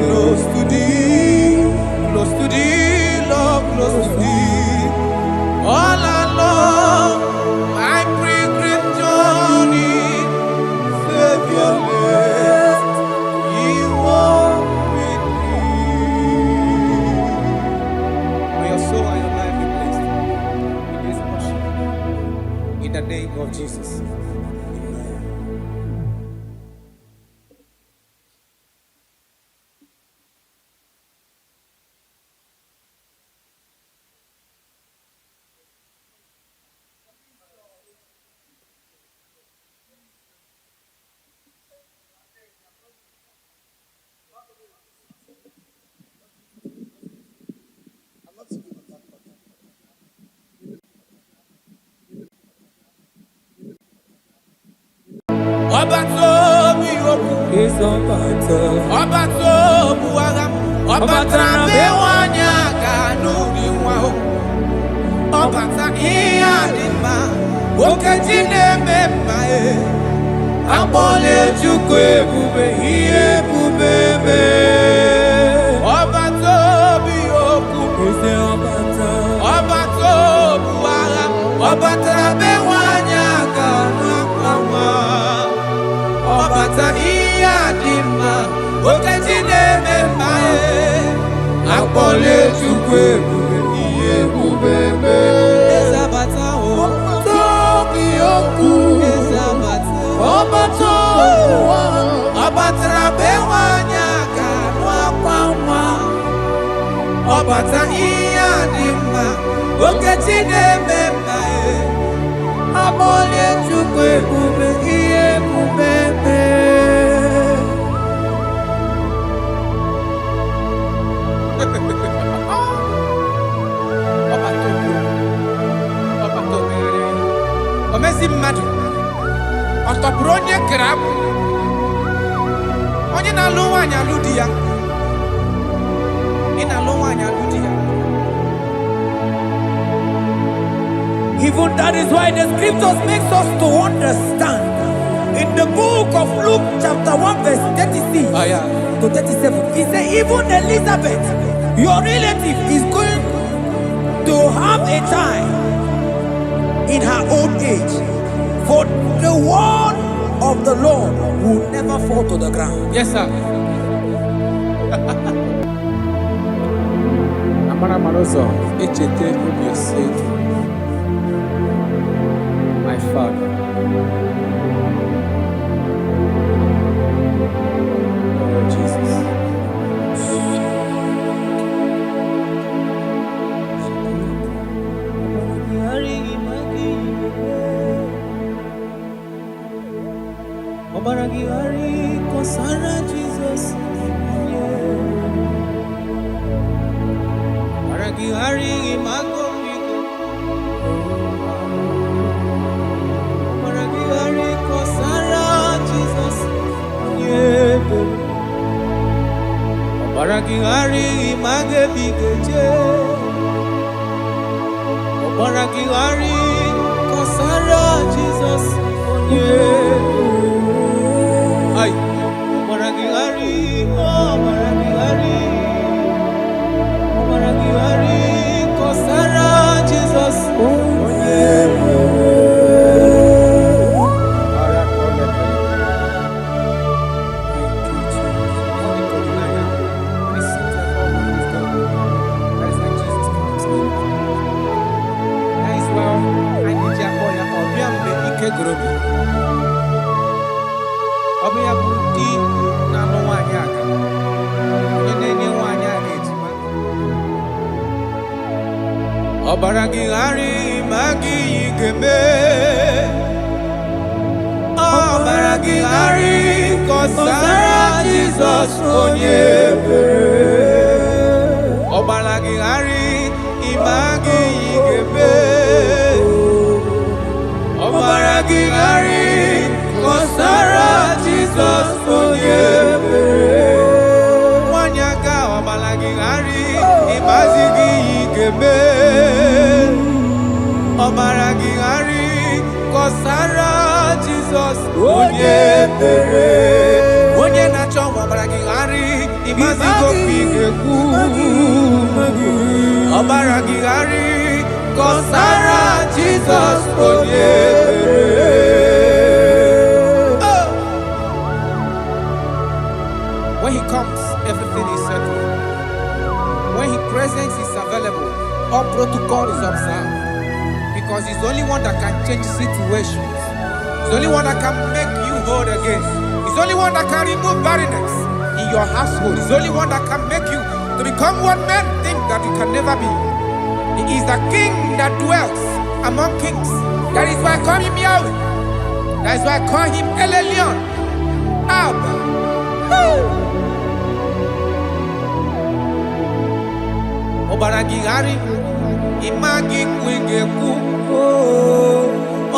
close to thee, close to thee, Lord, close to thee. All along my pilgrim journey, save your life. In the name of Jesus. Amen. Obato biyoku. Is Obata. Obato buagam. Obata bewanya kanu biwao. Obata iyadima. Okejine memae. Abole chukwe bube iye bubebe. Obato biyoku. Is Obata. Obato buagam. Obata bewanya kanu biwao. Obata iyadima. Okejine memae. Abole chukwe bube iye bubebe. Ezabata o. Tobiyoku. Ezabata. Obato. Obata bewanya kanwa kwama. Obata iyadima. Okejine memae. Abole chukwe bube iye bubebe. Omezi mmadu ọtọpụrụ onye kere abụ onye na-alụ nwaanyị alụ di ya ị na-alụ nwaanyị alụ di ya. Even that is why the scriptures makes us to understand in the book of Luke chapter 1 verse 36 to 37. He said even Elizabeth, your relative, is going to have a child in her old age. For the word of the Lord will never fall to the ground. Yes, sir. Amara Marozo, echete obi oseki. My father. Oh, Jesus. Obaragihari kosara Jesus. Obaragihari imago migo. Obaragihari kosara Jesus. Obaragihari image bigeje. Obaragihari kosara Jesus. Ay, Obaragihari, Obaragihari, Obaragihari, kosara Jesus. Ọbịa bụ di na-alụ nwaanyị aka onye na-enye nwaanyị a na-ejima. Obaragihari ma gị ga-eme. Obaragihari kọsara Jizọs onye ebere. Obaragihari ma gị ga-eme. Obaragihari kọsara Jizọs onye ebere. Nwanyị aga Obaragihari ịmazi gị ga-eme. Obaragihari kọsara Jizọs onye ebere. Onye na-achọ Obaragihari ịmazi gị ga-ekwu. Obaragihari kọsara Jizọs onye ebere. When he comes, everything is settled. When he presents, is available. All protocol is observed. Because he's the only one that can change situations. He's the only one that can make you whole again. He's the only one that can remove barrenness in your household. He's the only one that can make you to become what men think that you can never be. He is the king that dwells among kings. That is why I call him Yahweh. That is why I call him El Elyon. Abba. Obaragihari imagi kwege ku.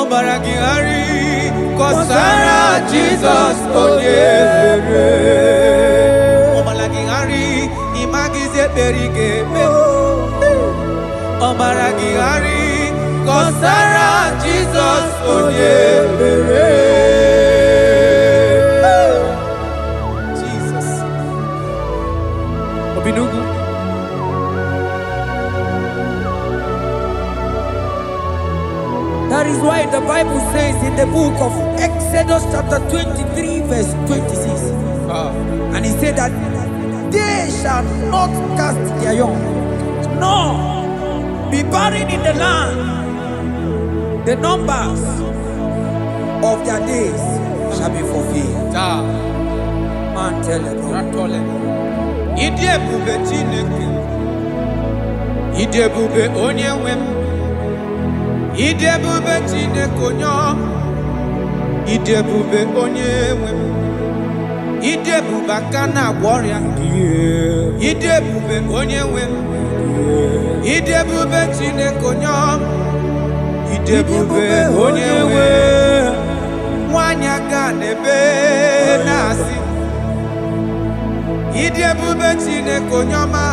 Obaragihari Kosara Jesus onyere. Omalagihari imagize berige. Omalagihari Kosara Jesus onyere. Jesus. Obinugu. That is why the Bible says in the book of Exodus chapter 23 verse 26. And he said that they shall not cast their young, nor be barren in the land. The numbers of their days shall be fulfilled. Man tell them. Idebube Chineke. Idebube onyenwe. Idebube Chineke onyo. Idebube onyenwe. Idebube akana warrior. Idebube onyenwe. Idebube Chineke onyo. Idebube onyenwe. Wanyaga nebe nasi. Idebube Chineke onyoma.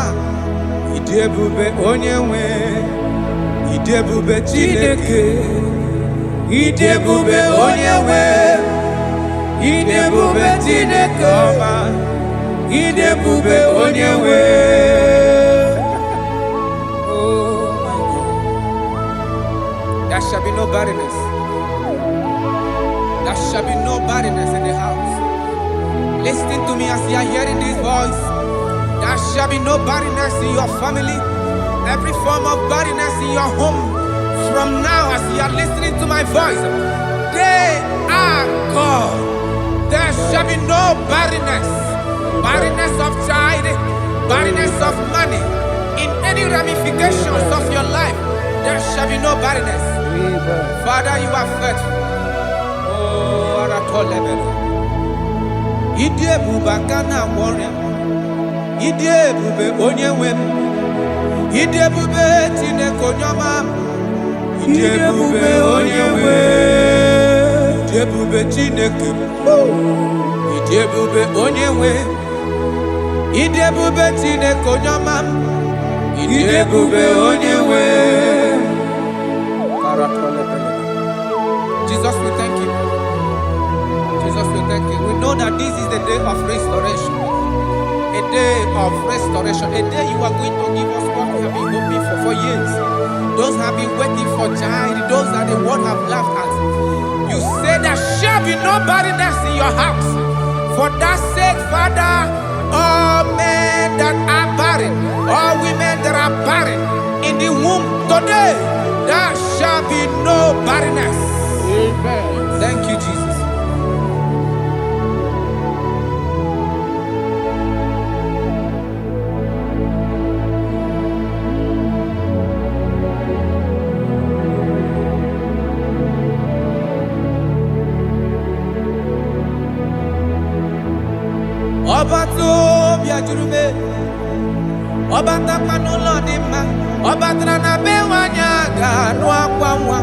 Idebube onyenwe. Idebube Chineke. Idebube onyenwe. Idebube Chineke ọma. Idebube onyenwe. Oh my God. There shall be no barrenness. There shall be no barrenness in the house. Listen to me as you are hearing this voice. There shall be no barrenness in your family. Every form of barrenness in your home. From now, as you are listening to my voice, they are gone. There shall be no barrenness. Barrenness of child, barrenness of money. In any ramifications of your life, there shall be no barrenness. Father, you are faithful. Oh, Aratolebele. Idebube akana warrior. Idebube onyenwe. Idebube Chineke onyoma. Idebube onyenwe. Idebube Chineke. Idebube onyenwe. Idebube Chineke onyoma. Idebube onyenwe. Jesus, we thank you. Jesus, we thank you. We know that this is the day of restoration. A day of restoration. A day you are going to give us what we have been hoping for years. Those have been waiting for child. Those that the world have laughed at. You say there shall be no barrenness in your house. For that sake, Father, all men that are barren, all women that are barren in the womb today, there shall be no barrenness. Amen. Thank you, Jesus. Ọba tó bí ajurube, ọba takpanu lọ́ọ̀dì mma, ọba tara na be wanya ga-anụ akwa nwa,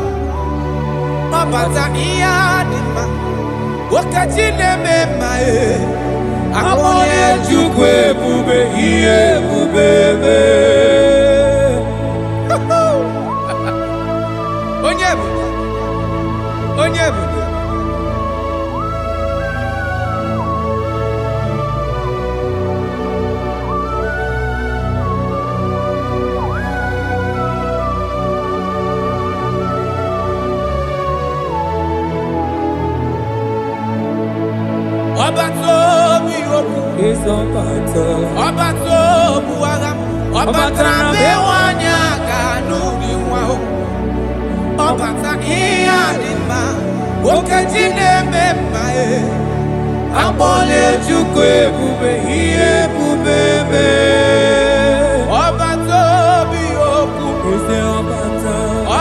ọba ta ihe dị mma, okechi na-eme mma akpọnye Chukwu ebube ihe ebube eme. Onye ebube, onye ebube. Ọba tó bí okwu, ọba tó bu agha, ọba tara be nwanyị aga n'ụdị nwa o. Ọba ta ihe dị mma, okechi na-eme mma akpọle Chukwu ebube ihe ebube eme. Ọba tó bí okwu,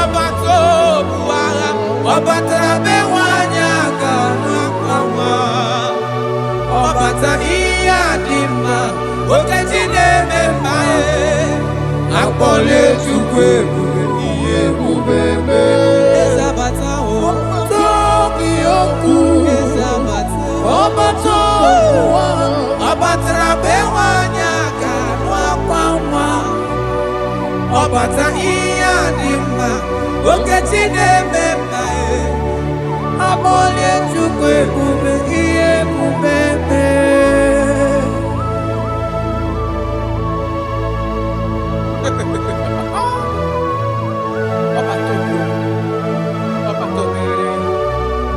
ọba tó bu agha, ọba tara be nwanyị aga n'akwa nwa. Ọbata ihe dị mma, okechi na-eme mma akpọle Chukwu ebube ihe ebube eme. Ezabata o, tobi okwu. batara bewanya ganwa kwamwa. Obata iya dimma. Oketi nememba e. Abole chukwe bube iye bubebe.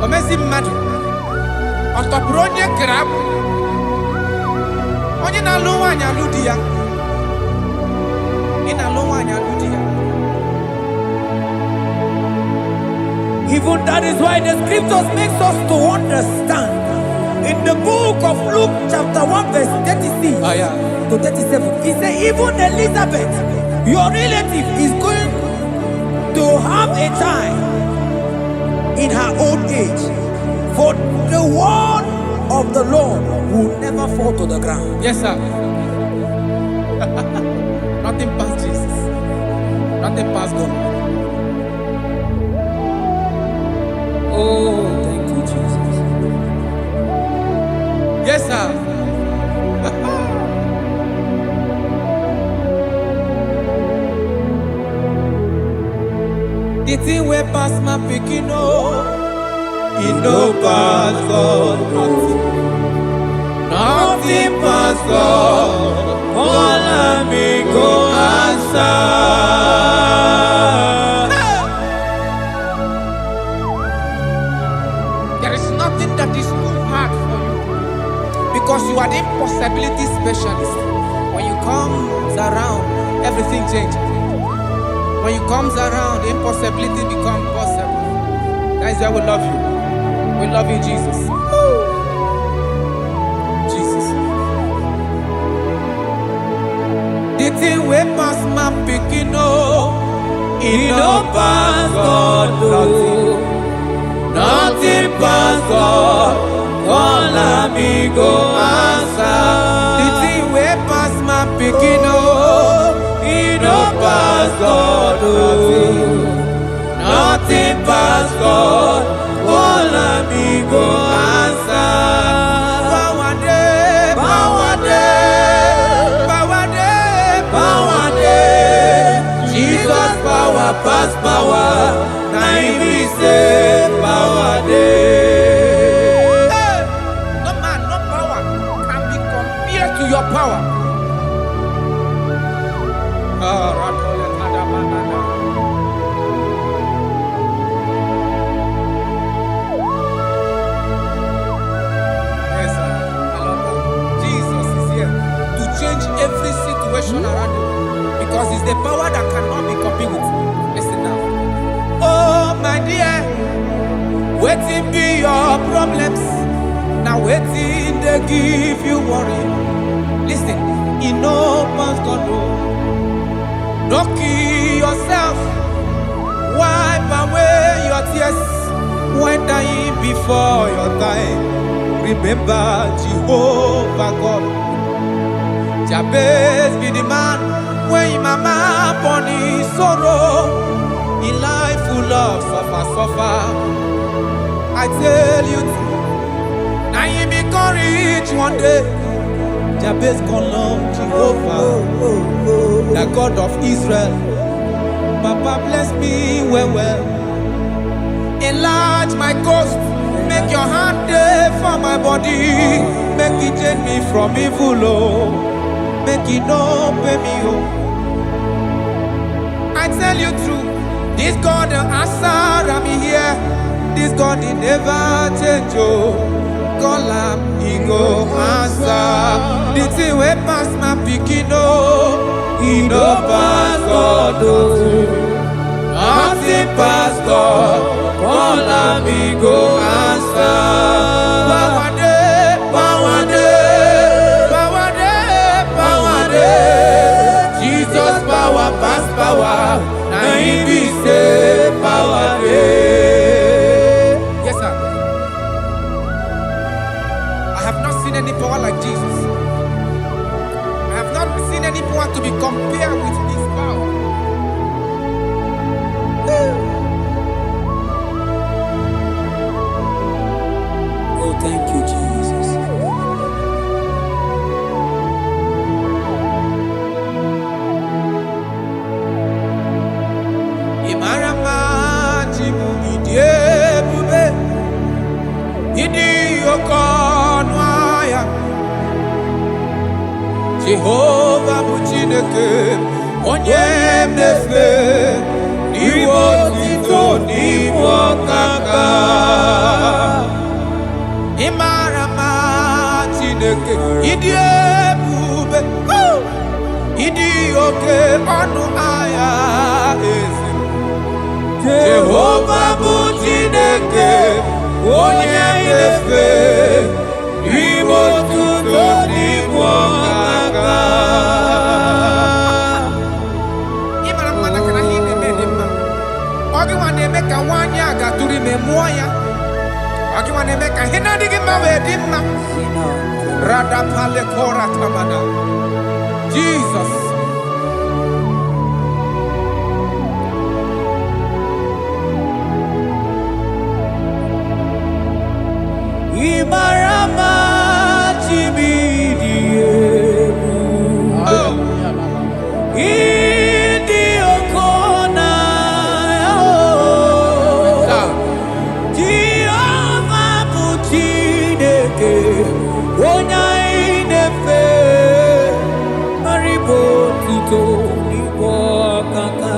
Omezi mmadu ọtọpụrụ onye grab onye na-alụ nwaanyị alụ di ya ị na-alụ nwaanyị alụ di ya. Even that is why the scriptures makes us to understand in the book of Luke chapter 1 verse 36 to 37 it says even Elizabeth your relative is going to have a child in her old age, for the word of the Lord will never fall to the ground. Yes, sir. Nothing past Jesus. Nothing past God. Oh, thank you, Jesus. Yes, sir. The thing way past my picking it no pass God. Nothing pass God. All I me go answer. There is nothing that is too hard for you because you are the impossibility specialist. When you come around, everything changes. When you comes around, impossibility becomes possible. That is why we love you. We love you, Jesus. Jesus. The thing we pass my picking it no pass God. Nothing pass God. All amigo answer. The thing we pass my picking it no pass God. Nothing pass God. All amigo answer. Power day, power day, power day, power day. Jesus power pass power. Now he say power day. No man, no power can be compared to your power. Every situation around you because it's the power that cannot be copied with. Listen now. Oh my dear, waiting be your problems. Now waiting they give you worry. Listen, you know pass God. Don't kill yourself. Wipe away your tears when dying before your time. Remember Jehovah God. Jabez be the man when mama born his sorrow. In life full of suffer. I tell you, now you be courage one day. Jabez call on Jehovah, the God of Israel. Papa bless me well. Enlarge my coast. Make your hand there for my body. Make it change me from evil. Oh. Make it no pay me oh. I tell you true, this God the answer I'm here. This God he never change oh. Call him he go answer. The thing way pass my picking oh. He no pass God oh. Nothing pass God. Call him he go answer. Power day, power day. Jesus power pass power. Now he be say power day. Yes sir. I have not seen any power like Jesus. I have not seen any power to be compared with his power. Oh, thank you, Jesus. Jehovah bụ Chineke onye na-efe n'iwe otito n'iwe ọkaka. Ị mara mma Chineke, ịdị ebube, ịdị oke ọnụ ahịa eze. Jehovah bụ Chineke onye na-efe n'iwe otito n'iwe ọkaka. Ị mara mma na kana ihe na-eme dị mma. Ọ gị nwa na-eme ka nwaanyị a gatụrụ ime mụọ ya. Ọ gị nwa na-eme ka ihe na-adịghị mma wee dị mma. Radapale kora tamana. Jesus. Ibarama chibidiyebu. Idi okona. Jehovah bụ Chineke onye na-efe maribo tuto n'igwe ọkaka.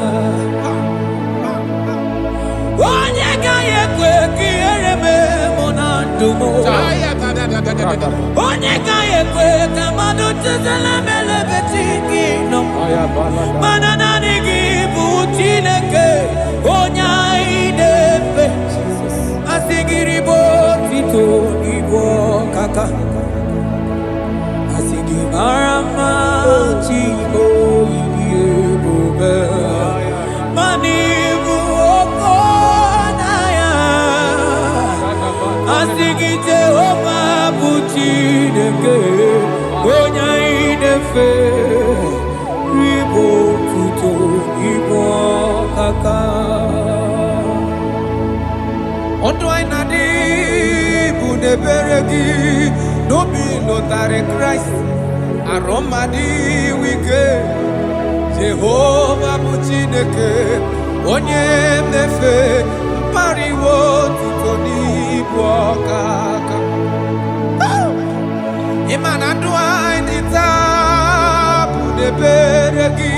Onye gaghị ekwe ka ihere mee mụ na ndụ m. Onye gaghị ekwe ka mmadụ tụzala m elebe chi gị nọ. Mana naanị gị bụ Chineke onye anyị na-efe. Asị gị ribo tito n'igwe ọkaka. Asị gị mara mma Chigo ịdị ebube. Mana ịbụ oke n'anya. Asị gị Jehovah bụ Chineke onye anyị na-efe ribo tuto n'igwe ọkaka. Ọdụ anyị na-adị bụ n'ebere gị n'obi lụtarị Kraịst arụ mmadụ ike. Jehovah bụ Chineke onye na-efe mpariwo tuto n'ibu ọkaka. Ịma na ndụ anyị dị taa bụ n'ebere gị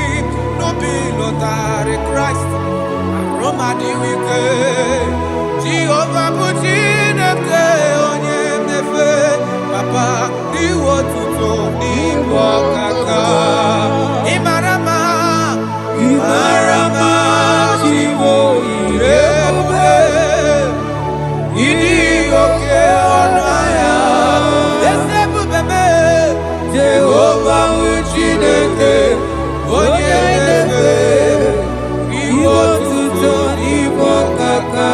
n'obi lụtarị Kraịst arụ mmadụ ike. Jehovah bụ Chineke onye na-efe papa n'iwe otuto n'ibu ọkaka. Ị mara mma, ị mara mma Chigo ịdị ebube, ịdị oke ọnụ ahịa eze ebube mee. Jehovah bụ Chineke onye na-efe n'iwe otuto n'ibu ọkaka.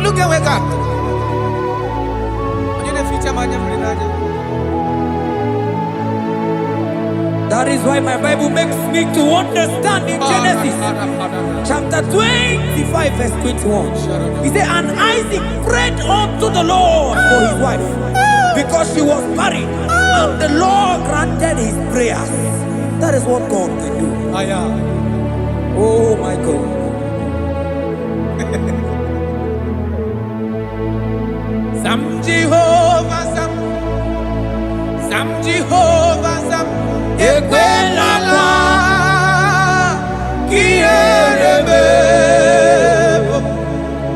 Look at wake up. That is why my Bible makes me to understand in Genesis chapter 25 verse 21. He said, and Isaac prayed unto the Lord for his wife because she was barren, and the Lord granted his prayers. That is what God can do. Oh my God. Sam Jehovah Sam, Sam Jehovah Sam, Ekwelala, Kierebe,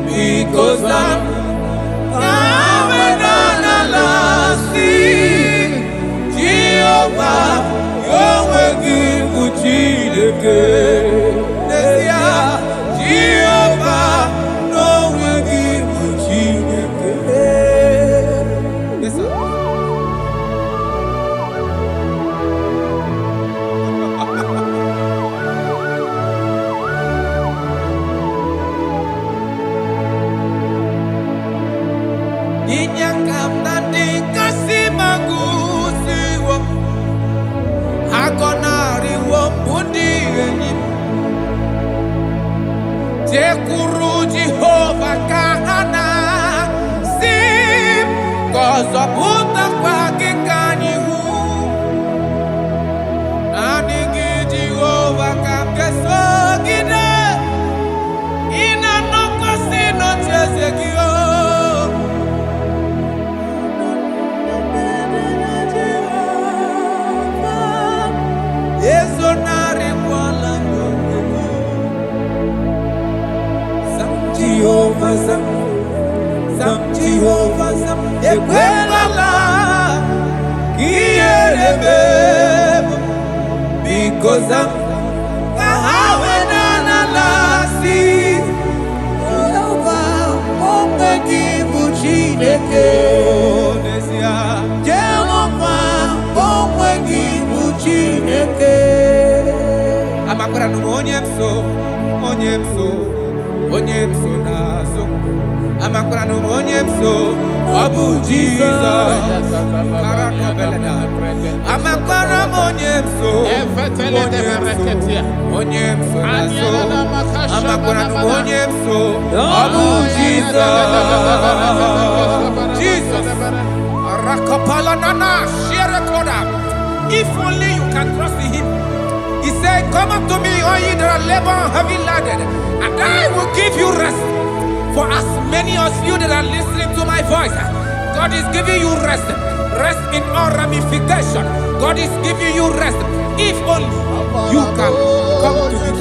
because I'm Nawenanalasi, Jehovah, Yahweh Gibu Chideke, Nesia, Jehovah, Yahweh Gibu Chideke. Yes, sir. Inyakam nandi kasi magusiwo, akonari wo bundi eni. Tekuru Jehovah kahana sim, kozo buta kwa kikanyihu. ezonari kwala Zam Jehovah Zam Jehovah Zam ekwelala kiyerebe because Zam kahawena nasi Jehovah omegi buchineke Jehovah omegi buchineke amakora no onye mso nazo amakora no onye mso obu Jesus amakora onye mso nazo amakora no onye mso obu Jesus rakapala nana share koda if only you can trust in him. He said, come up to me, all ye that are labor and heavy laden, and I will give you rest. For as many of you that are listening to my voice, God is giving you rest. Rest in all ramification. God is giving you rest. If only you can come to him.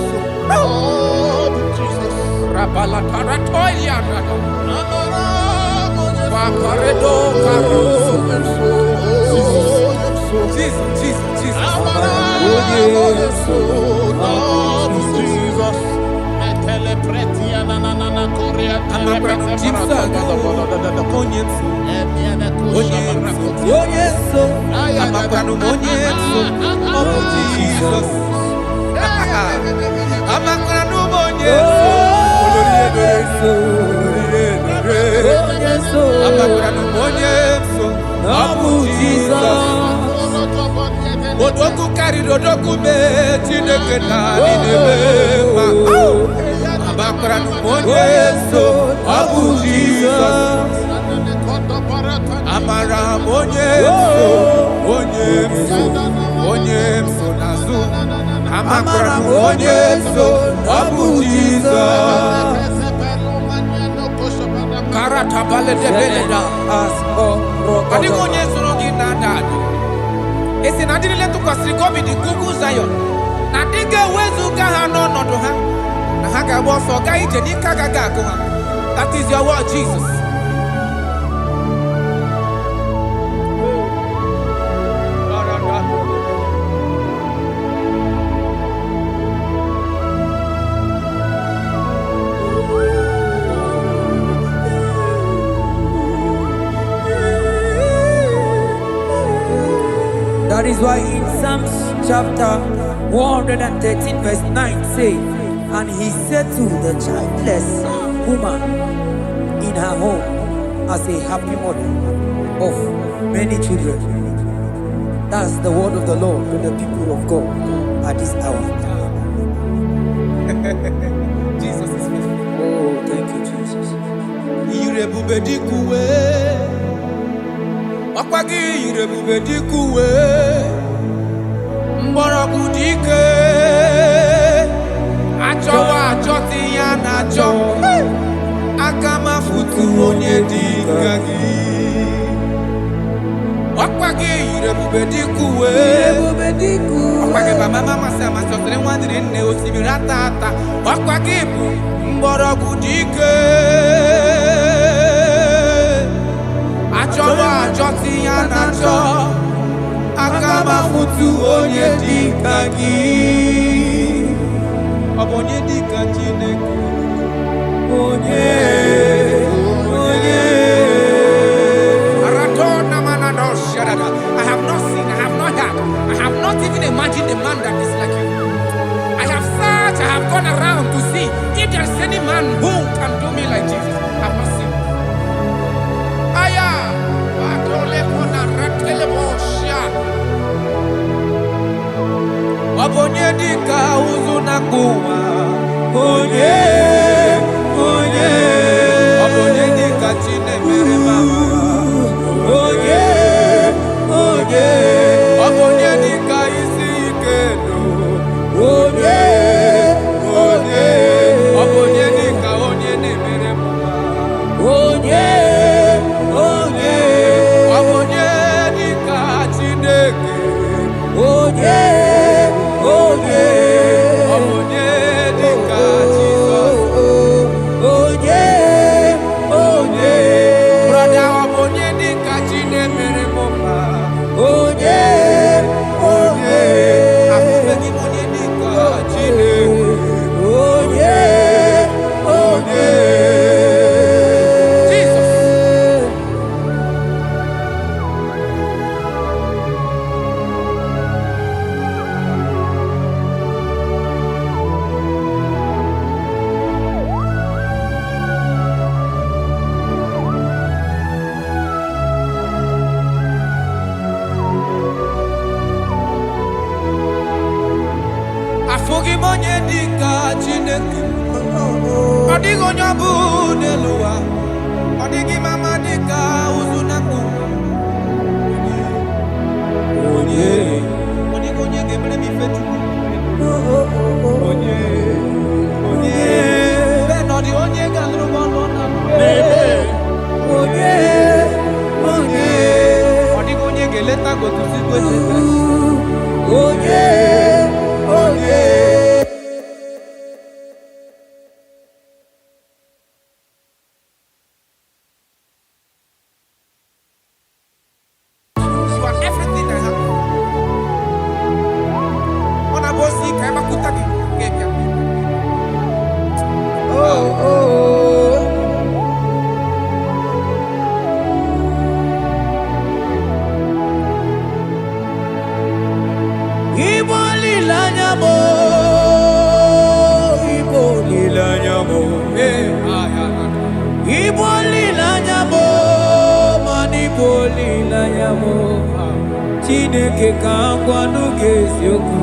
Jesus. Odoku carry odoku me chineke na ninebe amakra no monyeso abu Jesus amara monyeso nazu amakra no monyeso abu Jesus karata bale de beleda asko adi monyeso ngi nada. Esi na dile to kwasiri gobi di gugu Zion. Na diga wezu ga ha no no do ha. Na ha ga bo so ga ije ni ka ga ko ha. That is your word, Jesus. That is why in Psalms chapter 113 verse 9 say, and he said to the childless woman in her home as a happy mother of many children. That's the word of the Lord to the people of God at this hour. Jesus is faithful. Oh, thank you, Jesus. Akwagi irebube dikuwe mborogu dike achowa achoti ya na acho akama futu onye dika gi akwagi irebube dikuwe akwagi baba mama se amasosere nwadire nne osibira tata akwagi bu mborogu dike Achowa achoti ya nacho akama futu onye dika gi obonye dika chineke onye aratona manado shadada. I have not seen, I have not heard, I have not even imagined a man that is like you. I have searched, I have gone around to see if there is any man who can do me like Jesus. I have not seen. Abonye dika uzuna kuwa onye abonye dika chine mere mama onye abonye dika isi ikeno onye abonye dika onye ne mere mama onye abonye dika chineke onye Afogi monye dika chineke. Odigo nyabu neluwa. Odigi mama dika uzunaku. Onye. Odigo nye gebre mi fetu. Onye. Onye. Benodi onye gandru bono na. Onye. Onye. Odigo nye geleta go to sit with. Onye. Onye.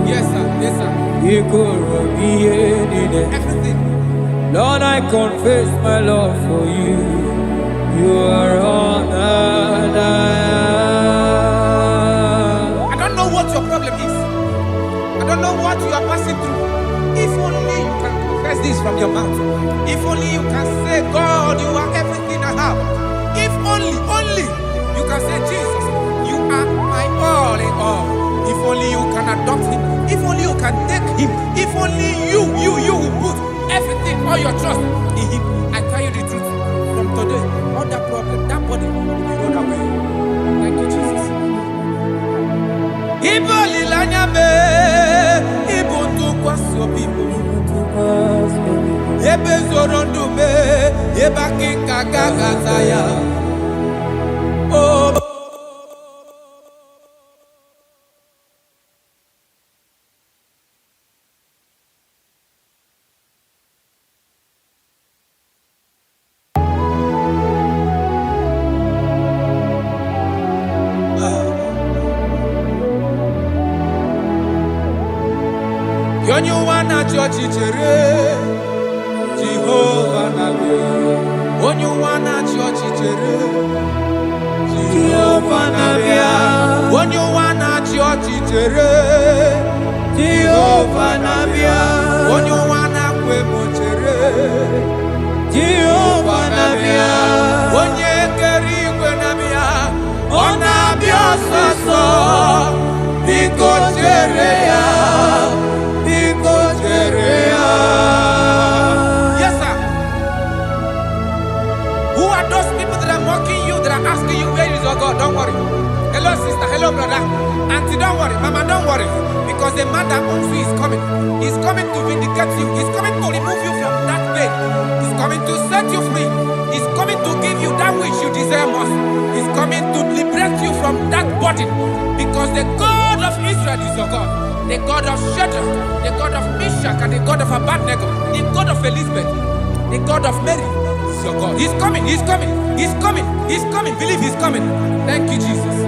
Yes, sir. Yes, sir. Everything. Lord, I confess my love for you. You are all that I don't know what your problem is. I don't know what you are passing through. If only you can confess this from your mouth. If only you can say, God, you are everything I have. If only you can say, Jesus, you are my all in all. If only you can adopt him. If only you can take him. If only you will put everything, all your trust in him. I tell you the truth. From today, all that problem, that body will be rolled away. Thank you, Jesus. Iboli lanyame, ibuntu kwaso bibu. Ebe zorondume, eba kikagagazaya. Oh. Yonyu wana chochi chere Jehovah nabe. Onyu wana chochi chere Jehovah nabe. Onyu wana chochi chere Jehovah nabe. Onyu wana kwemo chere Jehovah nabe. Onye keri kwe nabe. Ona biososo Biko chere ya. Yes, sir. Who are those people that are mocking you, that are asking you, where is your God? Don't worry. Hello, sister. Hello, brother. Auntie, don't worry. Mama, don't worry. Because the man that owns you is coming. He's coming to vindicate you. He's coming to remove you from that pain. He's coming to set you free. He's coming to give you that which you desire most. He's coming to liberate you from that burden. Because the God of Israel is your God. The God of Shadrach, the God of Meshach, and the God of Abednego, the God of Elizabeth, the God of Mary is your God. He's coming, he's coming, he's coming, he's coming. Believe he's coming. Thank you, Jesus.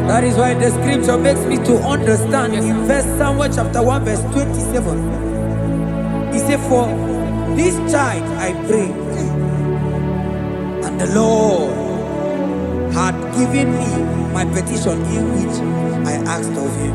That is why the scripture makes me to understand. Yes, in verse Samuel chapter 1 verse 27. He said, for this child I pray, and the Lord had given me my petition in which I asked of him.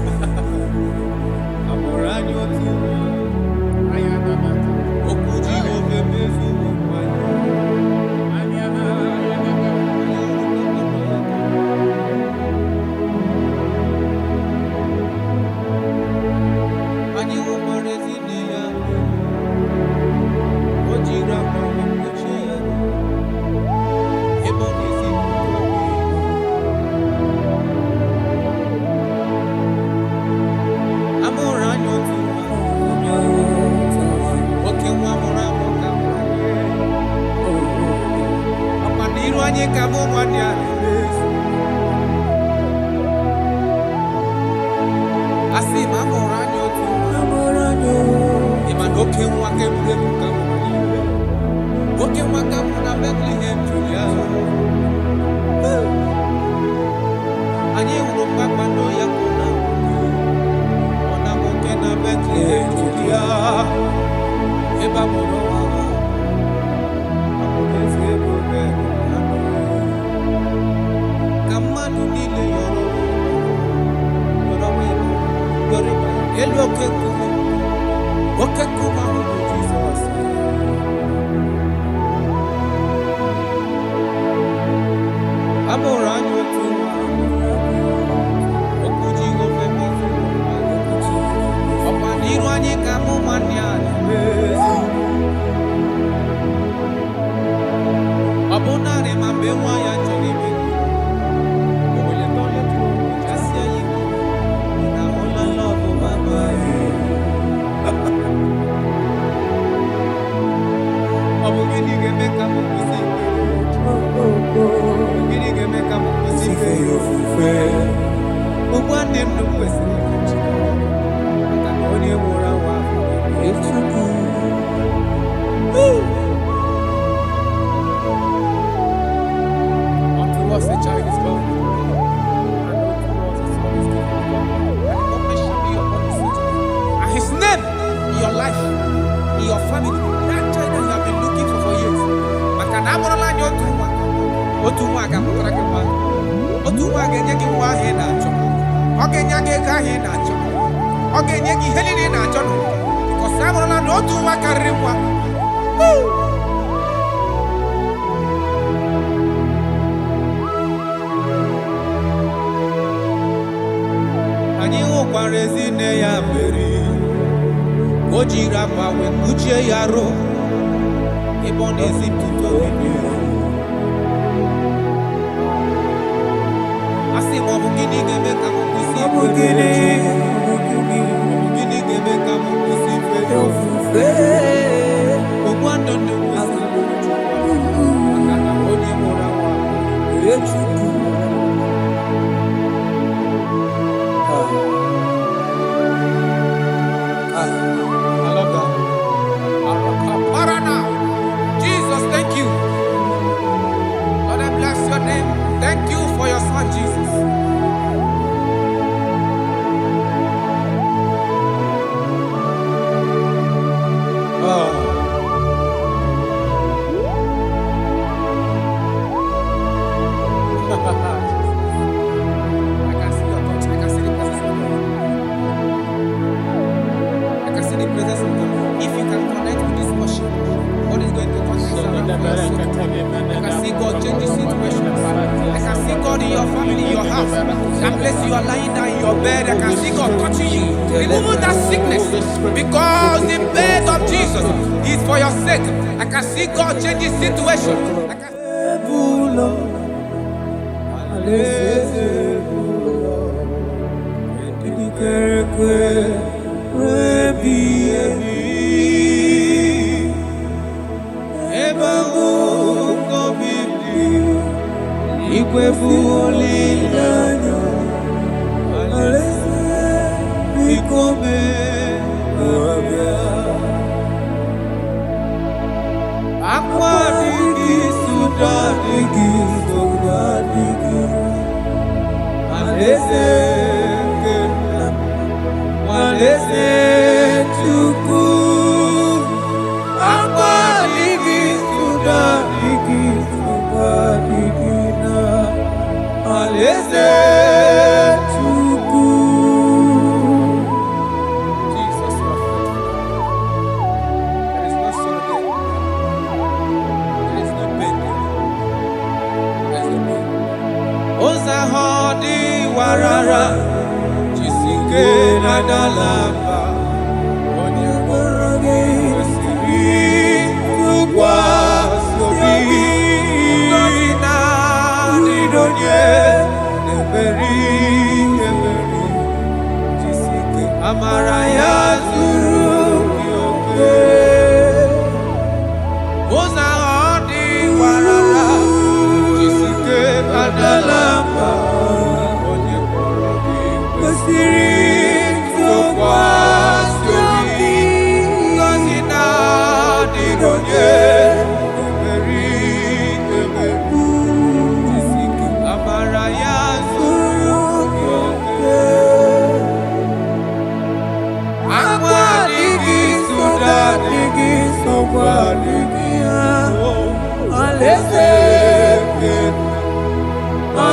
Okay, Makamuna Bethlehem, Julia. And you will back my no Yakuna. On a Mokena Bethlehem, Julia. Eba Monoa. Kamadu Nile Yoro. Hello, okay, Jesus. Amoranyo tuwa, okuji ofemi tuwa, opaniru anyi kamu manyani bezo. Abonare mabewa ya jolibe, oye tole tuwa, jasia yiko, na hola love mama. Abogini gemeka mukusi. Gini gemeka mukusi feyo fufe. Ubwande mnukwesi. Kakoni mura wa. Echuku. Unto us a child is born. And unto us a son is given. And the government shall be upon his head. And his name in your life, in your family, that child that you have been looking for years. Makanamorala nyotuwa. Otuwa agamutara kema. Otuwa agenyegi wahe na acho. Ogenyagi gahe na acho. Ogenyegi helini na acho. Because amorala no otuwa karimwa. Anyi ukwarezi ne ya beri. Ojira pawe kuche yaro. Ebonezi tuto video. Asi mabugini gemeka mukusi mabugini gemeka mukusi feyo fufe. Ogwando ndo musi. Akana oni morawa. Echuku. I love that. Jesus, thank you. Lord, I bless your name. Thank you for your son, Jesus. I can see your touch. I can see the presence of God. I can see the presence of God. If you can connect with this worship, God is going to touch you. I can see God changing situations. I can see God in your family, in your house. That place you are lying down in your bed, I can see God touching you, removing that sickness. Because the bed of Jesus is for your sake. I can see God changing situations. I can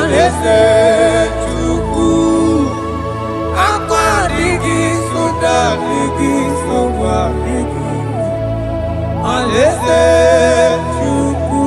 Alaeze Chukwu, akwa adịghị soda adịghị nsogbu adịghị. Alaeze Chukwu.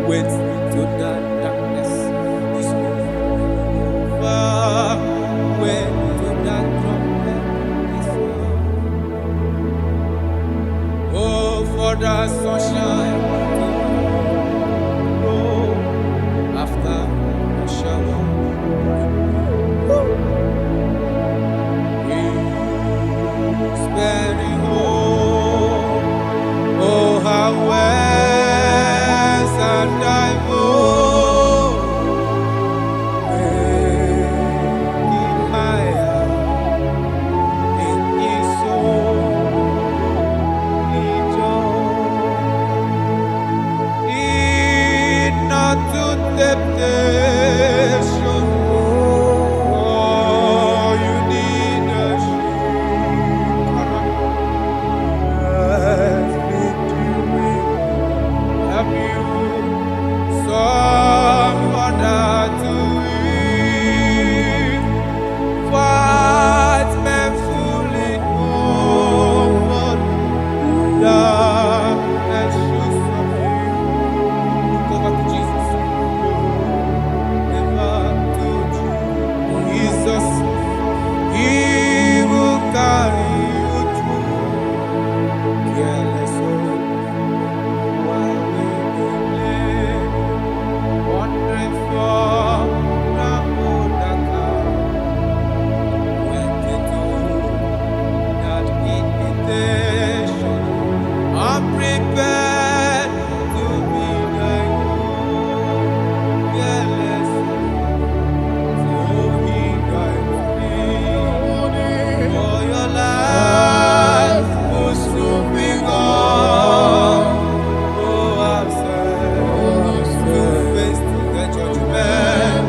Wait to that darkness is over. Wait to that trumpet is over. Oh, for the sunshine to grow after the shower. He's very home. Oh, how well. And I will keep my eye in His soul. Lead not to temptation. Oh, you need a shield. Have you? Someone to eat, what men fully know, darkness should subdue. Go back to Jesus. Never to Jesus, He will carry you through. Careless soul, while we play. Wondering for the Modaka, went into that invitation. I'm prepared to be thy own. Fearless, so He guides me. For your life will soon be gone. Oh, I've said to face the judgment.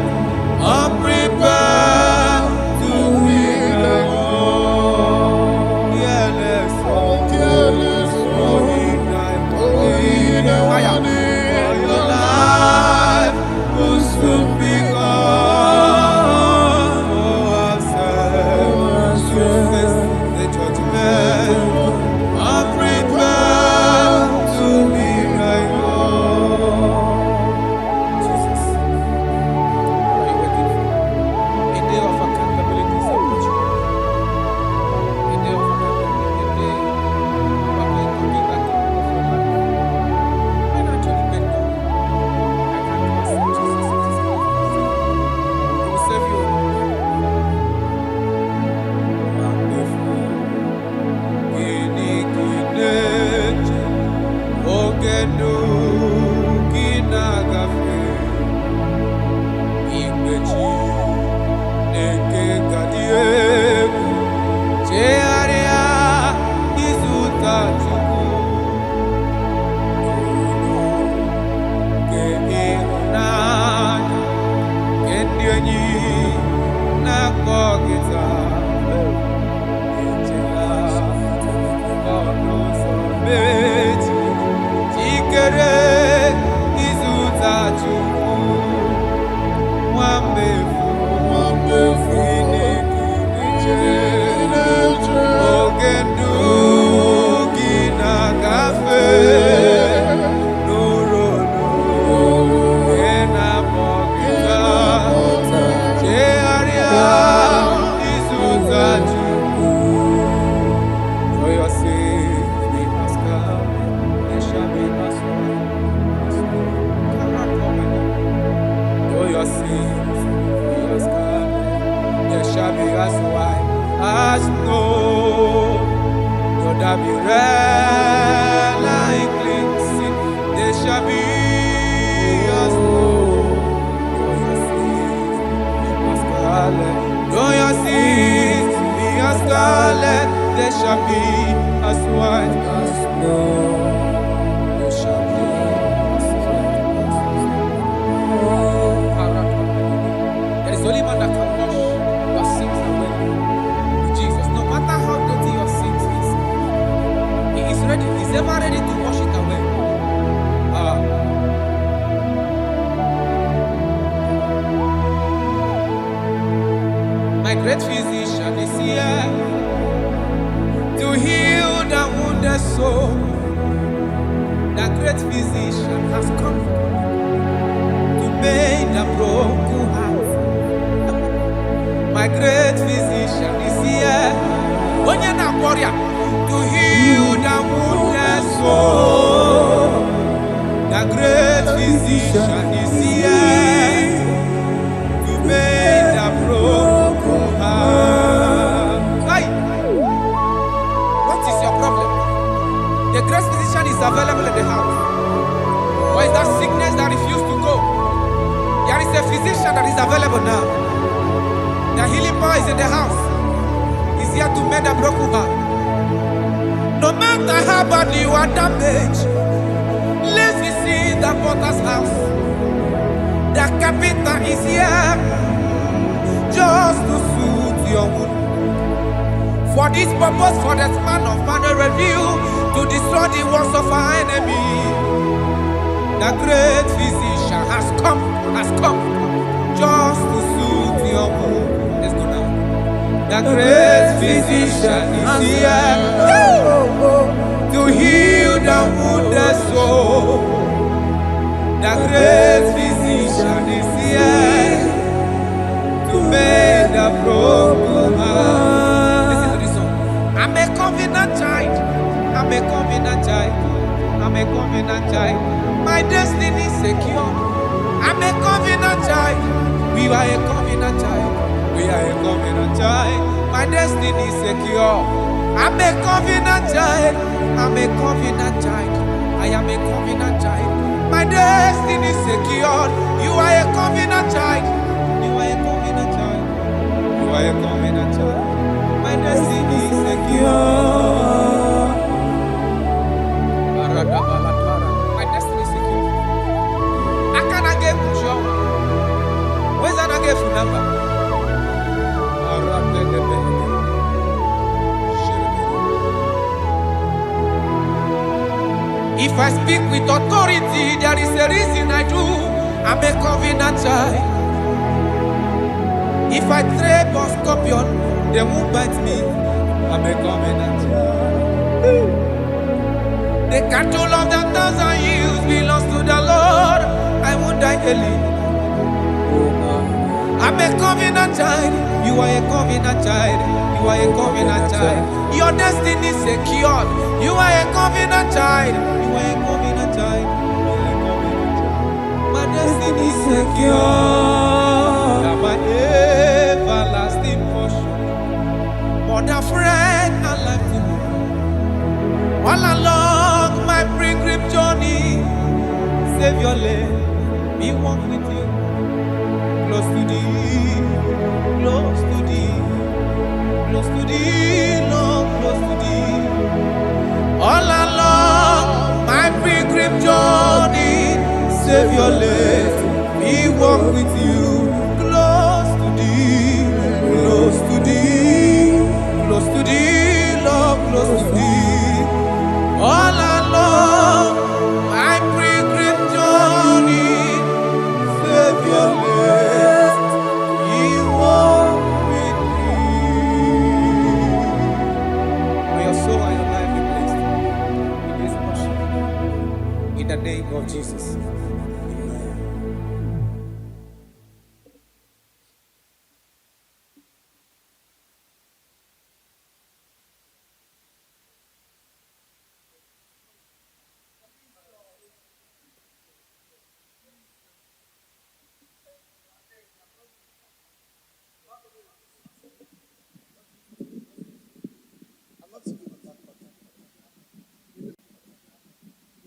I'm prepared to be thy own. Fearless, oh, He guides me. For your life will soon be gone. Oh, I've said to face the judgment. I'm prepared to be thy own. Jesus, what are you waiting for? A day of accountability is approaching. A day of accountability, a day you are going to give account of your life. Financially bend down. I can't accept Jesus as His Lord. He will save you. Wonderful. Iniquineche, ogenu kinagafe, ikpechi neke kadiegu, chegharịa ịzụta Chukwu, unu nke ịhụnanya, nke ndị enyi na-akpọ gị taa. Echela ọnụ ụzọ mechi, jikere soul. The great physician has come to mend the broken heart. My great physician is here. Onyena warrior to heal the wounded soul. The great physician is here to mend the broken heart. Hey, what is your problem? The great physician is available in the house. Why is that sickness that refused to go? There is a physician that is available now. The healing power is in the house. He's here to mend a broken heart. No matter how badly you are damaged, let's see the potter's house. The carpenter is here just to soothe your wound. For this purpose, for the man of man review to destroy the works of our enemy. The great physician has come just to soothe your wound. Let's go now. The great physician is here to heal the wounded soul. The great physician is here to make the broken heart. Listen to this song. I'm a covenant child. I'm a covenant child. I'm a covenant child. My destiny is secure. I'm a covenant child. We are a covenant child. We are a covenant child. My destiny is secure. I'm a covenant child. I'm a covenant child. I am a covenant child. My destiny is secure. You are a covenant child. You are a covenant child. You are a covenant child. My destiny is secure. My destiny is secure. I cannot get you. Where's that I get your number? If I speak with authority, there is a reason I do. I'm a covenant child. If I tread on scorpion, they won't bite me. I'm a covenant child. The cattle of the 1,000 years belongs to the Lord. I won't die early. I'm a covenant child. You are a covenant child. You are a covenant child. Your destiny is secured. You are a covenant child. You are a covenant child. You are a covenant child. My destiny is secure. You are my everlasting portion. More than friend and life to me. All along my pilgrim journey, Savior, let me walk with you. Close to thee, close to thee, close to thee, Lord, close to thee. All along my pilgrim journey, Savior, let me walk with you. Close to thee, close to thee, close to thee, Lord, close to thee. All along my pilgrim journey, Savior, let me walk with you. May your soul and your life be blessed in this worship. In the name of Jesus.